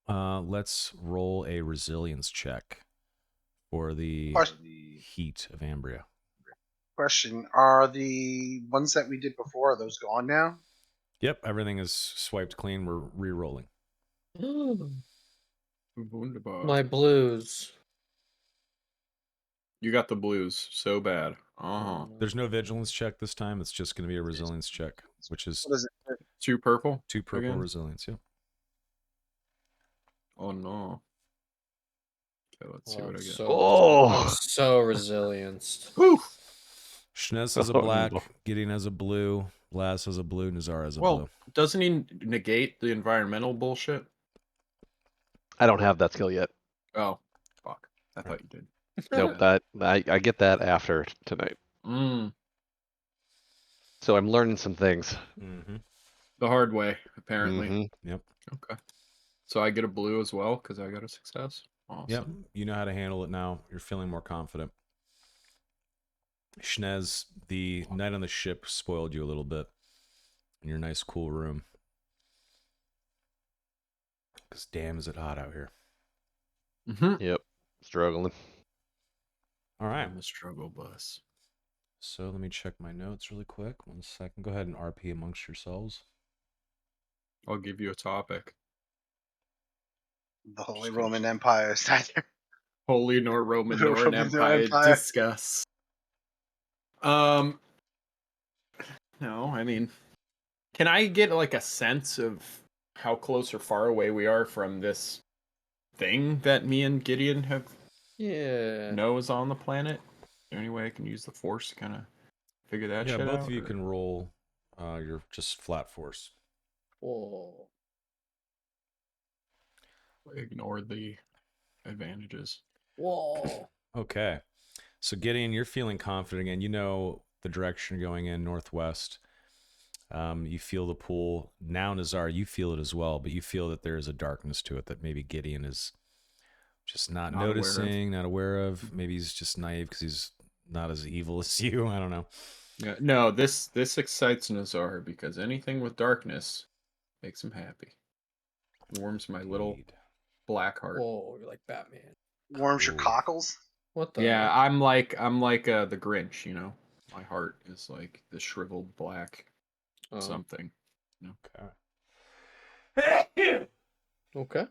Let's roll a resilience check for the heat of Ambria. Question: are the ones that we did before, are those gone now? Yep, everything is swiped clean. We're re-rolling. Wunderbar. My blues. You got the blues so bad. Uh-huh. There's no vigilance check this time. It's just going to be a resilience check, which is What is it? 2 purple? 2 purple again? resilience. Yep. Oh no. Okay, let's see Oh, what I I'm get. so Oh. I'm so resilienced. Whew. Schnez has a Oh, black, no. Gideon has a blue, Laz has a blue, Nazar has a Well, blue. doesn't he negate the environmental bullshit? I don't have that skill yet. Oh, fuck. I thought you did. Nope, that I get that after tonight. Mm, So I'm learning some things. Mm-hmm. the hard way, apparently. Mhm. Yep. Okay. So I get a blue as well because I got a success. Awesome. Yep. You know how to handle it now. You're feeling more confident. Schnez, the night on the ship spoiled you a little bit in your nice, cool room. Because damn, is it hot out here. Mm-hmm. Yep. Struggling. All right. On the struggle bus. So let me check my notes really quick. 1 second. Go ahead and RP amongst yourselves. I'll give you a topic. The Holy Just Roman Empire is either. Holy nor Roman nor an Roman empire. Empire. Discuss. No, I mean, can I get like a sense of how close or far away we are from this thing that me and Gideon have Yeah. know is on the planet? Is there any way I can use the force to kind of figure that Yeah, shit both out? of you or- can roll your just flat force. Whoa. ignore the advantages. Whoa. Okay. So Gideon, you're feeling confident again. You know the direction you're going in, northwest. You feel the pool. Now, Nazar, you feel it as well, but you feel that there is a darkness to it that maybe Gideon is just not Not aware of. noticing, not aware of. Maybe he's just naive because he's not as evil as you. I don't know. Yeah, no, this excites Nazar because anything with darkness makes him happy. Warms my little Indeed. black heart. Whoa, you're like Batman. Warms your Cool. cockles. What the Yeah, heck? I'm like the Grinch, you know. My heart is like the shriveled black Oh, something. Okay. okay.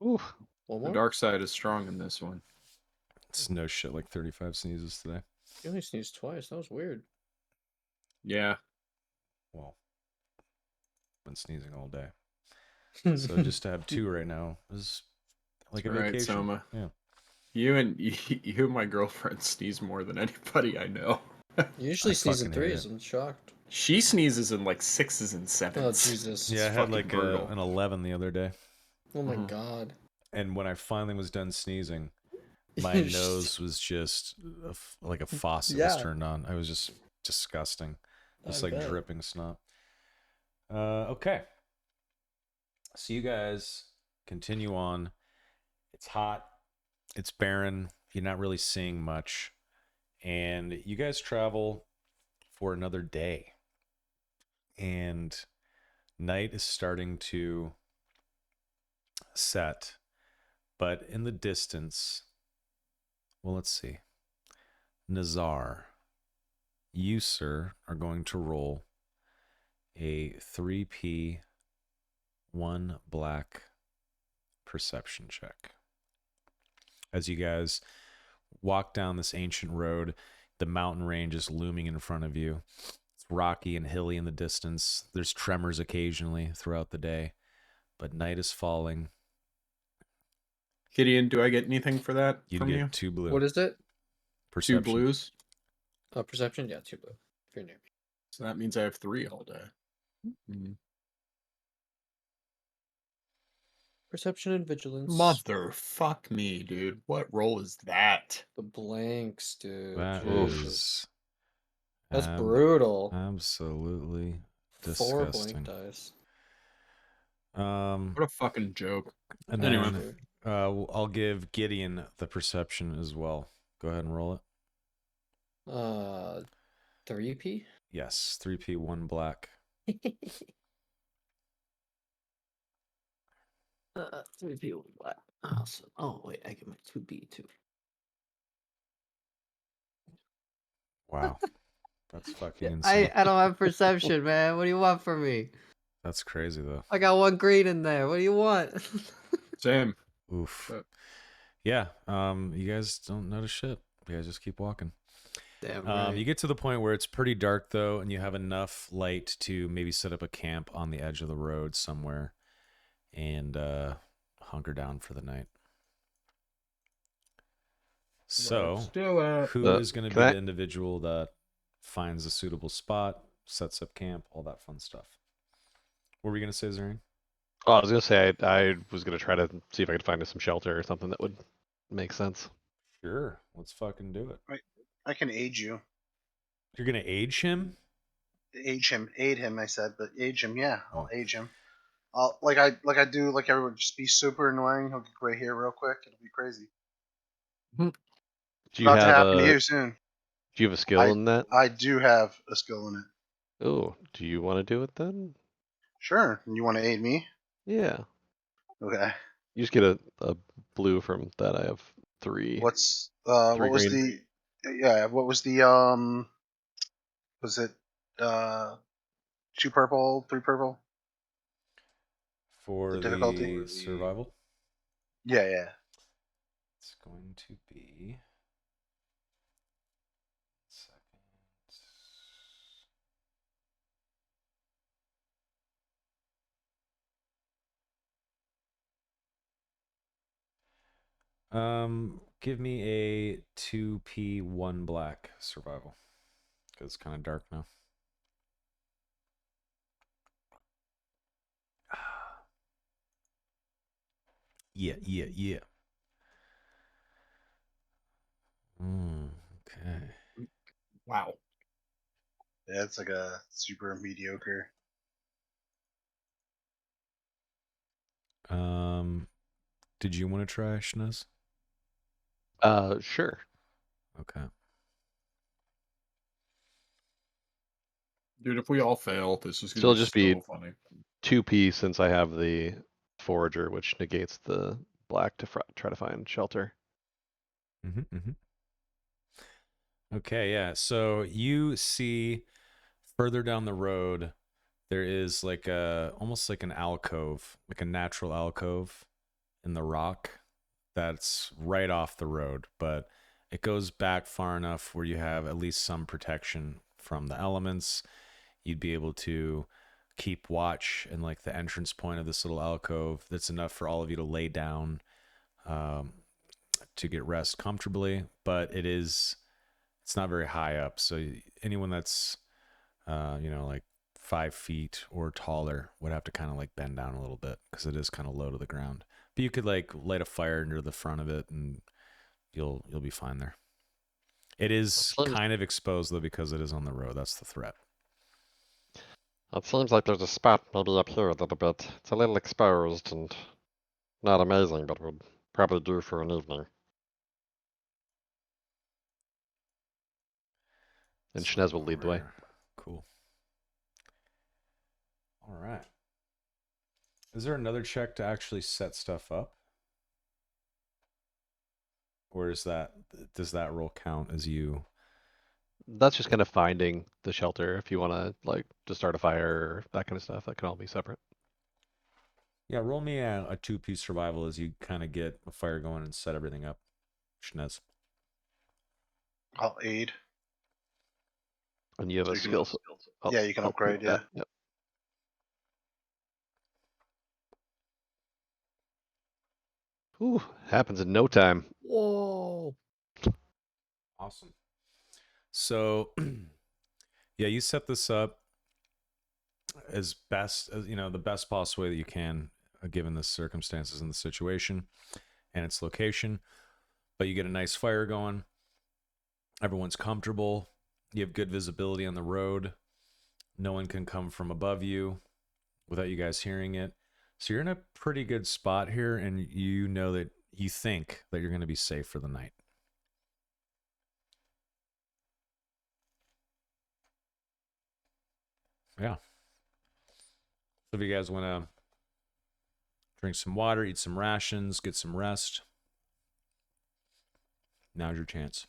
Ooh. One The more. dark side is strong in this one. It's no shit like 35 sneezes today. You only sneezed twice. That was weird. Yeah. Well, been sneezing all day. So just to have 2 right now is like a All right, vacation. Soma. Yeah. You and my girlfriend sneeze more than anybody I know. You usually I sneeze in fucking hate threes. it. I'm shocked. She sneezes in like 6s and 7s. Oh Jesus. Yeah, I It's had fucking like brutal. an 11 the other day. Oh my Mhm. God. And when I finally was done sneezing, my nose was just like a faucet was Yeah. turned on. I was just disgusting. Just I like bet. dripping snot. Okay. So you guys continue on. It's hot. It's barren. You're not really seeing much. And you guys travel for another day. And night is starting to set. But in the distance, well, let's see. Nazar, you, sir, are going to roll a 3P 1 black perception check. As you guys walk down this ancient road, the mountain range is looming in front of you. It's rocky and hilly in the distance. There's tremors occasionally throughout the day, but night is falling. Gideon, do I get anything for that You from get you? 2 blue. What is it? 2 perception. blues. Perception? Yeah, 2 blue. If you're near me. So that means I have 3 all day. Mhm. Perception and vigilance. Motherfuck me, dude. What roll is that? The blanks, dude. That Jesus. is That's brutal. absolutely 4 disgusting. blank dice. Um, What a fucking joke. and Anyway. then I'll give Gideon the perception as well. Go ahead and roll it. 3P? Yes, 3P 1 black. 3P black. Awesome. Oh wait, I get my 2B too. Wow. That's fucking insane. I don't have perception, man. What do you want from me? That's crazy though. I got 1 green in there. What do you want? Same. Oof. But- Yeah. You guys don't notice shit. You guys just keep walking. Damn You right. get to the point where it's pretty dark though, and you have enough light to maybe set up a camp on the edge of the road somewhere and hunker down for the night. So, Let's do it. who is going to be can I- the individual that finds a suitable spot, sets up camp, all that fun stuff? What were you going to say, Zarian? Oh, I was gonna say I was gonna try to see if I could find us some shelter or something that would make sense. Sure. Let's fucking do it. I can aid you. You're going to age him? Aid him. I said, but age him. Yeah, I'll Oh. age him. I'll like I do like everyone. Just be super annoying. He'll get right here real quick. It'll be crazy. Do you About to have happen to a you soon. Do you have a skill in that? I do have a skill in it. Oh, do you want to do it then? Sure. You want to aid me? Yeah. Okay. You just get a blue from that. I have 3. What's Three what was green. what was the was it 2 purple, 3 purple? For The difficulty? the survival? Yeah. It's going to be... Second. Give me a 2P 1 black survival. Because it's kind of dark now. Yeah. Okay. Wow. Yeah, it's like a super mediocre. Did you want to try, Shnez? Sure. Okay. Dude, if we all fail, this is So gonna it'll be just so be- funny. 2P since I have the forager, which negates the black to try to find shelter. Mm-hmm. Okay, yeah. So you see further down the road, there is like almost like an alcove, like a natural alcove in the rock that's right off the road, but it goes back far enough where you have at least some protection from the elements. You'd be able to keep watch in like the entrance point of this little alcove. That's enough for all of you to lay down to get rest comfortably, but it's not very high up. So anyone that's like 5 feet or taller would have to kind of like bend down a little bit because it is kind of low to the ground. But you could like light a fire near the front of it and you'll be fine there. It is Well, kind of exposed though because it is on the road. That's the threat. It seems like there's a spot maybe up here a little bit. It's a little exposed and not amazing, but would probably do for an evening. And Shnez will lead the way. Over. Cool. All right. Is there another check to actually set stuff up? Or does that roll count as you? That's just kind of finding the shelter. If you want to like to start a fire or that kind of stuff, that can all be separate. Yeah, roll me a 2-piece survival as you kind of get a fire going and set everything up. Shnez. I'll aid. And you have So a you can- skill. So yeah, you can I'll upgrade, keep that. Yep. Ooh, happens in no time. Whoa. Awesome. So, yeah, you set this up as best as the best possible way that you can, given the circumstances and the situation and its location. But you get a nice fire going. Everyone's comfortable. You have good visibility on the road. No one can come from above you without you guys hearing it. So you're in a pretty good spot here, and you know that you think that you're going to be safe for the night. Yeah. So if you guys want to Drink some water, eat some rations, get some rest. Now's your chance.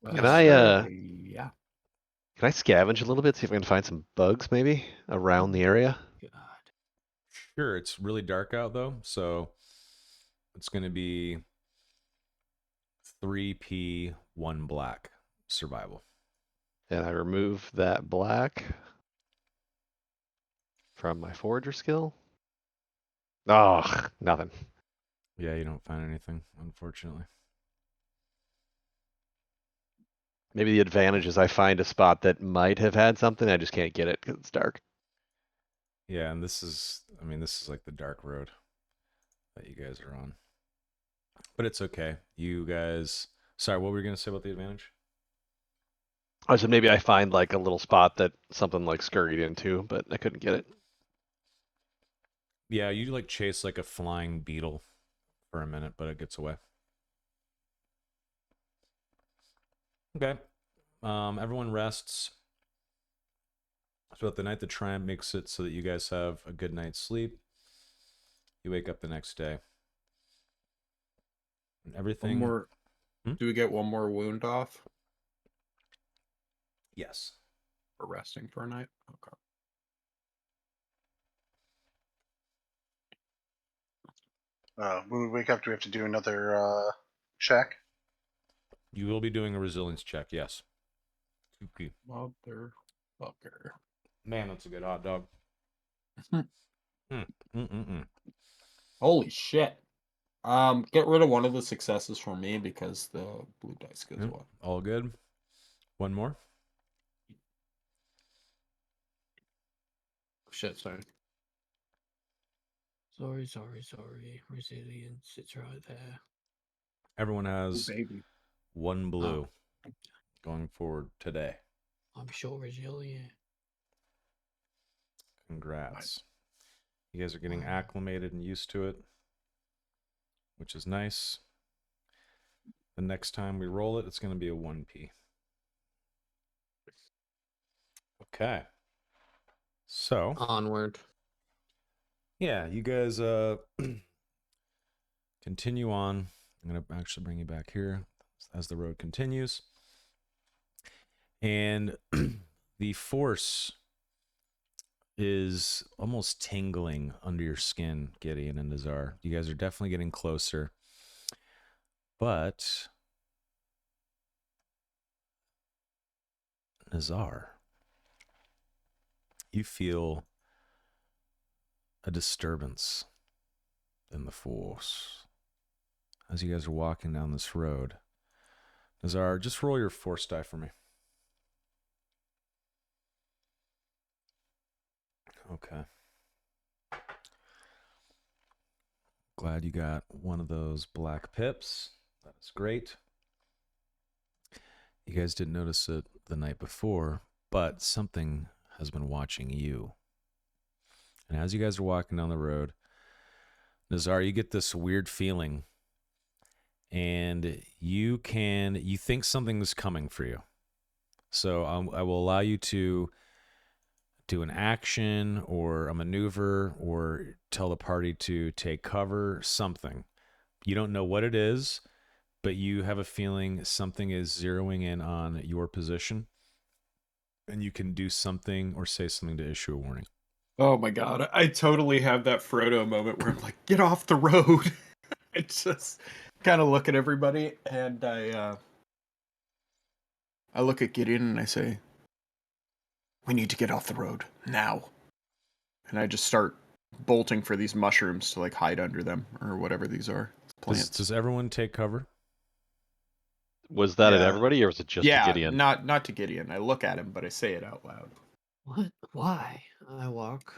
Can I Yeah. can I scavenge a little bit, see if I can find some bugs maybe around the area? God. Sure, it's really dark out though, so it's going to be 3p, 1 black survival. And I remove that black from my forager skill. Oh, nothing. Yeah, you don't find anything, unfortunately. Maybe the advantage is I find a spot that might have had something, I just can't get it because it's dark. Yeah, and this is like the dark road that you guys are on. But it's okay. You guys, sorry, what were you going to say about the advantage? I said maybe I find like a little spot that something like scurried into, but I couldn't get it. Yeah, you like chase like a flying beetle for a minute, but it gets away. Okay. Everyone rests. Throughout the night, the Triumph makes it so that you guys have a good night's sleep. You wake up the next day. And everything. One more. Do we get one more wound off Yes. for resting for a night? Okay. When we wake up, do we have to do another check? You will be doing a resilience check, yes. 2p. Motherfucker. Man, that's a good hot dog. Holy shit. Get rid of one of the successes for me because the blue dice goes Yep, away. all good. One more. Shit, sorry. Sorry. Resilience, it's right there. Everyone has Baby. one blue going forward today. I'm sure resilient. Congrats. You guys are getting acclimated and used to it, which is nice. The next time we roll it, it's going to be a 1p. Okay. So, Onward. yeah, you guys continue on. I'm going to actually bring you back here as the road continues. And the force is almost tingling under your skin, Gideon and Nazar. You guys are definitely getting closer. But Nazar, you feel a disturbance in the force as you guys are walking down this road. Nazar, just roll your force die for me. Okay. Glad you got one of those black pips. That is great. You guys didn't notice it the night before, but something has been watching you. And as you guys are walking down the road, Nazar, you get this weird feeling, and you think something's coming for you. So I will allow you to do an action or a maneuver or tell the party to take cover, something. You don't know what it is, but you have a feeling something is zeroing in on your position, and you can do something or say something to issue a warning. Oh my god, I totally have that Frodo moment where I'm like, get off the road. I just kind of look at everybody and I look at Gideon and I say, we need to get off the road now. And I just start bolting for these mushrooms to like hide under them or whatever these are. Plants. Does everyone take cover? Was that at Yeah. everybody or was it just yeah, to Gideon? not to Gideon. I look at him, but I say it out loud. What? Why? I walk.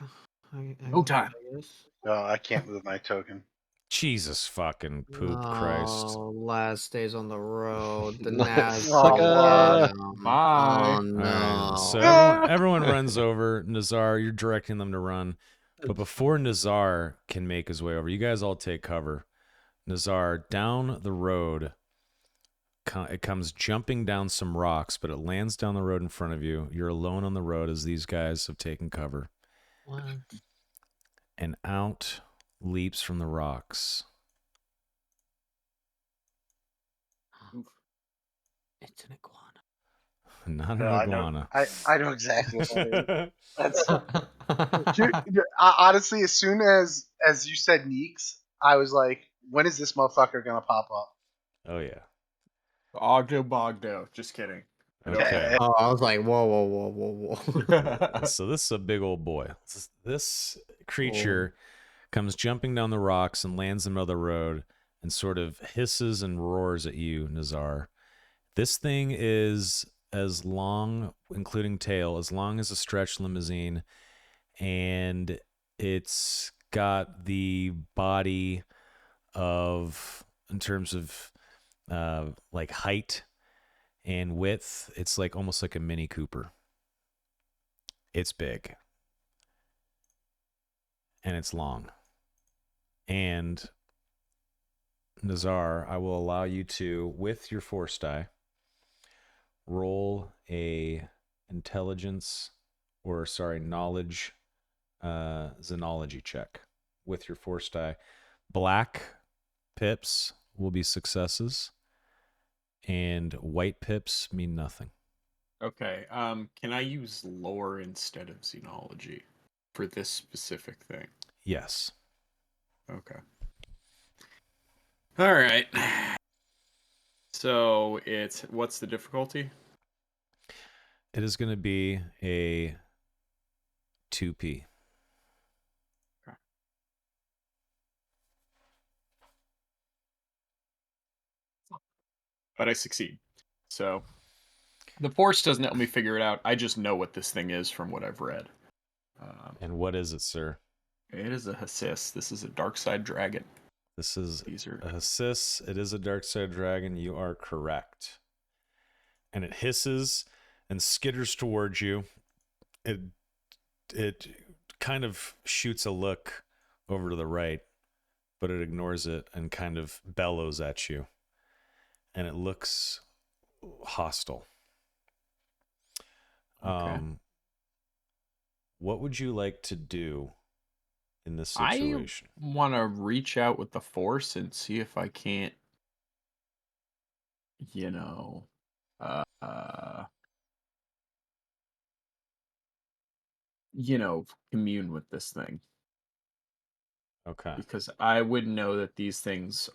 I No time. I guess. Oh, I can't move my token. Jesus fucking poop Christ. Oh, last days on the road. The Nice. Naz. Sucker. Bye. Oh All no. right, so everyone runs over. Nazar, you're directing them to run. But before Nazar can make his way over, you guys all take cover. Nazar, down the road, it comes jumping down some rocks, but it lands down the road in front of you. You're alone on the road as these guys have taken cover. What? and out leaps from the rocks. It's an iguana. Not an No, iguana. I know exactly what that is. Honestly, as soon as you said Neeks, I was like, when is this motherfucker gonna pop up? Oh yeah. Ogdo Bogdo. Just kidding. I don't Okay. Oh, I was like, whoa. care. So this is a big old boy. This creature comes jumping down the rocks and lands in the middle of the road and sort of hisses and roars at you, Nazar. This thing is as long, including tail, as long as a stretch limousine, and it's got the body of, in terms of like height and width, it's like almost like a Mini Cooper. It's big. And it's long. And Nazar, I will allow you to, with your force die, roll a knowledge xenology check with your force die. Black pips will be successes, and white pips mean nothing. Okay. Can I use lore instead of xenology for this specific thing? Yes. Okay. All right. So what's the difficulty? It is going to be a 2P. But I succeed. So the force doesn't help me figure it out. I just know what this thing is from what I've read. And what is it, sir? It is a Hassis. This is a dark side dragon. This is These are a Hassis. It is a dark side dragon. You are correct. And it hisses and skitters towards you. It kind of shoots a look over to the right, but it ignores it and kind of bellows at you. And it looks hostile. Okay. What would you like to do in this situation? I want to reach out with the force and see if I can't, commune with this thing. Okay. Because I would know that these things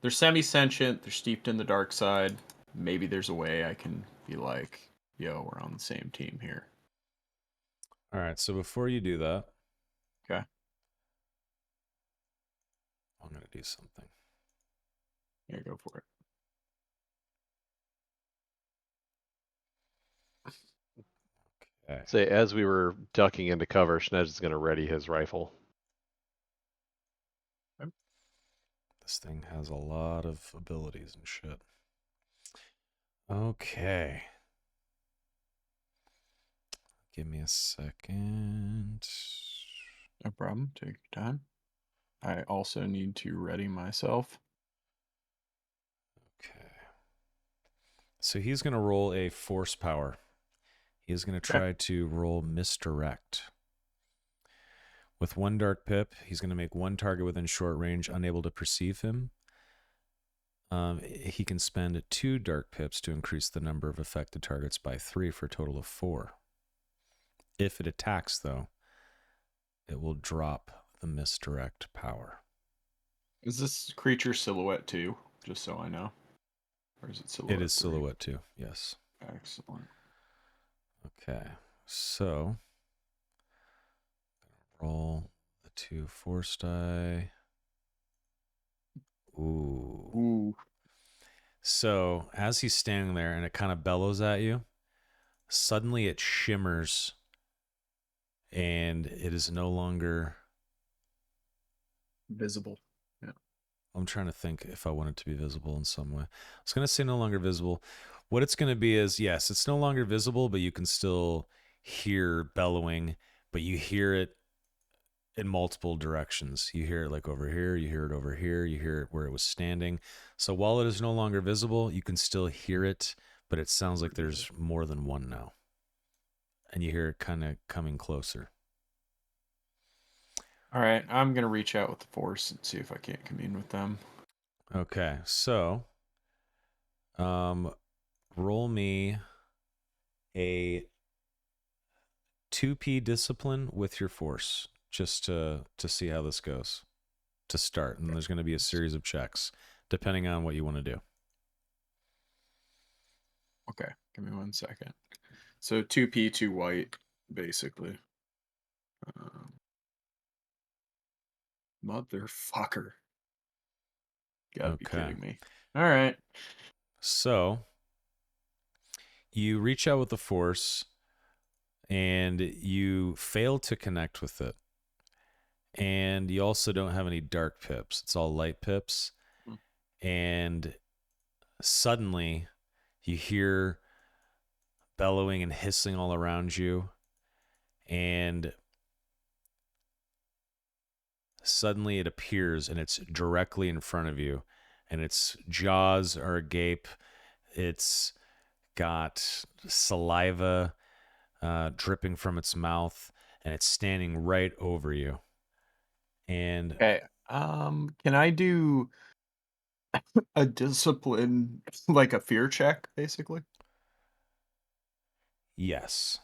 they're semi-sentient, they're steeped in the dark side. Maybe there's a way I can be like, yo, we're on the same team here. All right. So before you do that, Okay. I'm going to do something. Yeah, go for it. Okay. Say, as we were ducking into cover, Schnez is going to ready his rifle. This thing has a lot of abilities and shit. Okay. Give me a second. No problem. Take your time. I also need to ready myself. Okay. So he's going to roll a force power. He's going to try to roll misdirect. With one dark pip, he's going to make one target within short range unable to perceive him. He can spend 2 dark pips to increase the number of affected targets by 3 for a total of 4. If it attacks, though, it will drop the misdirect power. Is this creature silhouette too? Just so I know. Or is it silhouette? It is 3? silhouette too, yes. Excellent. Okay, so roll the 2 force die. Ooh. So as he's standing there and it kind of bellows at you, suddenly it shimmers and it is no longer Visible. Yeah. I'm trying to think if I want it to be visible in some way. I was going to say no longer visible. What it's going to be is, yes, it's no longer visible, but you can still hear bellowing, but you hear it in multiple directions. You hear it like over here, you hear it over here, you hear it where it was standing. So while it is no longer visible, you can still hear it, but it sounds like there's more than one now. And you hear it kind of coming closer. All right, I'm gonna reach out with the force and see if I can't commune with them. Okay, so roll me a 2p discipline with your force, just to see how this goes to start. And there's going to be a series of checks depending on what you want to do. Okay, give me 1 second. So 2p, 2 white, basically. Motherfucker. You gotta be Okay. kidding me. All right. So you reach out with the force and you fail to connect with it. And you also don't have any dark pips. It's all light pips. Hmm. And suddenly you hear bellowing and hissing all around you. And suddenly it appears and it's directly in front of you. And its jaws are agape. It's got saliva dripping from its mouth. And it's standing right over you. And Okay. Can I do a discipline, like a fear check, basically, yes.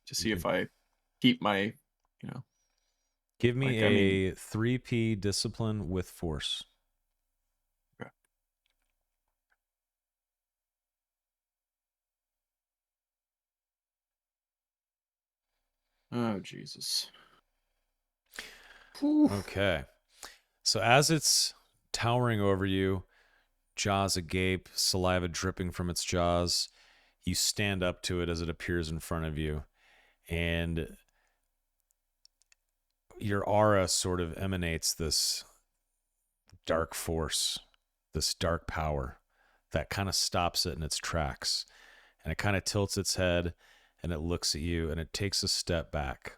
to see You if I keep my, you know, give me like, I mean- a 3p discipline with force. Okay. Oh, Jesus. Whew. Okay. So as it's towering over you, jaws agape, saliva dripping from its jaws, you stand up to it as it appears in front of you. And your aura sort of emanates this dark force, this dark power that kind of stops it in its tracks. And it kind of tilts its head and it looks at you and it takes a step back.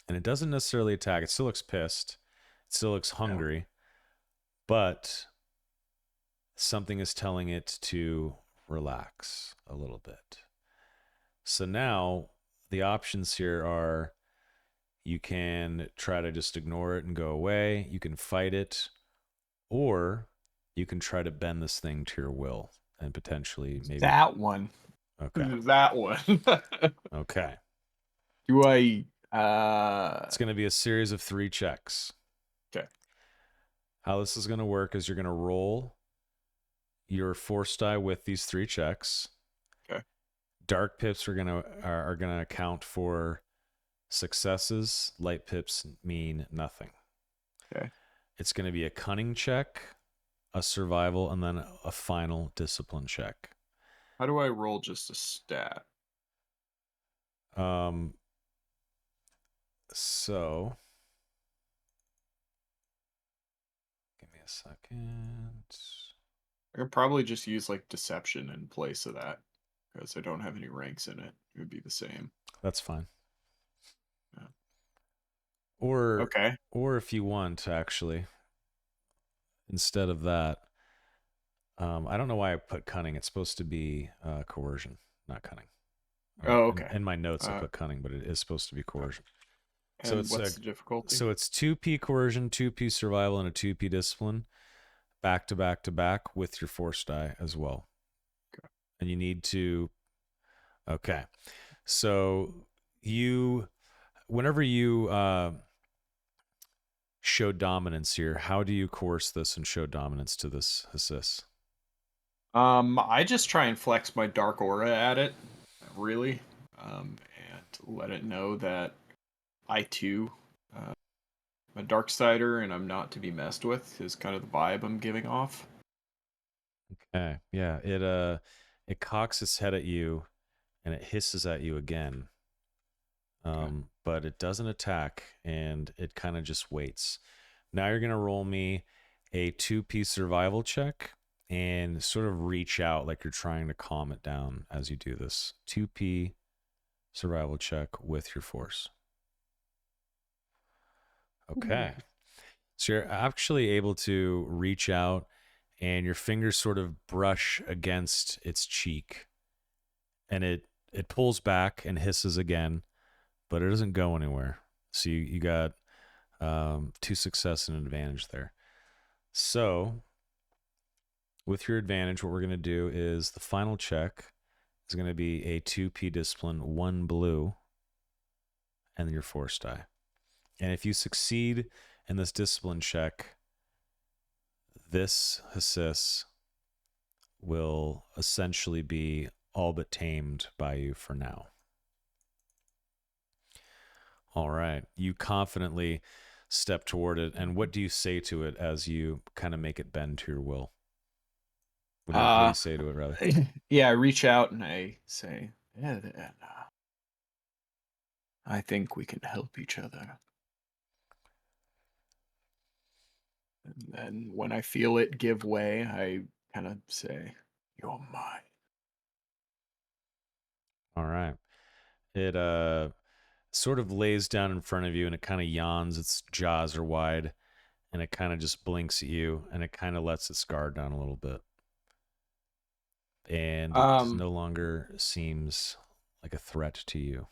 And it doesn't necessarily attack. It still looks pissed. It still looks hungry. But something is telling it to relax a little bit. So now the options here are you can try to just ignore it and go away. You can fight it. Or you can try to bend this thing to your will and potentially maybe... That one. Okay. That one. Okay. Do I... It's going to be a series of 3 checks. Okay. How this is going to work is you're going to roll your force die with these 3 checks. Okay. Dark pips are going to account for successes. Light pips mean nothing. Okay. It's going to be a cunning check, a survival, and then a final discipline check. How do I roll just a stat? So give me a second. I could probably just use like deception in place of that because I don't have any ranks in it. It would be the same. That's fine. Yeah. Or if you want, actually, instead of that, I don't know why I put cunning. It's supposed to be coercion, not cunning. Oh, okay. In my notes, I put cunning, but it is supposed to be coercion. And So it's what's the difficulty? So it's 2p coercion, 2p survival, and a 2p discipline, back to back to back with your force die as well. Okay. And you need to. Okay, so whenever you show dominance here, how do you coerce this and show dominance to this assist? I just try and flex my dark aura at it, really, and let it know that I too am a Darksider and I'm not to be messed with is kind of the vibe I'm giving off. Okay, yeah, it cocks its head at you and it hisses at you again. But it doesn't attack and it kind of just waits. Now you're gonna roll me a 2p survival check and sort of reach out like you're trying to calm it down as you do this. 2p survival check with your force. Okay. So you're actually able to reach out and your fingers sort of brush against its cheek. And it pulls back and hisses again, but it doesn't go anywhere. So you got 2 success and an advantage there. So, with your advantage, what we're going to do is the final check is going to be a 2P discipline, 1 blue, and your force die. And if you succeed in this discipline check, this Hissis will essentially be all but tamed by you for now. All right. You confidently step toward it, and what do you say to it as you kind of make it bend to your will? What do you say to it, rather? Yeah, I reach out and I say, yeah, I think we can help each other. And then when I feel it give way, I kind of say, you're mine. All right. It sort of lays down in front of you, and it kind of yawns. Its jaws are wide, and it kind of just blinks at you, and it kind of lets its guard down a little bit. And it no longer seems like a threat to you.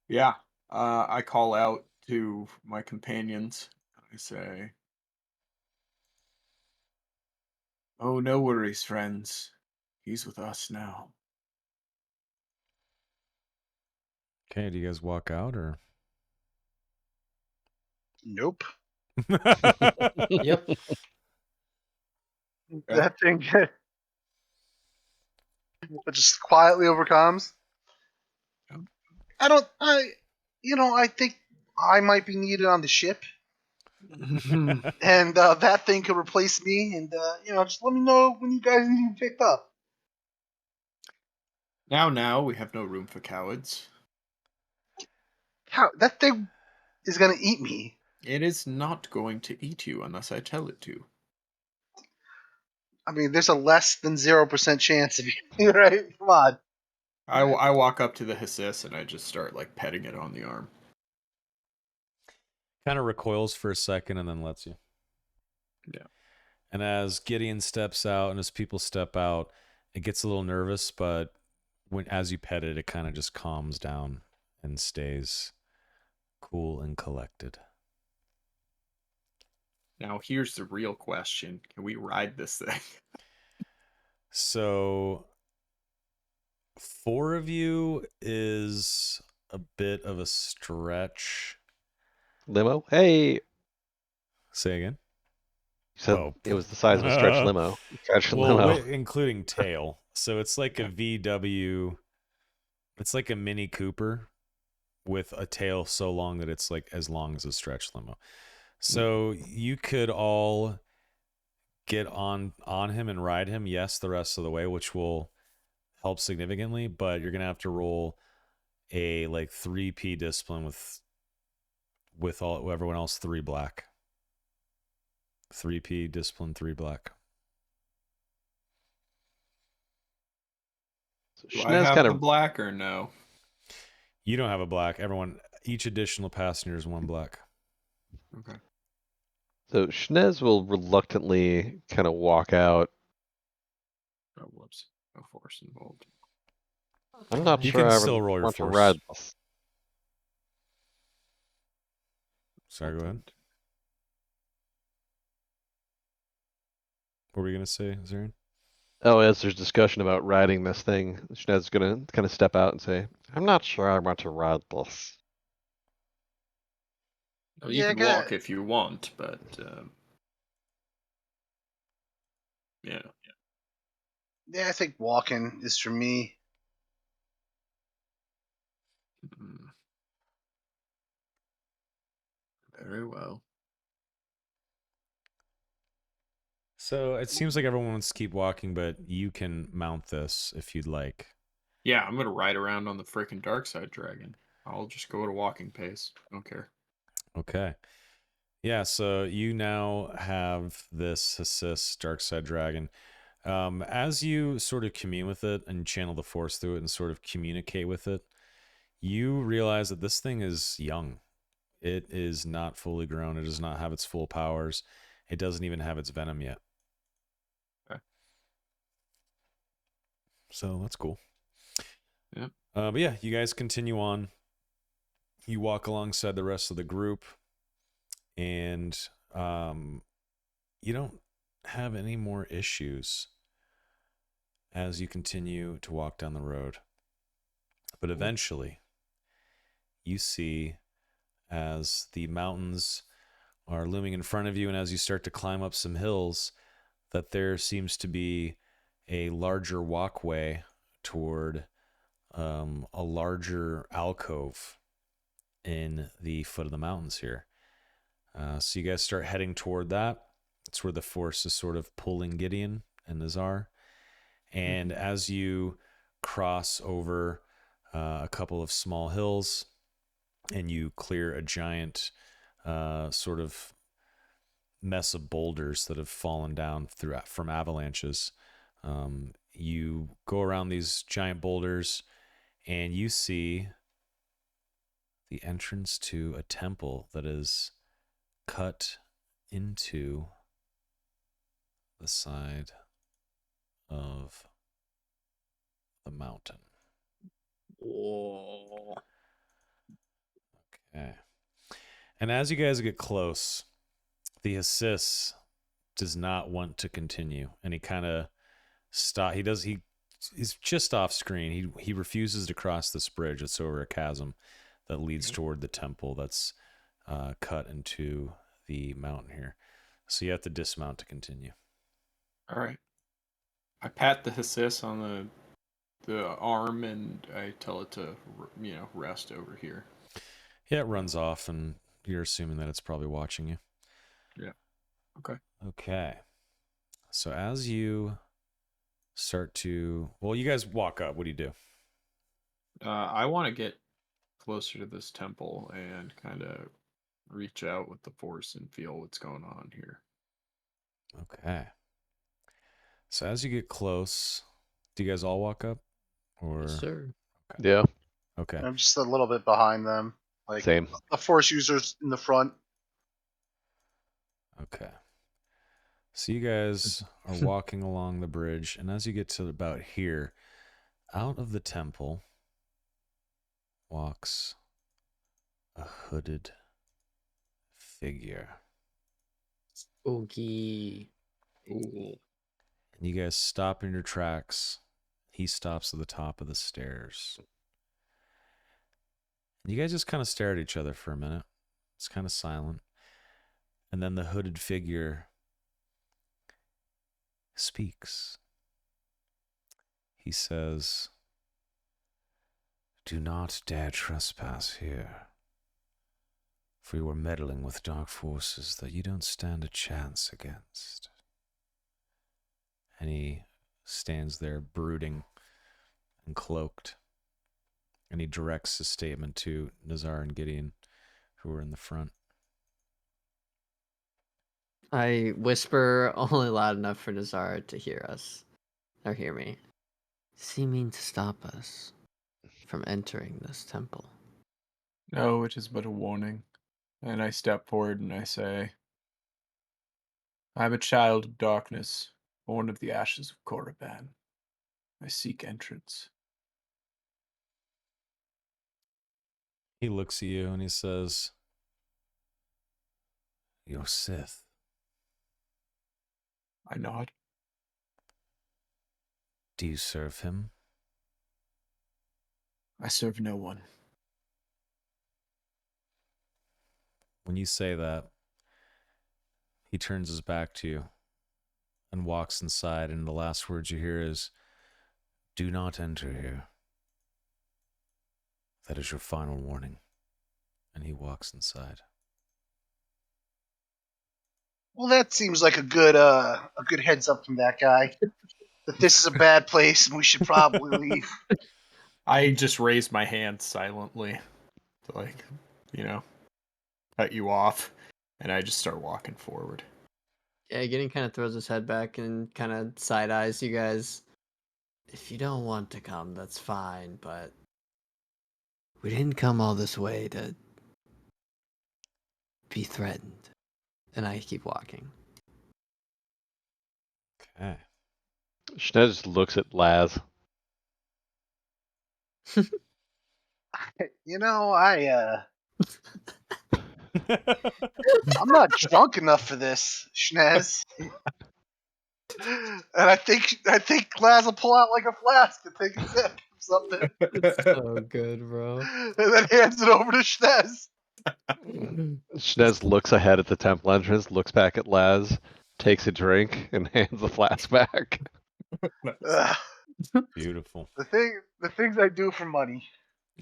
Yeah. I call out to my companions. I say, oh, no worries, friends. He's with us now. Okay, do you guys walk out, or? Nope. Yep. That thing just quietly overcomes. I think I might be needed on the ship, and that thing could replace me. And just let me know when you guys need to be picked up. Now, we have no room for cowards. How that thing is gonna eat me? It is not going to eat you unless I tell it to. I mean, there's a less than 0% chance of you, right? Come on. I walk up to the Hissis and I just start like petting it on the arm. Kind of recoils for a second and then lets you. Yeah. And as Gideon steps out and as people step out, it gets a little nervous, but as you pet it, it kind of just calms down and stays cool and collected. Now here's the real question. Can we ride this thing? So 4 of you is a bit of a stretch. Limo? Hey! Say again? So it was the size of a stretch limo. Stretch limo. Including tail. So it's like a VW. It's like a Mini Cooper with a tail so long that it's like as long as a stretch limo. So you could all get on him and ride him, yes, the rest of the way, which will help significantly, but you're gonna have to roll a like 3P discipline with everyone else 3 black. 3P discipline, 3 black. So Do I have kind the of black or no? You don't have a black. Each additional passenger is 1 black. Okay. So Shnez will reluctantly kind of walk out. Oh, whoops. No force involved. I'm not You sure can I still would roll your want to force. ride this. Sorry, go ahead. What were you gonna say, Zarin? Oh, as there's discussion about riding this thing, Shnez's gonna kind of step out and say, I'm not sure I want to ride this. Well, you can walk if you want, but yeah. Yeah, I think walking is for me. Very well. So it seems like everyone wants to keep walking, but you can mount this if you'd like. Yeah, I'm gonna ride around on the freaking dark side dragon. I'll just go at a walking pace. I don't care. Okay. Yeah, so you now have this Hissis dark side dragon. As you sort of commune with it and channel the force through it and sort of communicate with it, you realize that this thing is young. It is not fully grown. It does not have its full powers. It doesn't even have its venom yet. Okay. So that's cool. Yeah. But yeah, you guys continue on. You walk alongside the rest of the group. and you don't have any more issues as you continue to walk down the road. But eventually, you see as the mountains are looming in front of you, and as you start to climb up some hills, that there seems to be a larger walkway toward a larger alcove in the foot of the mountains here. So you guys start heading toward that. It's where the force is sort of pulling Gideon and Nazar. And as you cross over a couple of small hills and you clear a giant sort of mess of boulders that have fallen down from avalanches, you go around these giant boulders and you see the entrance to a temple that is cut into the side of the mountain. Whoa. Okay. And as you guys get close, the Hissis does not want to continue, and he kind of stop. He's just off screen. He refuses to cross this bridge. It's over a chasm that leads toward the temple that's cut into the mountain here. So you have to dismount to continue. All right. I pat the Hissis on the arm and I tell it to, rest over here. Yeah, it runs off, and you're assuming that it's probably watching you. Yeah. Okay. Okay. So as you start to, well, you guys walk up. What do you do? I want to get closer to this temple and kind of reach out with the force and feel what's going on here. Okay. So as you get close, do you guys all walk up? Or Yes, sir. Yeah, okay. I'm just a little bit behind them. Like same. the force users in the front. Okay. So you guys are walking along the bridge, and as you get to about here, out of the temple walks a hooded figure. Spooky. Ooh. And you guys stop in your tracks. He stops at the top of the stairs. And you guys just kind of stare at each other for a minute. It's kind of silent. And then the hooded figure speaks. He says, "Do not dare trespass here, for you are meddling with dark forces that you don't stand a chance against." And he stands there brooding and cloaked. And he directs his statement to Nazar and Gideon, who are in the front. I whisper only loud enough for Nazar to hear us, or hear me. Does he mean to stop us from entering this temple? No, it is but a warning. And I step forward and I say, I am a child of darkness, born of the ashes of Korriban. I seek entrance. He looks at you and he says, "You're Sith." I nod. "Do you serve him?" I serve no one. When you say that, he turns his back to you and walks inside, and the last words you hear is, "Do not enter here. That is your final warning." And he walks inside. Well, that seems like a good heads up from that guy. That this is a bad place and we should probably leave. I just raise my hand silently to, cut you off. And I just start walking forward. Yeah, Gideon kind of throws his head back and kind of side eyes you guys. If you don't want to come, that's fine, but we didn't come all this way to be threatened. And I keep walking. Okay. Schneider just looks at Laz. You know, I I'm not drunk enough for this, Schnez. And I think Laz will pull out like a flask and take a sip of something, It's so good, bro. and then hands it over to Schnez. Schnez looks ahead at the temple entrance, looks back at Laz, takes a drink, and hands the flask back. Ugh, Beautiful. the things I do for money.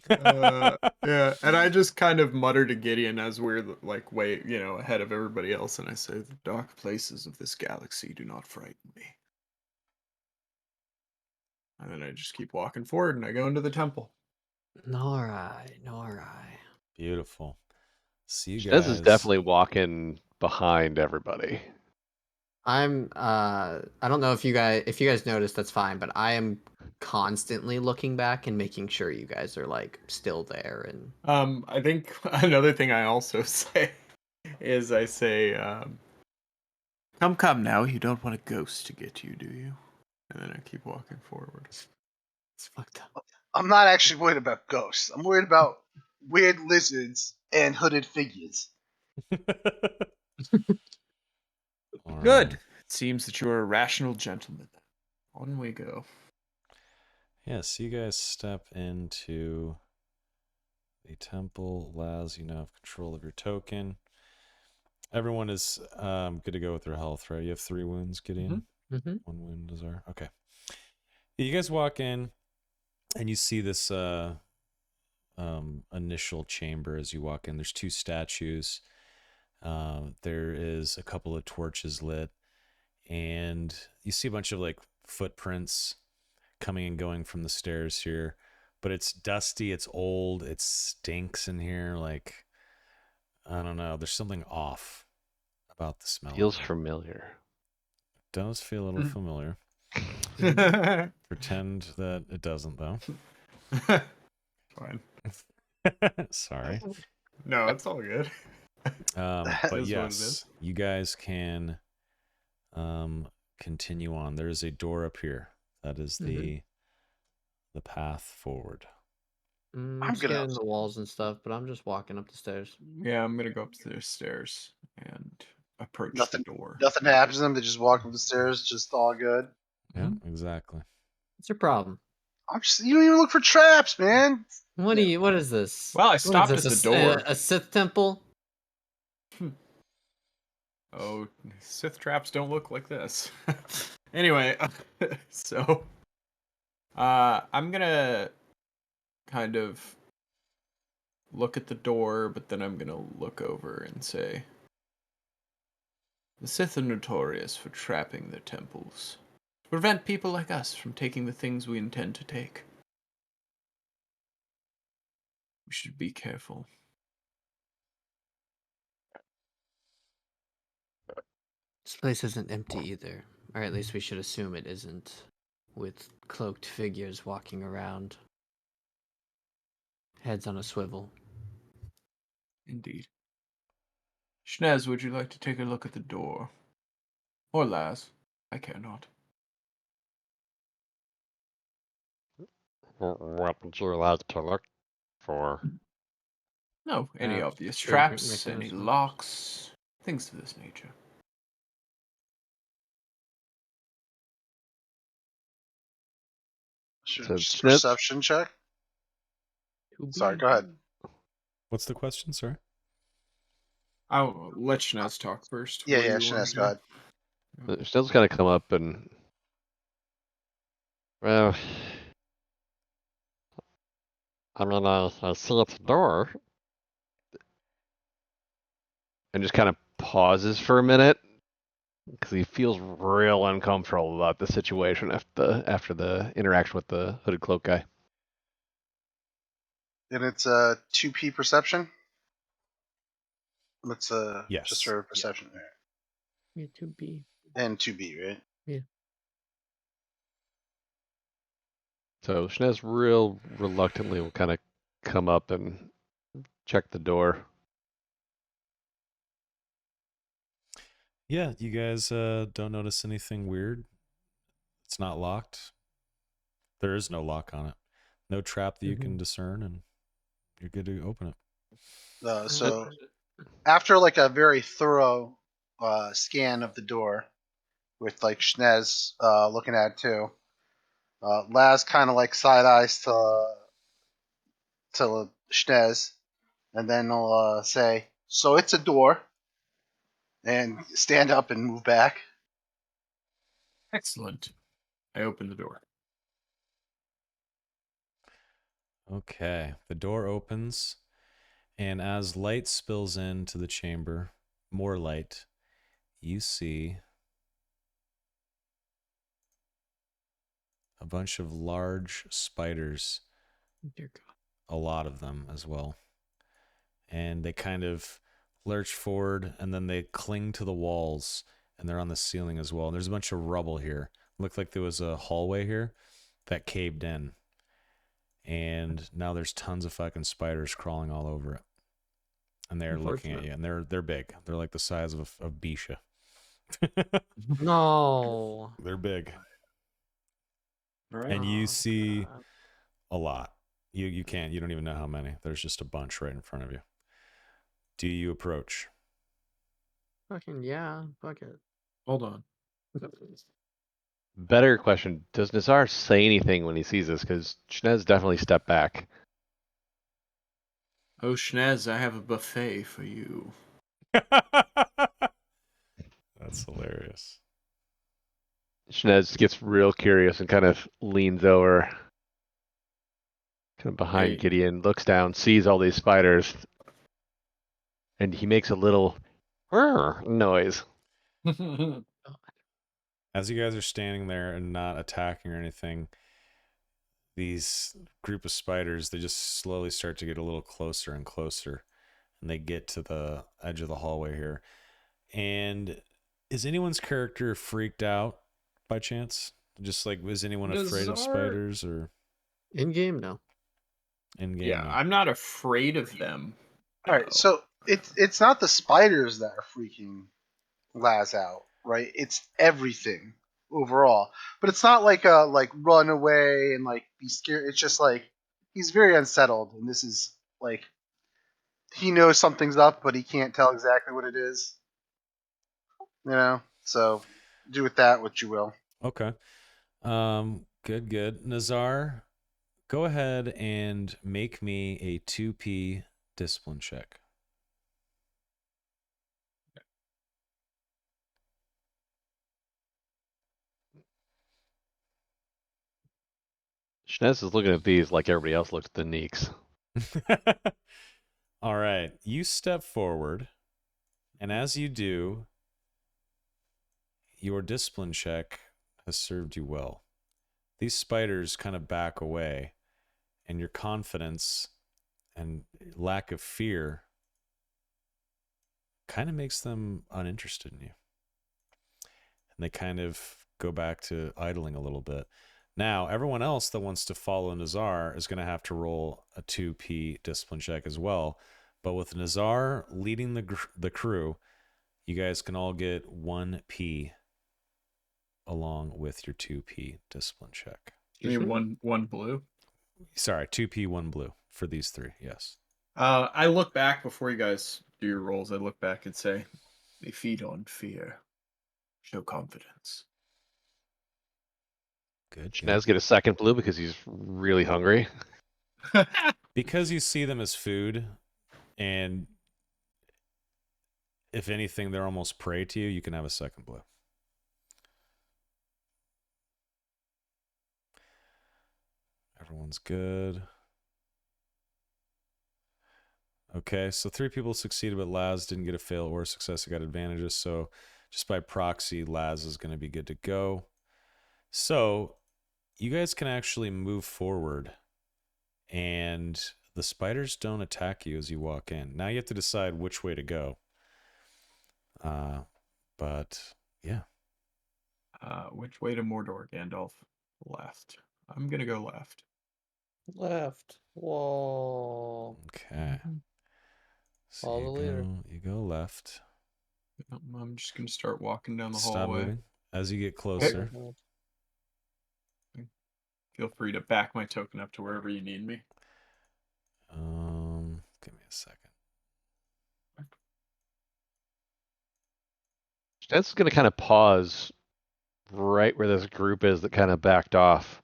Yeah, and I just kind of mutter to Gideon as we're like way, ahead of everybody else, and I say, "The dark places of this galaxy do not frighten me." And then I just keep walking forward, and I go into the temple. All right. Beautiful. See you Schnez guys. is definitely walking behind everybody. I don't know if you guys noticed, that's fine, but I am constantly looking back and making sure you guys are like still there and I think another thing I also say is I say, come now, you don't want a ghost to get you, do you? And then I keep walking forward. it's fucked up. I'm not actually worried about ghosts. I'm worried about weird lizards and hooded figures. All Good. right. It seems that you're a rational gentleman. On we go. Yeah, so you guys step into the temple. Laz, you now have control of your token. Everyone is good to go with their health, right? You have 3 wounds, Gideon? Mm-hmm. 1 wound is our... Okay. You guys walk in, and you see this initial chamber as you walk in. There's 2 statues. There is a couple of torches lit, and you see a bunch of like footprints coming and going from the stairs here, but it's dusty, it's old, it stinks in here. Like, I don't know, there's something off about the smell. Feels familiar. It does feel a little familiar. Pretend that it doesn't, though. Fine. Sorry. No, it's all good. But is what it yes, is. you guys can continue on. There is a door up here. That is the path forward. I'm I'm gonna- scanning the walls and stuff, but I'm just walking up the stairs. Yeah, I'm gonna go up the stairs and approach Nothing- the door. Nothing happens to them. They just walk up the stairs, just all good. Yeah, exactly. What's your problem? You don't even look for traps, man. What is this? Well, I What is stopped this, at a the door. A Sith temple? Oh, Sith traps don't look like this. Anyway, so I'm gonna kind of look at the door, but then I'm gonna look over and say, the Sith are notorious for trapping their temples, to prevent people like us from taking the things we intend to take. We should be careful. This place isn't empty either. Or at least we should assume it isn't. With cloaked figures walking around. Heads on a swivel. Indeed. Schnez, would you like to take a look at the door? Or Laz? I care not. What would you like to look for? No, any Traps, obvious trigger traps, any mechanisms. locks, things of this nature. Should So just Schnitz- perception check. Sorry, go ahead. What's the question, sir? I'll let Schnez talk first. Yeah, What do yeah, you wanna Schnez, do? go ahead. Schnez's gonna come up and, Well, I mean, I see its door. and just kind of pauses for a minute because he feels real uncomfortable about the situation after the interaction with the hooded cloak guy. And it's a 2P perception. That's Yes. just for perception there. Yeah, 2B. And 2B, right? So Schnez real reluctantly will kind of come up and check the door. Yeah, you guys don't notice anything weird. It's not locked. There is no lock on it. No trap that you can discern, and you're good to open it. So after like a very thorough scan of the door, with like Schnez looking at it too, Laz kind of like side eyes to Schnez, and then he'll say, "So it's a door," and stand up and move back. Excellent. I open the door. Okay, the door opens, and as light spills into the chamber, more light, you see a bunch of large spiders, Dear God. a lot of them as well. And they kind of lurch forward, and then they cling to the walls, and they're on the ceiling as well. And there's a bunch of rubble here. Looked like there was a hallway here that caved in. And now there's tons of fucking spiders crawling all over it. And they're looking at you, and they're big. They're like the size of Bisha. No. They're big. All right. And you Oh, see God. a lot. You don't even know how many. There's just a bunch right in front of you. Do you approach? Fucking yeah. Fuck it. Hold on. Better question: does Nazar say anything when he sees this? Because Schnez definitely stepped back. Oh, Schnez, I have a buffet for you. That's hilarious. Schnez gets real curious and kind of leans over, kind of behind Hey. Gideon, looks down, sees all these spiders, and he makes a little noise. As you guys are standing there and not attacking or anything, these group of spiders, they just slowly start to get a little closer and closer, and they get to the edge of the hallway here. And is anyone's character freaked out by chance? Just like, was anyone afraid of Nazar- spiders or In game, no. in game? Yeah, I'm not afraid of them. All right, so it's not the spiders that are freaking Laz out, right? It's everything overall. But it's not like a like run away and like be scared. It's just like he's very unsettled, and this is like he knows something's up, but he can't tell exactly what it is. You know, so do with that what you will. Okay. Good. Nazar, go ahead and make me a 2P discipline check. Schnez is looking at these like everybody else looks at the Neeks. All right. You step forward, and as you do, your discipline check has served you well. These spiders kind of back away, and your confidence and lack of fear kind of makes them uninterested in you. And they kind of go back to idling a little bit. Now, everyone else that wants to follow Nazar is going to have to roll a 2P discipline check as well. But with Nazar leading the crew, you guys can all get 1P along with your 2P discipline check. You mean one blue? Sorry, 2P, 1 blue for these three, yes. I look back before you guys do your rolls. I look back and say, they feed on fear. Show confidence. Good. Schnez get a second blue because he's really hungry. Because you see them as food, and if anything, they're almost prey to you, you can have a second blue. Everyone's good. Okay, so 3 people succeeded, but Laz didn't get a fail or a success. He got advantages, so just by proxy, Laz is going to be good to go. So you guys can actually move forward, and the spiders don't attack you as you walk in. Now you have to decide which way to go. But yeah. Which way to Mordor, Gandalf? Left. I'm gonna go left. Left. Whoa. Okay. So Follow the leader. you go left. I'm just gonna start walking down the Stop hallway. moving. As you get closer, Feel free to back my token up to wherever you need me. give me a second. That's going to kind of pause right where this group is that kind of backed off.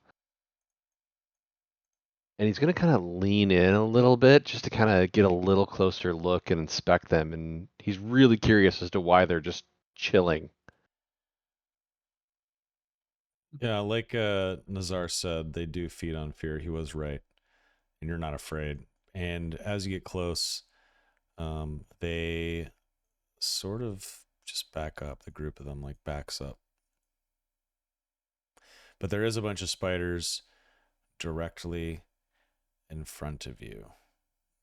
And he's going to kind of lean in a little bit just to kind of get a little closer look and inspect them. And he's really curious as to why they're just chilling. Yeah, like Nazar said, they do feed on fear. He was right. And you're not afraid. And as you get close, they sort of just back up. The group of them like backs up. But there is a bunch of spiders directly in front of you,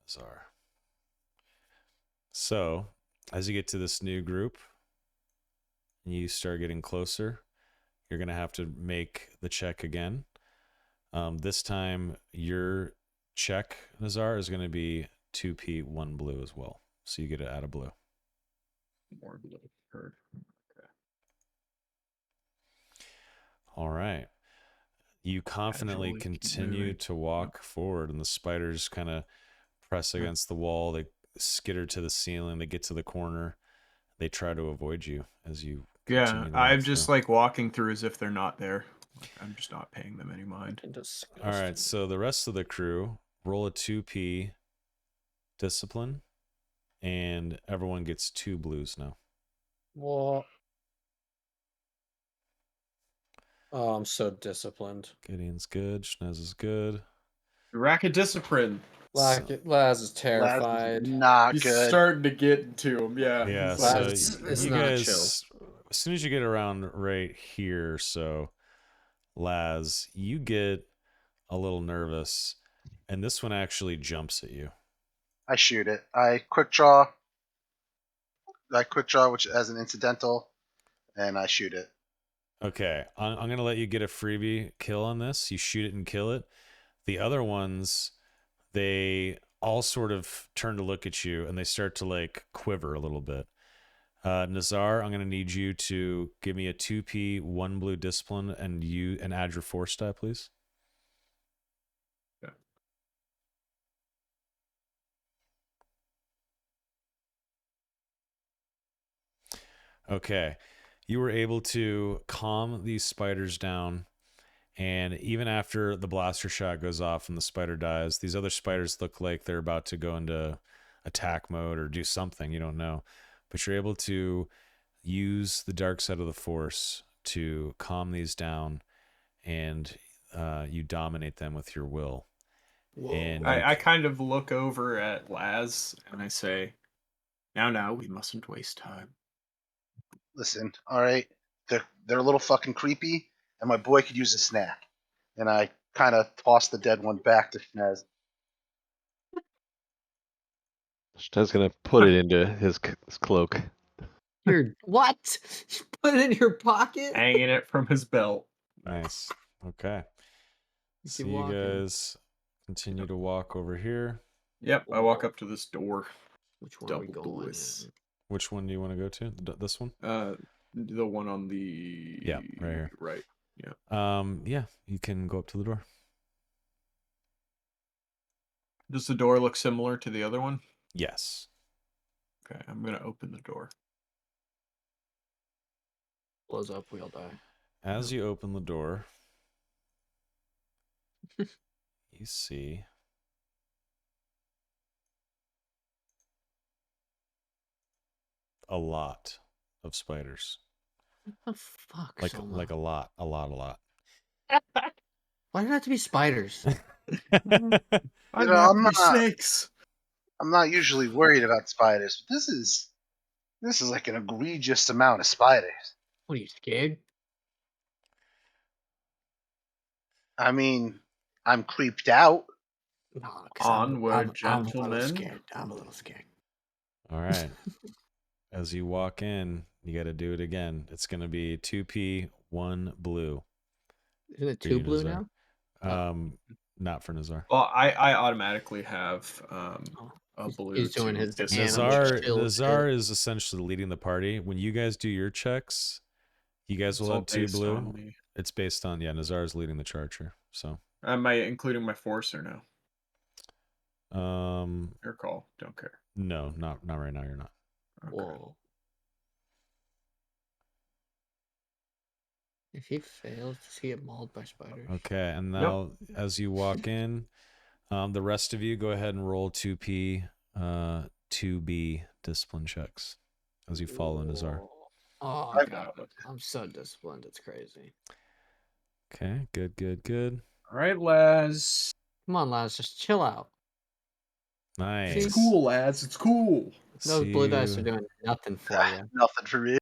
Nazar. So, as you get to this new group, and you start getting closer, you're going to have to make the check again. This time, your check, Nazar, is going to be 2p, 1 blue as well. So you get to add a blue. More blue. Heard. Okay. All right. You confidently Casually keep continue moving. to walk forward, and the spiders kind of press against the wall. They skitter to the ceiling. They get to the corner. They try to avoid you as you Yeah, continue to I'm walk just through. like walking through as if they're not there. Like, I'm just not paying them any mind. All right, so the rest of the crew roll a 2p discipline, and everyone gets 2 blues now. What? Oh, I'm so disciplined. Gideon's good. Schnez is good. Racket discipline. Laz is Laz is terrified. not He's good. starting to get into him. Yeah. Yeah, he's so like- it's you not guys, chill. as soon as you get around right here, so Laz, you get a little nervous, and this one actually jumps at you. I shoot it. I quick draw, which as an incidental, and I shoot it. Okay, I'm going to let you get a freebie kill on this. You shoot it and kill it. The other ones, they all sort of turn to look at you, and they start to like quiver a little bit. Nazar, I'm going to need you to give me a 2p, 1 blue discipline, and add your force die, please. Yeah. Okay. You were able to calm these spiders down, and even after the blaster shot goes off and the spider dies, these other spiders look like they're about to go into attack mode or do something. You don't know. But you're able to use the dark side of the force to calm these down, and you dominate them with your will. And I kind of look over at Laz and I say, now, we mustn't waste time. Listen, all right, they're a little fucking creepy, and my boy could use a snack. And I kind of toss the dead one back to Schnez. Schnez's going to put it into his cloak. Your what? You put it in your pocket? Hanging it from his belt. nice. Okay. Keep So you walking. guys continue to walk over here. Yep, I walk up to this door. Which one are we Double going? doors. in? Which one do you want to go to? This one? The one on the Yeah, right here. Right. Yeah, you can go up to the door. Does the door look similar to the other one? Yes. Okay, I'm gonna open the door. Blows up, we all die. As you open the door, you see a lot of spiders. What the fuck? Like Soma? a lot. Why do it have to be spiders? I'm I'm not- snakes. I'm not usually worried about spiders, but this is like an egregious amount of spiders. What are you scared? I mean, I'm creeped out. No, Onward, I'm a gentlemen. little scared. I'm a little scared. All right. As you walk in, you got to do it again. It's going to be 2p, 1 blue. Isn't it for 2 you, blue Nazar. now? Not for Nazar. Well, I automatically have a blue. He's doing to his discipline. animal Nazar chill. is essentially leading the party. When you guys do your checks, you guys It's will all have 2 based blue. on me. It's based on, Nazar is leading the charge here. So, Am I including my force or no? um, Your call. Don't care. no, not right now. You're not. Okay. Whoa. If he fails, does he get mauled by spiders? Okay, and now as you walk in, the rest of you go ahead and roll 2P, 2B discipline checks as you follow Nazar. Oh, I've God. I'm so disciplined. It's crazy. Okay, good. All right, Laz. Come on, lads. Just chill out. Nice. It's cool, Laz. It's cool. Those blue dice are you- doing nothing for you. Nothing for me.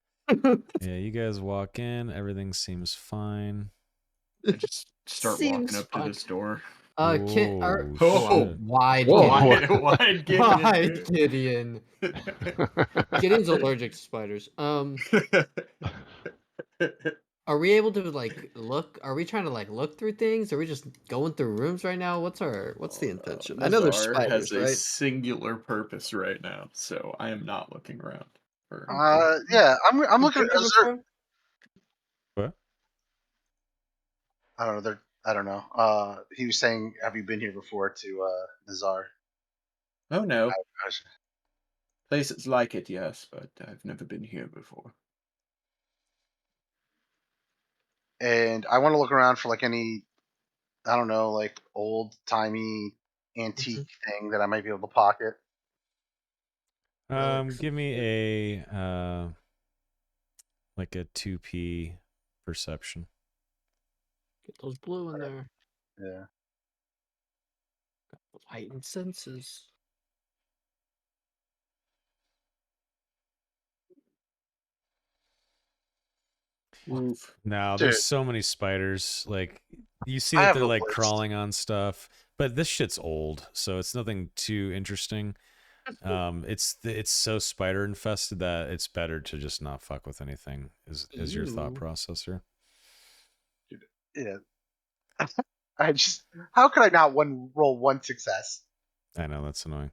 Yeah, you guys walk in. Everything seems fine. I just start walking Seems up fun. to this door. Can Whoa, Oh, shit. wide Whoa. Gideon. Wide Wide Gideon. Gideon's allergic to spiders. Are we able to like look? Are we trying to like look through things? Are we just going through rooms right now? What's the intention? I know there's Nazar spiders, has a right? singular purpose right now, so I am not looking around. Yeah, I'm looking Been at. here Is there, before? What? I don't know. I don't know. He was saying, "Have you been here before?" To Nazar. Oh no, I was- places like it, yes, but I've never been here before. And I want to look around for like any, I don't know, like old timey antique thing that I might be able to pocket. Give me a like a 2P perception. Get those blue in there. Yeah. Heightened senses. Oof. Now, Dude. there's so many spiders. Like, you see I that have they're a like list. crawling on stuff, but this shit's old, so it's nothing too interesting. It's so spider infested that it's better to just not fuck with anything. Is your thought Ew. process here? Yeah. How could I not roll one success? I know that's annoying.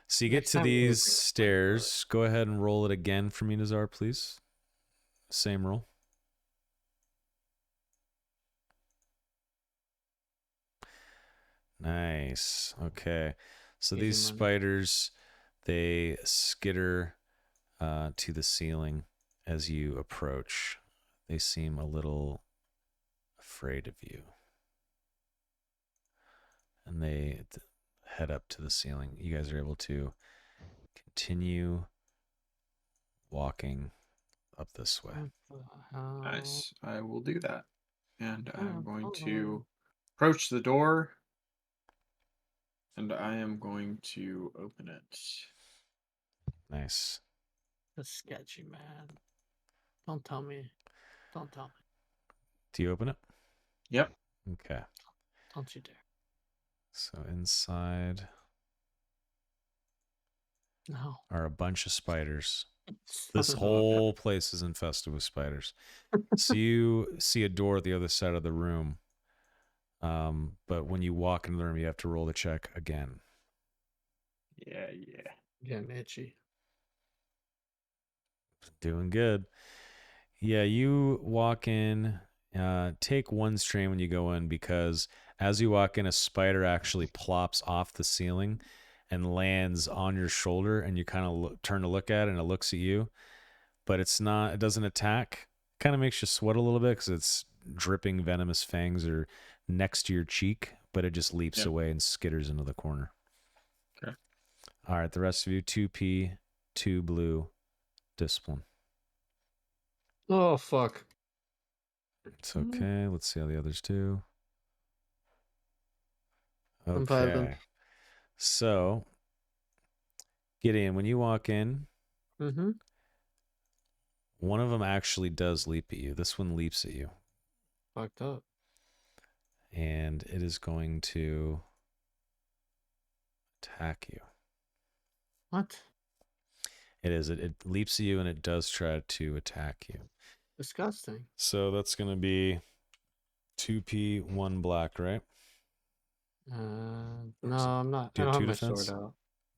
So you get Next to time we these bring a stairs. Go ahead and roll it again for me, Nazar, please. Same roll. Nice. Okay. So Easy these money. spiders, they skitter to the ceiling as you approach. They seem a little afraid of you. And they head up to the ceiling. You guys are able to continue walking up this way. Nice. I will do that. And I'm going to approach the door. And I am going to open it. Nice. That's sketchy, man. Don't tell me. Don't tell me. Do you open it? Yep. Okay. Don't you dare. So inside No. are a bunch of spiders. Son This of a- whole place is infested with spiders. So you see a door at the other side of the room. But when you walk into the room, you have to roll the check again. Yeah. Getting itchy. Doing good. Yeah, you walk in. Take one strain when you go in, because as you walk in, a spider actually plops off the ceiling and lands on your shoulder, and you kind of turn to look at it, and it looks at you, but it doesn't attack. Kind of makes you sweat a little bit because it's dripping venomous fangs are next to your cheek, but it just leaps away and skitters into the corner. Okay. All right, the rest of you, 2P, 2 blue, discipline. Oh, fuck. It's okay. Let's see how the others do. I'm vibing. Okay. So, Gideon, when you walk in, Mm-hmm. one of them actually does leap at you. This one leaps at you, Fucked up. and it is going to attack you. What? It is. It leaps at you, and it does try to attack you. Disgusting. So that's going to be 2P, 1 black, right? No, I'm not. Do I you don't have have my 2 defense? sword out.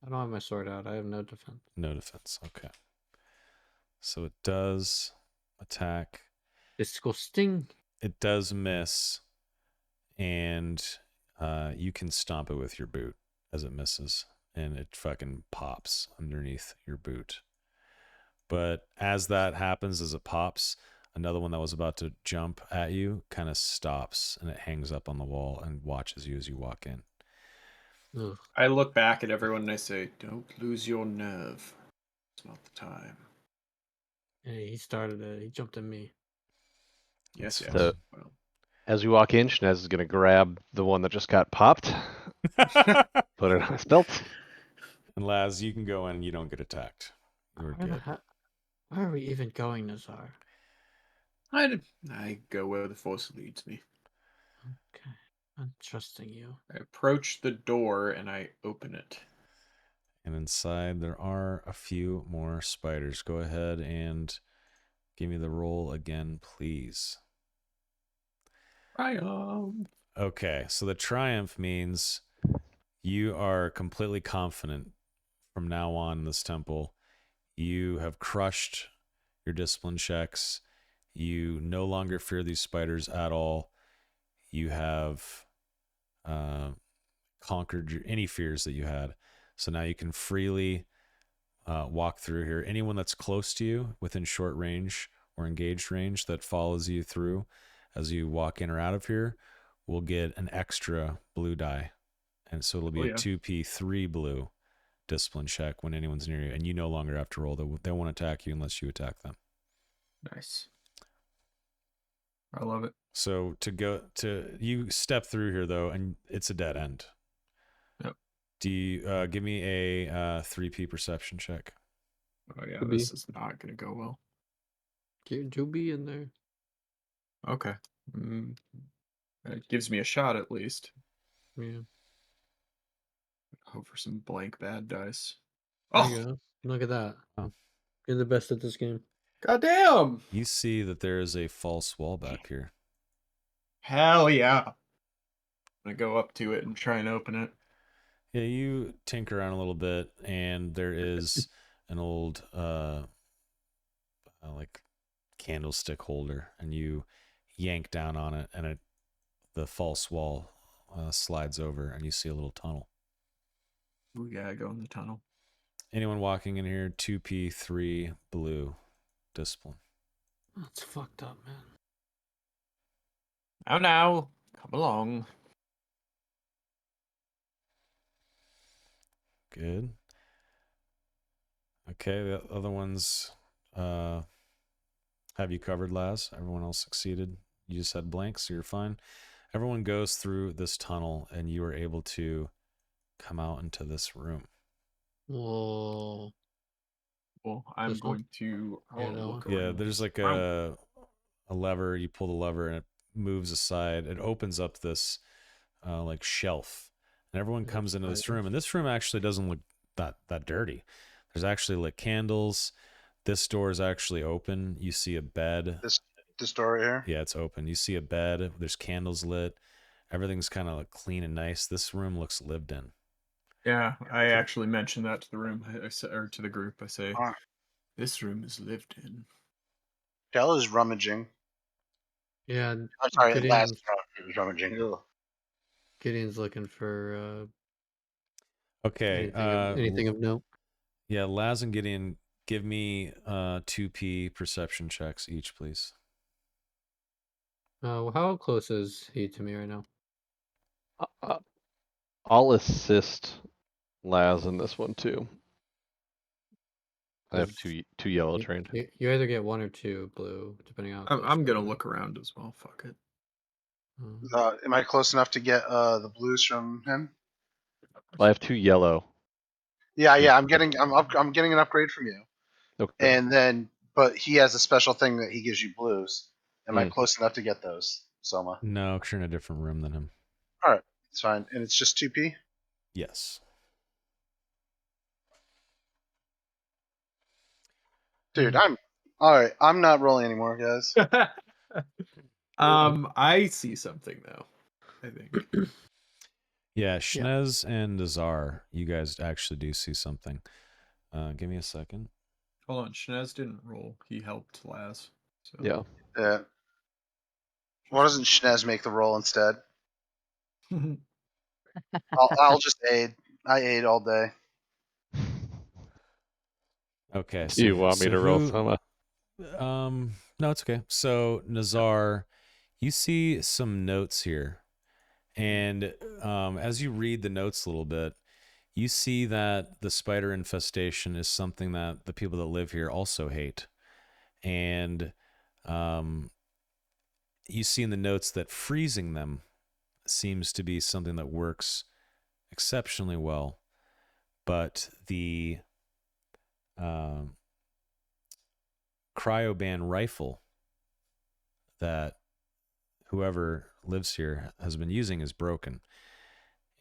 I don't have my sword out. I have no defense. No defense. Okay. So it does attack. Disgusting. It does miss, and you can stomp it with your boot as it misses, and it fucking pops underneath your boot. But as that happens, as it pops, Another one that was about to jump at you kind of stops and it hangs up on the wall and watches you as you walk in. Ugh. I look back at everyone and I say, "Don't lose your nerve. It's not the time." Hey, he started it. He jumped at me. Yes, yes. So- Well, As we walk in, Shnez is going to grab the one that just got popped, put it on his belt. And Laz, you can go in. You don't get attacked. You're Where, good. where are we even going, Nazar? I go where the force leads me. Okay, I'm trusting you. I approach the door and I open it. And inside there are a few more spiders. Go ahead and give me the roll again, please. Okay, so the triumph means you are completely confident from now on in this temple. You have crushed your discipline checks. You no longer fear these spiders at all. You have conquered any fears that you had. So now you can freely walk through here. Anyone that's close to you within short range or engaged range that follows you through as you walk in or out of here will get an extra blue die. And so it'll be a 2p 3 blue discipline check when anyone's near you. And you no longer have to roll. They won't attack you unless you attack them. Nice. I love it. So you step through here though, and it's a dead end. Yep. Do you give me a 3p perception check? Oh yeah, Could this be. is not gonna go well. Get Juby in there. Okay. It gives me a shot at least. Yeah. Hope for some blank bad dice. There Oh, you go. Look at that. Oh. You're the best at this game. goddamn! You see that there is a false wall back here. Hell yeah! I'm gonna go up to it and try and open it. Yeah, you tinker around a little bit, and there is an old like candlestick holder, and you yank down on it, and the false wall slides over, and you see a little tunnel. We gotta go in the tunnel. Anyone walking in here, 2p 3 blue discipline. That's fucked up, man. Now, come along. Good. Okay, the other ones have you covered, Laz. Everyone else succeeded. You just had blanks, so you're fine. Everyone goes through this tunnel, and you are able to come out into this room. Whoa. Well, I'm This one? going to Yeah, that look one. Yeah, around. there's like a lever. You pull the lever, and it moves aside. It opens up this like shelf, and everyone Yeah, comes into this spiders. room. And this room actually doesn't look that dirty. There's actually lit candles. This door is actually open. You see a bed. This door right here. Yeah, it's open. You see a bed. There's candles lit. Everything's kind of like clean and nice. This room looks lived in. Yeah, I actually mentioned that to the room, or to the group. I say, Ah. this room is lived in. Dell is rummaging. Yeah, I'm sorry, Gideon's, last rummaging. Ugh. Gideon's looking for Okay. anything of note. Yeah, Laz and Gideon, give me 2p perception checks each, please. How close is he to me right now? I'll assist Laz in this one too. I have two yellow trained. You either get 1 or 2 blue, depending on. I'm gonna look around as well. Fuck it. Am I close enough to get the blues from him? I have 2 yellow. Yeah. I'm getting an upgrade from you, Okay. and then but he has a special thing that he gives you blues. Am I close enough to get those, Soma? No, because you're in a different room than him. All right, it's fine, and it's just 2p. Yes. Dude, I'm all right. I'm not rolling anymore, guys. I see something though. I think. Yeah, Shnez and Nazar, you guys actually do see something. Give me a second. Hold on, Shnez didn't roll. He helped Laz. So. Yeah. Yeah. Why doesn't Shnez make the roll instead? I'll just aid. I aid all day. Okay. Do you want me to roll Soma? No, it's okay. So Nazar, you see some notes here, and as you read the notes a little bit, you see that the spider infestation is something that the people that live here also hate, and you see in the notes that freezing them seems to be something that works exceptionally well, but the cryoban rifle that whoever lives here has been using is broken.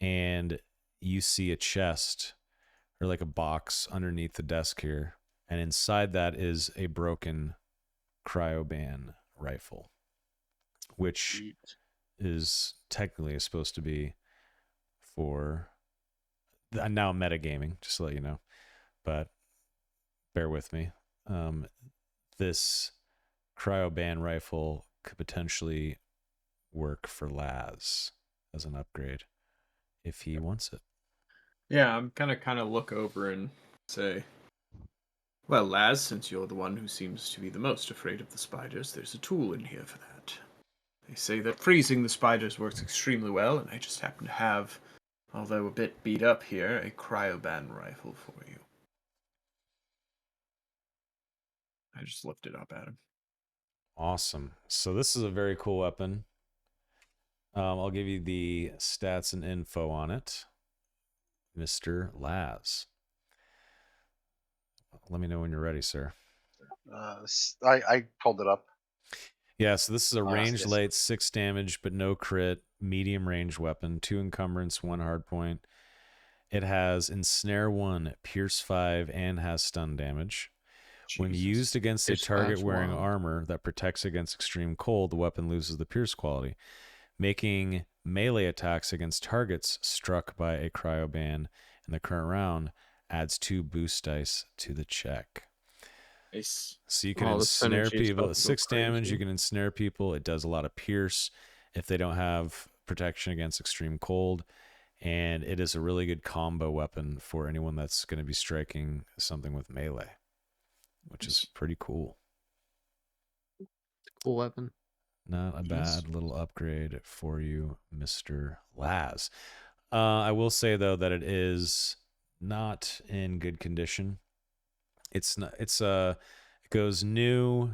And you see a chest or like a box underneath the desk here, and inside that is a broken cryoban rifle, which is technically supposed to be for now metagaming, just to let you know, but bear with me. This cryoban rifle could potentially work for Laz as an upgrade if he wants it. Yeah, I'm kind of look over and say, well, Laz, since you're the one who seems to be the most afraid of the spiders, there's a tool in here for that. They say that freezing the spiders works extremely well, and I just happen to have, although a bit beat up here, a cryoban rifle for you. I just lift it up at him. Awesome. So this is a very cool weapon. I'll give you the stats and info on it, Mr. Laz. Let me know when you're ready, sir. I pulled it up. Yeah, so this is a range yes. light, 6 damage, but no crit, medium range weapon, 2 encumbrance, 1 hard point. It has Ensnare 1, Pierce 5, and has stun damage. When Jesus. used against a Pierce target 5's wearing wild. armor that protects against extreme cold, the weapon loses the pierce quality, making melee attacks against targets struck by a cryoban in the current round adds 2 boost dice to the check. Nice. So you can Oh, the ensnare synergy is people about at to go 6 damage. crazy. You can ensnare people. It does a lot of pierce if they don't have protection against extreme cold. And it is a really good combo weapon for anyone that's going to be striking something with melee, which is pretty cool. Cool weapon. Not a Yes. bad little upgrade for you, Mr. Laz. I will say though that it is not in good condition. It's not. It goes new.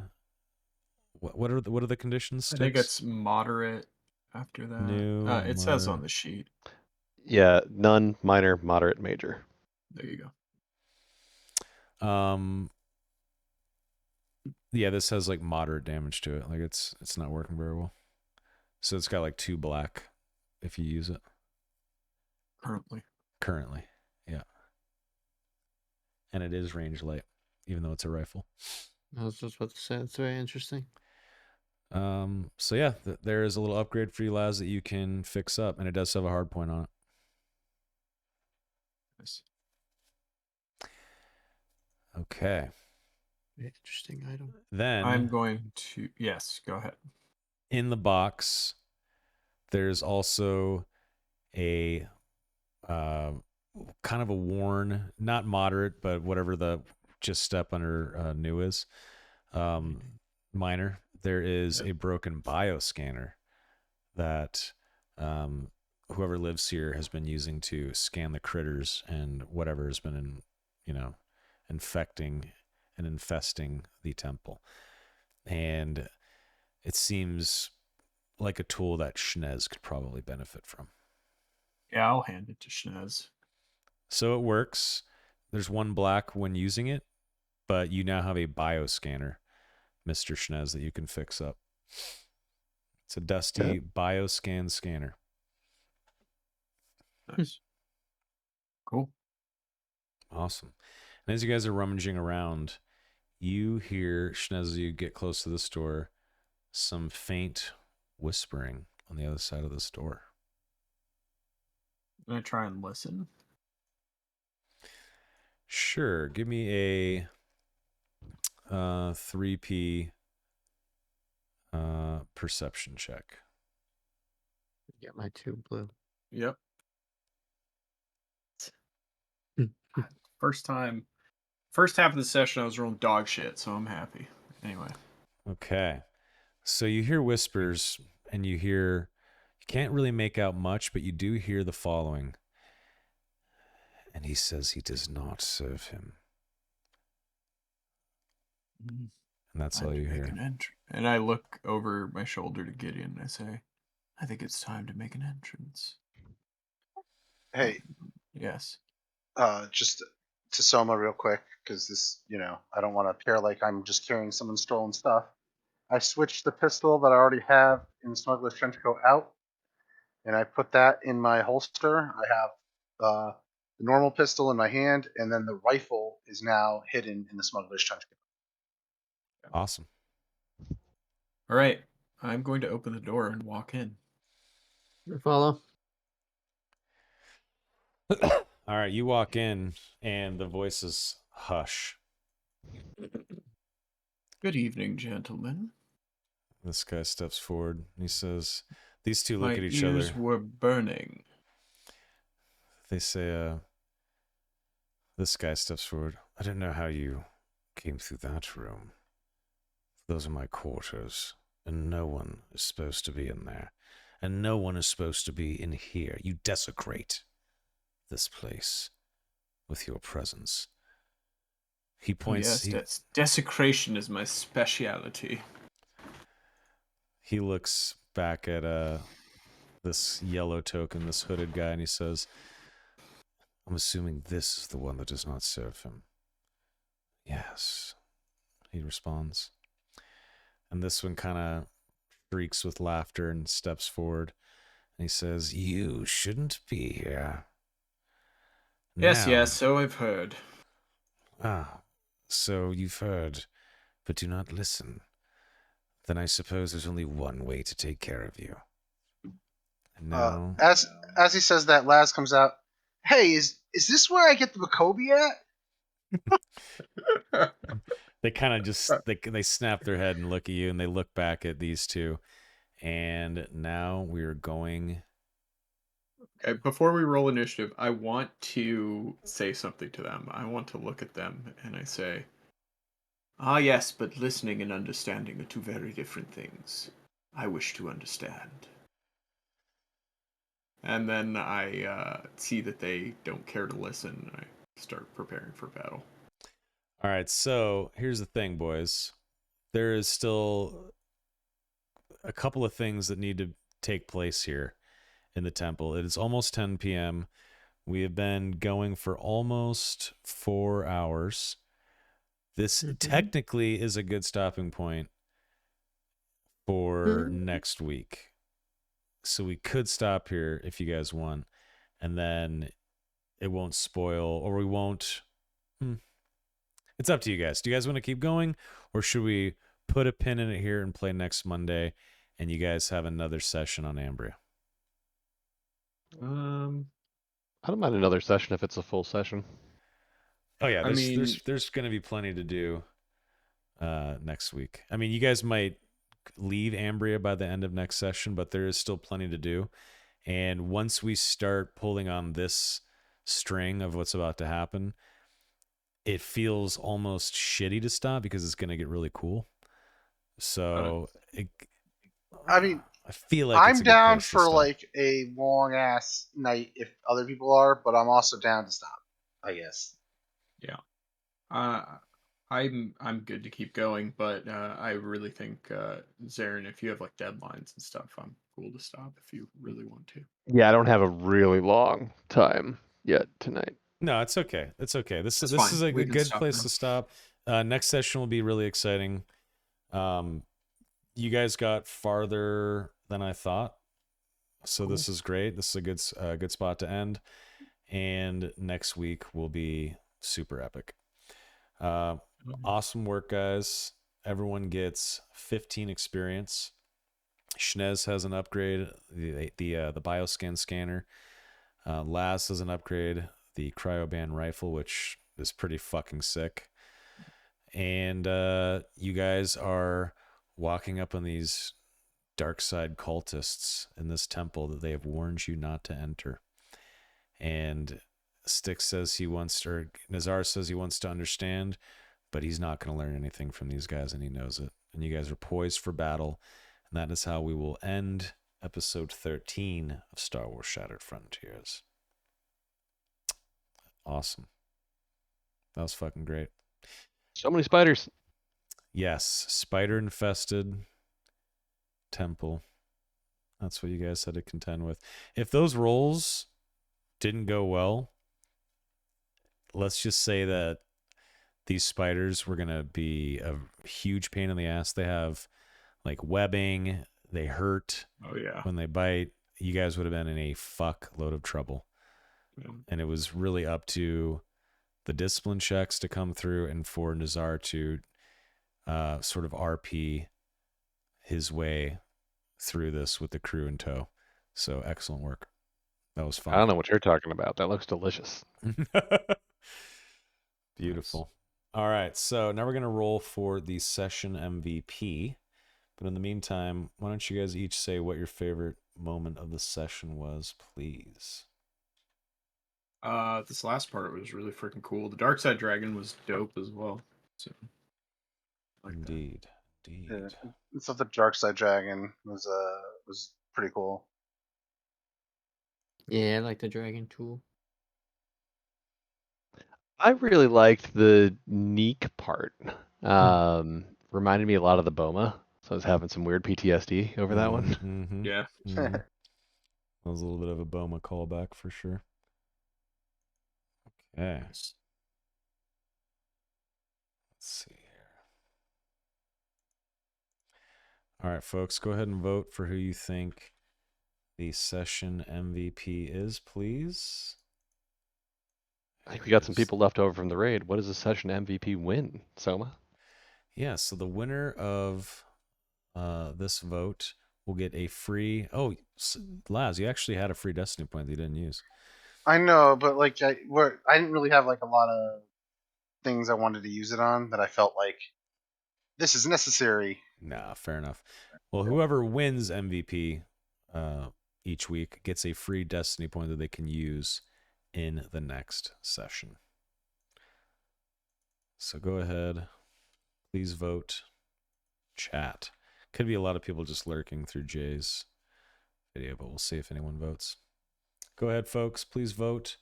What are the conditions? I think Sticks? it's moderate after that. New, It says on moderate. the sheet. Yeah, none, minor, moderate, major. There you go. Yeah, this has like moderate damage to it. Like it's not working very well. So it's got like 2 black if you use it. Currently, yeah. And it is range light, even though it's a rifle. I was just about to say that's very interesting. So yeah, there is a little upgrade for you, Laz, that you can fix up, and it does have a hard point on it. Nice. Okay. Very interesting item. Then I'm going to... Yes, go ahead. in the box, there's also a kind of a worn, not moderate, but whatever the just step under new is, minor. There is a broken bioscanner that whoever lives here has been using to scan the critters and whatever has been infecting and infesting the temple. And it seems like a tool that Shnez could probably benefit from. Yeah, I'll hand it to Shnez. So it works. There's 1 black when using it, but you now have a bioscanner, Mr. Shnez, that you can fix up. It's a dusty bioscan scanner. Nice. Cool. Awesome. And as you guys are rummaging around, you hear, Shnez, as you get close to the store, some faint whispering on the other side of the store. I'm going to try and listen. Sure. Give me a 3P perception check. Get my 2 blue. Yep. First half of the session I was rolling dog shit, so I'm happy. Anyway. Okay. So you hear whispers, and you can't really make out much, but you do hear the following. And he says he does not serve him. And that's all you hear. And I look over my shoulder to Gideon and I say, I think it's time to make an entrance. Hey, Yes. just to Soma real quick, because this, I don't want to appear like I'm just carrying someone's stolen stuff. I switched the pistol that I already have in Smuggler's Trenchcoat out, and I put that in my holster. I have the normal pistol in my hand, and then the rifle is now hidden in the Smuggler's Trenchcoat. Awesome. All right. I'm going to open the door and walk in. Follow. All right, you walk in, and the voices hush. Good evening, gentlemen. This guy steps forward, and he says, these two My look at each ears other. were burning. They say, this guy steps forward. I don't know how you came through that room. Those are my quarters, and no one is supposed to be in there. And no one is supposed to be in here. You desecrate this place with your presence. He points. Yes, desecration is my speciality. He looks back at this yellow token, this hooded guy, and he says, I'm assuming this is the one that does not serve him. Yes, he responds. And this one kind of shrieks with laughter and steps forward. And he says, you shouldn't be here. Yes, Now, yes, so I've heard. Ah, so you've heard, but do not listen. Then I suppose there's only one way to take care of you. And now, As he says that, Laz comes out. Hey, is this where I get the Makobi at? they kind of just they snap their head and look at you, and they look back at these two. And now we're going. Okay, before we roll initiative, I want to say something to them. I want to look at them and I say, ah, yes, but listening and understanding are two very different things. I wish to understand. And then I see that they don't care to listen. I start preparing for battle. All right, so here's the thing, boys. There is still a couple of things that need to take place here in the temple. It is almost 10 p.m. We have been going for almost 4 hours. This technically is a good stopping point for next week. So we could stop here if you guys want, and then it won't spoil, or we won't. It's up to you guys. Do you guys want to keep going, or should we put a pin in it here and play next Monday, and you guys have another session on Ambria? I don't mind another session if it's a full session. Oh yeah, there's going to be plenty to do next week. I mean, you guys might leave Ambria by the end of next session, but there is still plenty to do. And once we start pulling on this string of what's about to happen, it feels almost shitty to stop because it's going to get really cool. So, I mean, I feel like I'm down for like a long ass night if other people are, but I'm also down to stop, I guess. Yeah. I'm good to keep going, but I really think Zarin, if you have like deadlines and stuff, I'm cool to stop if you really want to. Yeah, I don't have a really long time yet tonight. No, it's okay. It's okay. This is a We can good stop place now. to stop. Next session will be really exciting. You guys got farther than I thought, so this is great. This is a good spot to end. And next week will be super epic. Awesome work, guys. Everyone gets 15 experience. Schnez has an upgrade, the bioscan scanner. Laz has an upgrade, the cryoban rifle, which is pretty fucking sick. And you guys are walking up on these dark side cultists in this temple that they have warned you not to enter. And Styx says Nazar says he wants to understand, but he's not going to learn anything from these guys, and he knows it. And you guys are poised for battle, and that is how we will end episode 13 of Star Wars Shattered Frontiers. Awesome. That was fucking great. So many spiders. Yes, spider-infested temple. That's what you guys had to contend with. If those rolls didn't go well, let's just say that these spiders were going to be a huge pain in the ass. They have like webbing. They hurt Oh yeah. when they bite. You guys would have been in a fuckload of trouble. Yeah. And it was really up to the discipline checks to come through and for Nazar to sort of RP his way through this with the crew in tow. So excellent work. That was fun. I don't know what you're talking about. That looks delicious. Beautiful. All right, so now we're going to roll for the session MVP. But in the meantime, why don't you guys each say what your favorite moment of the session was, please? This last part was really freaking cool. The Dark Side Dragon was dope as well. So, like that. Indeed. Yeah. So the Dark Side Dragon was pretty cool. Yeah, I like the dragon tool. I really liked the Neek part. Reminded me a lot of the Boma. So I was having some weird PTSD over that one. Mm-hmm. Yeah. Mm-hmm. That was a little bit of a Boma callback for sure. Okay. Let's see here. All right, folks, go ahead and vote for who you think the session MVP is, please. I think we got some people left over from the raid. What does the session MVP win, Soma? Yeah, so the winner of this vote will get a free... Oh, Laz, you actually had a free Destiny point that you didn't use. I know, but like I didn't really have like a lot of things I wanted to use it on that I felt like this is necessary. Nah, fair enough. Well, whoever wins MVP each week gets a free Destiny point that they can use in the next session. So go ahead. Please vote. Chat. Could be a lot of people just lurking through Jay's video, but we'll see if anyone votes. Go ahead, folks. Please vote.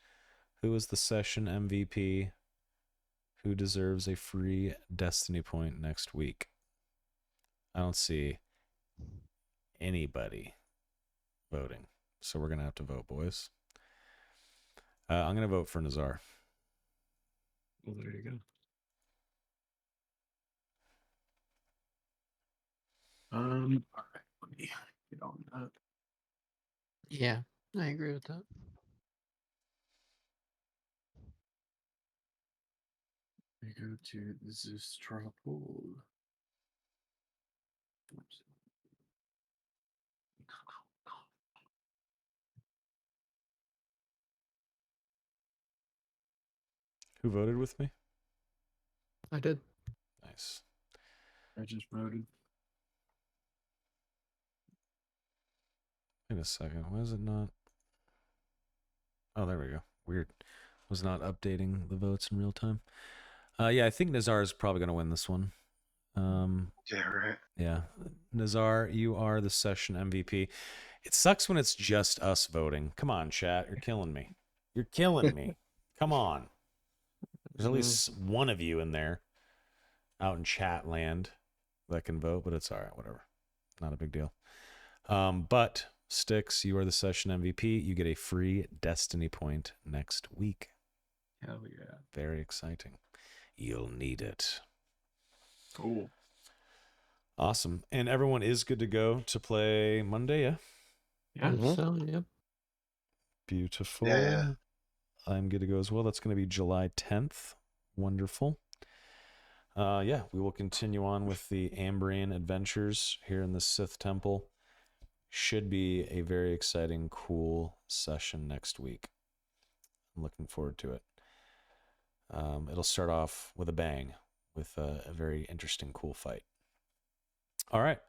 Who is the session MVP? Who deserves a free Destiny point next week? I don't see anybody voting, so we're going to have to vote, boys. I'm going to vote for Nazar. Well, there you go. All right, let me get on that. Yeah, I agree with that. We go to the Zeus Pool. Who voted with me? I did. Nice. I just voted. Wait a second. Why is it not? Oh, there we go. Weird. Was not updating the votes in real time. Yeah, I think Nazar is probably going to win this one. Yeah, right. Yeah. Nazar, you are the session MVP. It sucks when it's just us voting. Come on, chat. You're killing me. You're killing me. Come on. There's at least one of you in there out in chat land that can vote, but it's all right. Whatever. Not a big deal. But Styx, you are the session MVP. You get a free Destiny point next week. Hell yeah. Very exciting. You'll need it. Cool. Awesome. And everyone is good to go to play Monday, yeah? Yeah. So, yeah. Beautiful. Yeah. I'm good to go as well. That's going to be July 10th. Wonderful. Yeah, we will continue on with the Ambrian adventures here in the Sith Temple. Should be a very exciting, cool session next week. I'm looking forward to it. It'll start off with a bang, with a very interesting, cool fight. All right.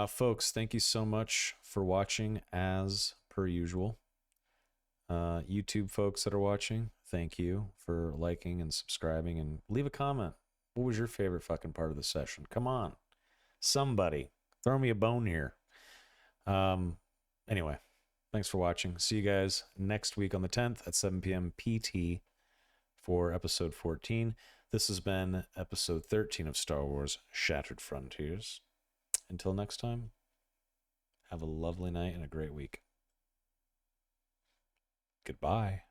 Folks, thank you so much for watching as per usual. YouTube folks that are watching, thank you for liking and subscribing, and leave a comment. What was your favorite fucking part of the session? Come on. Somebody. Throw me a bone here. Anyway, thanks for watching. See you guys next week on the 10th at 7 p.m. PT for episode 14. This has been episode 13 of Star Wars Shattered Frontiers. Until next time, have a lovely night and a great week. Goodbye.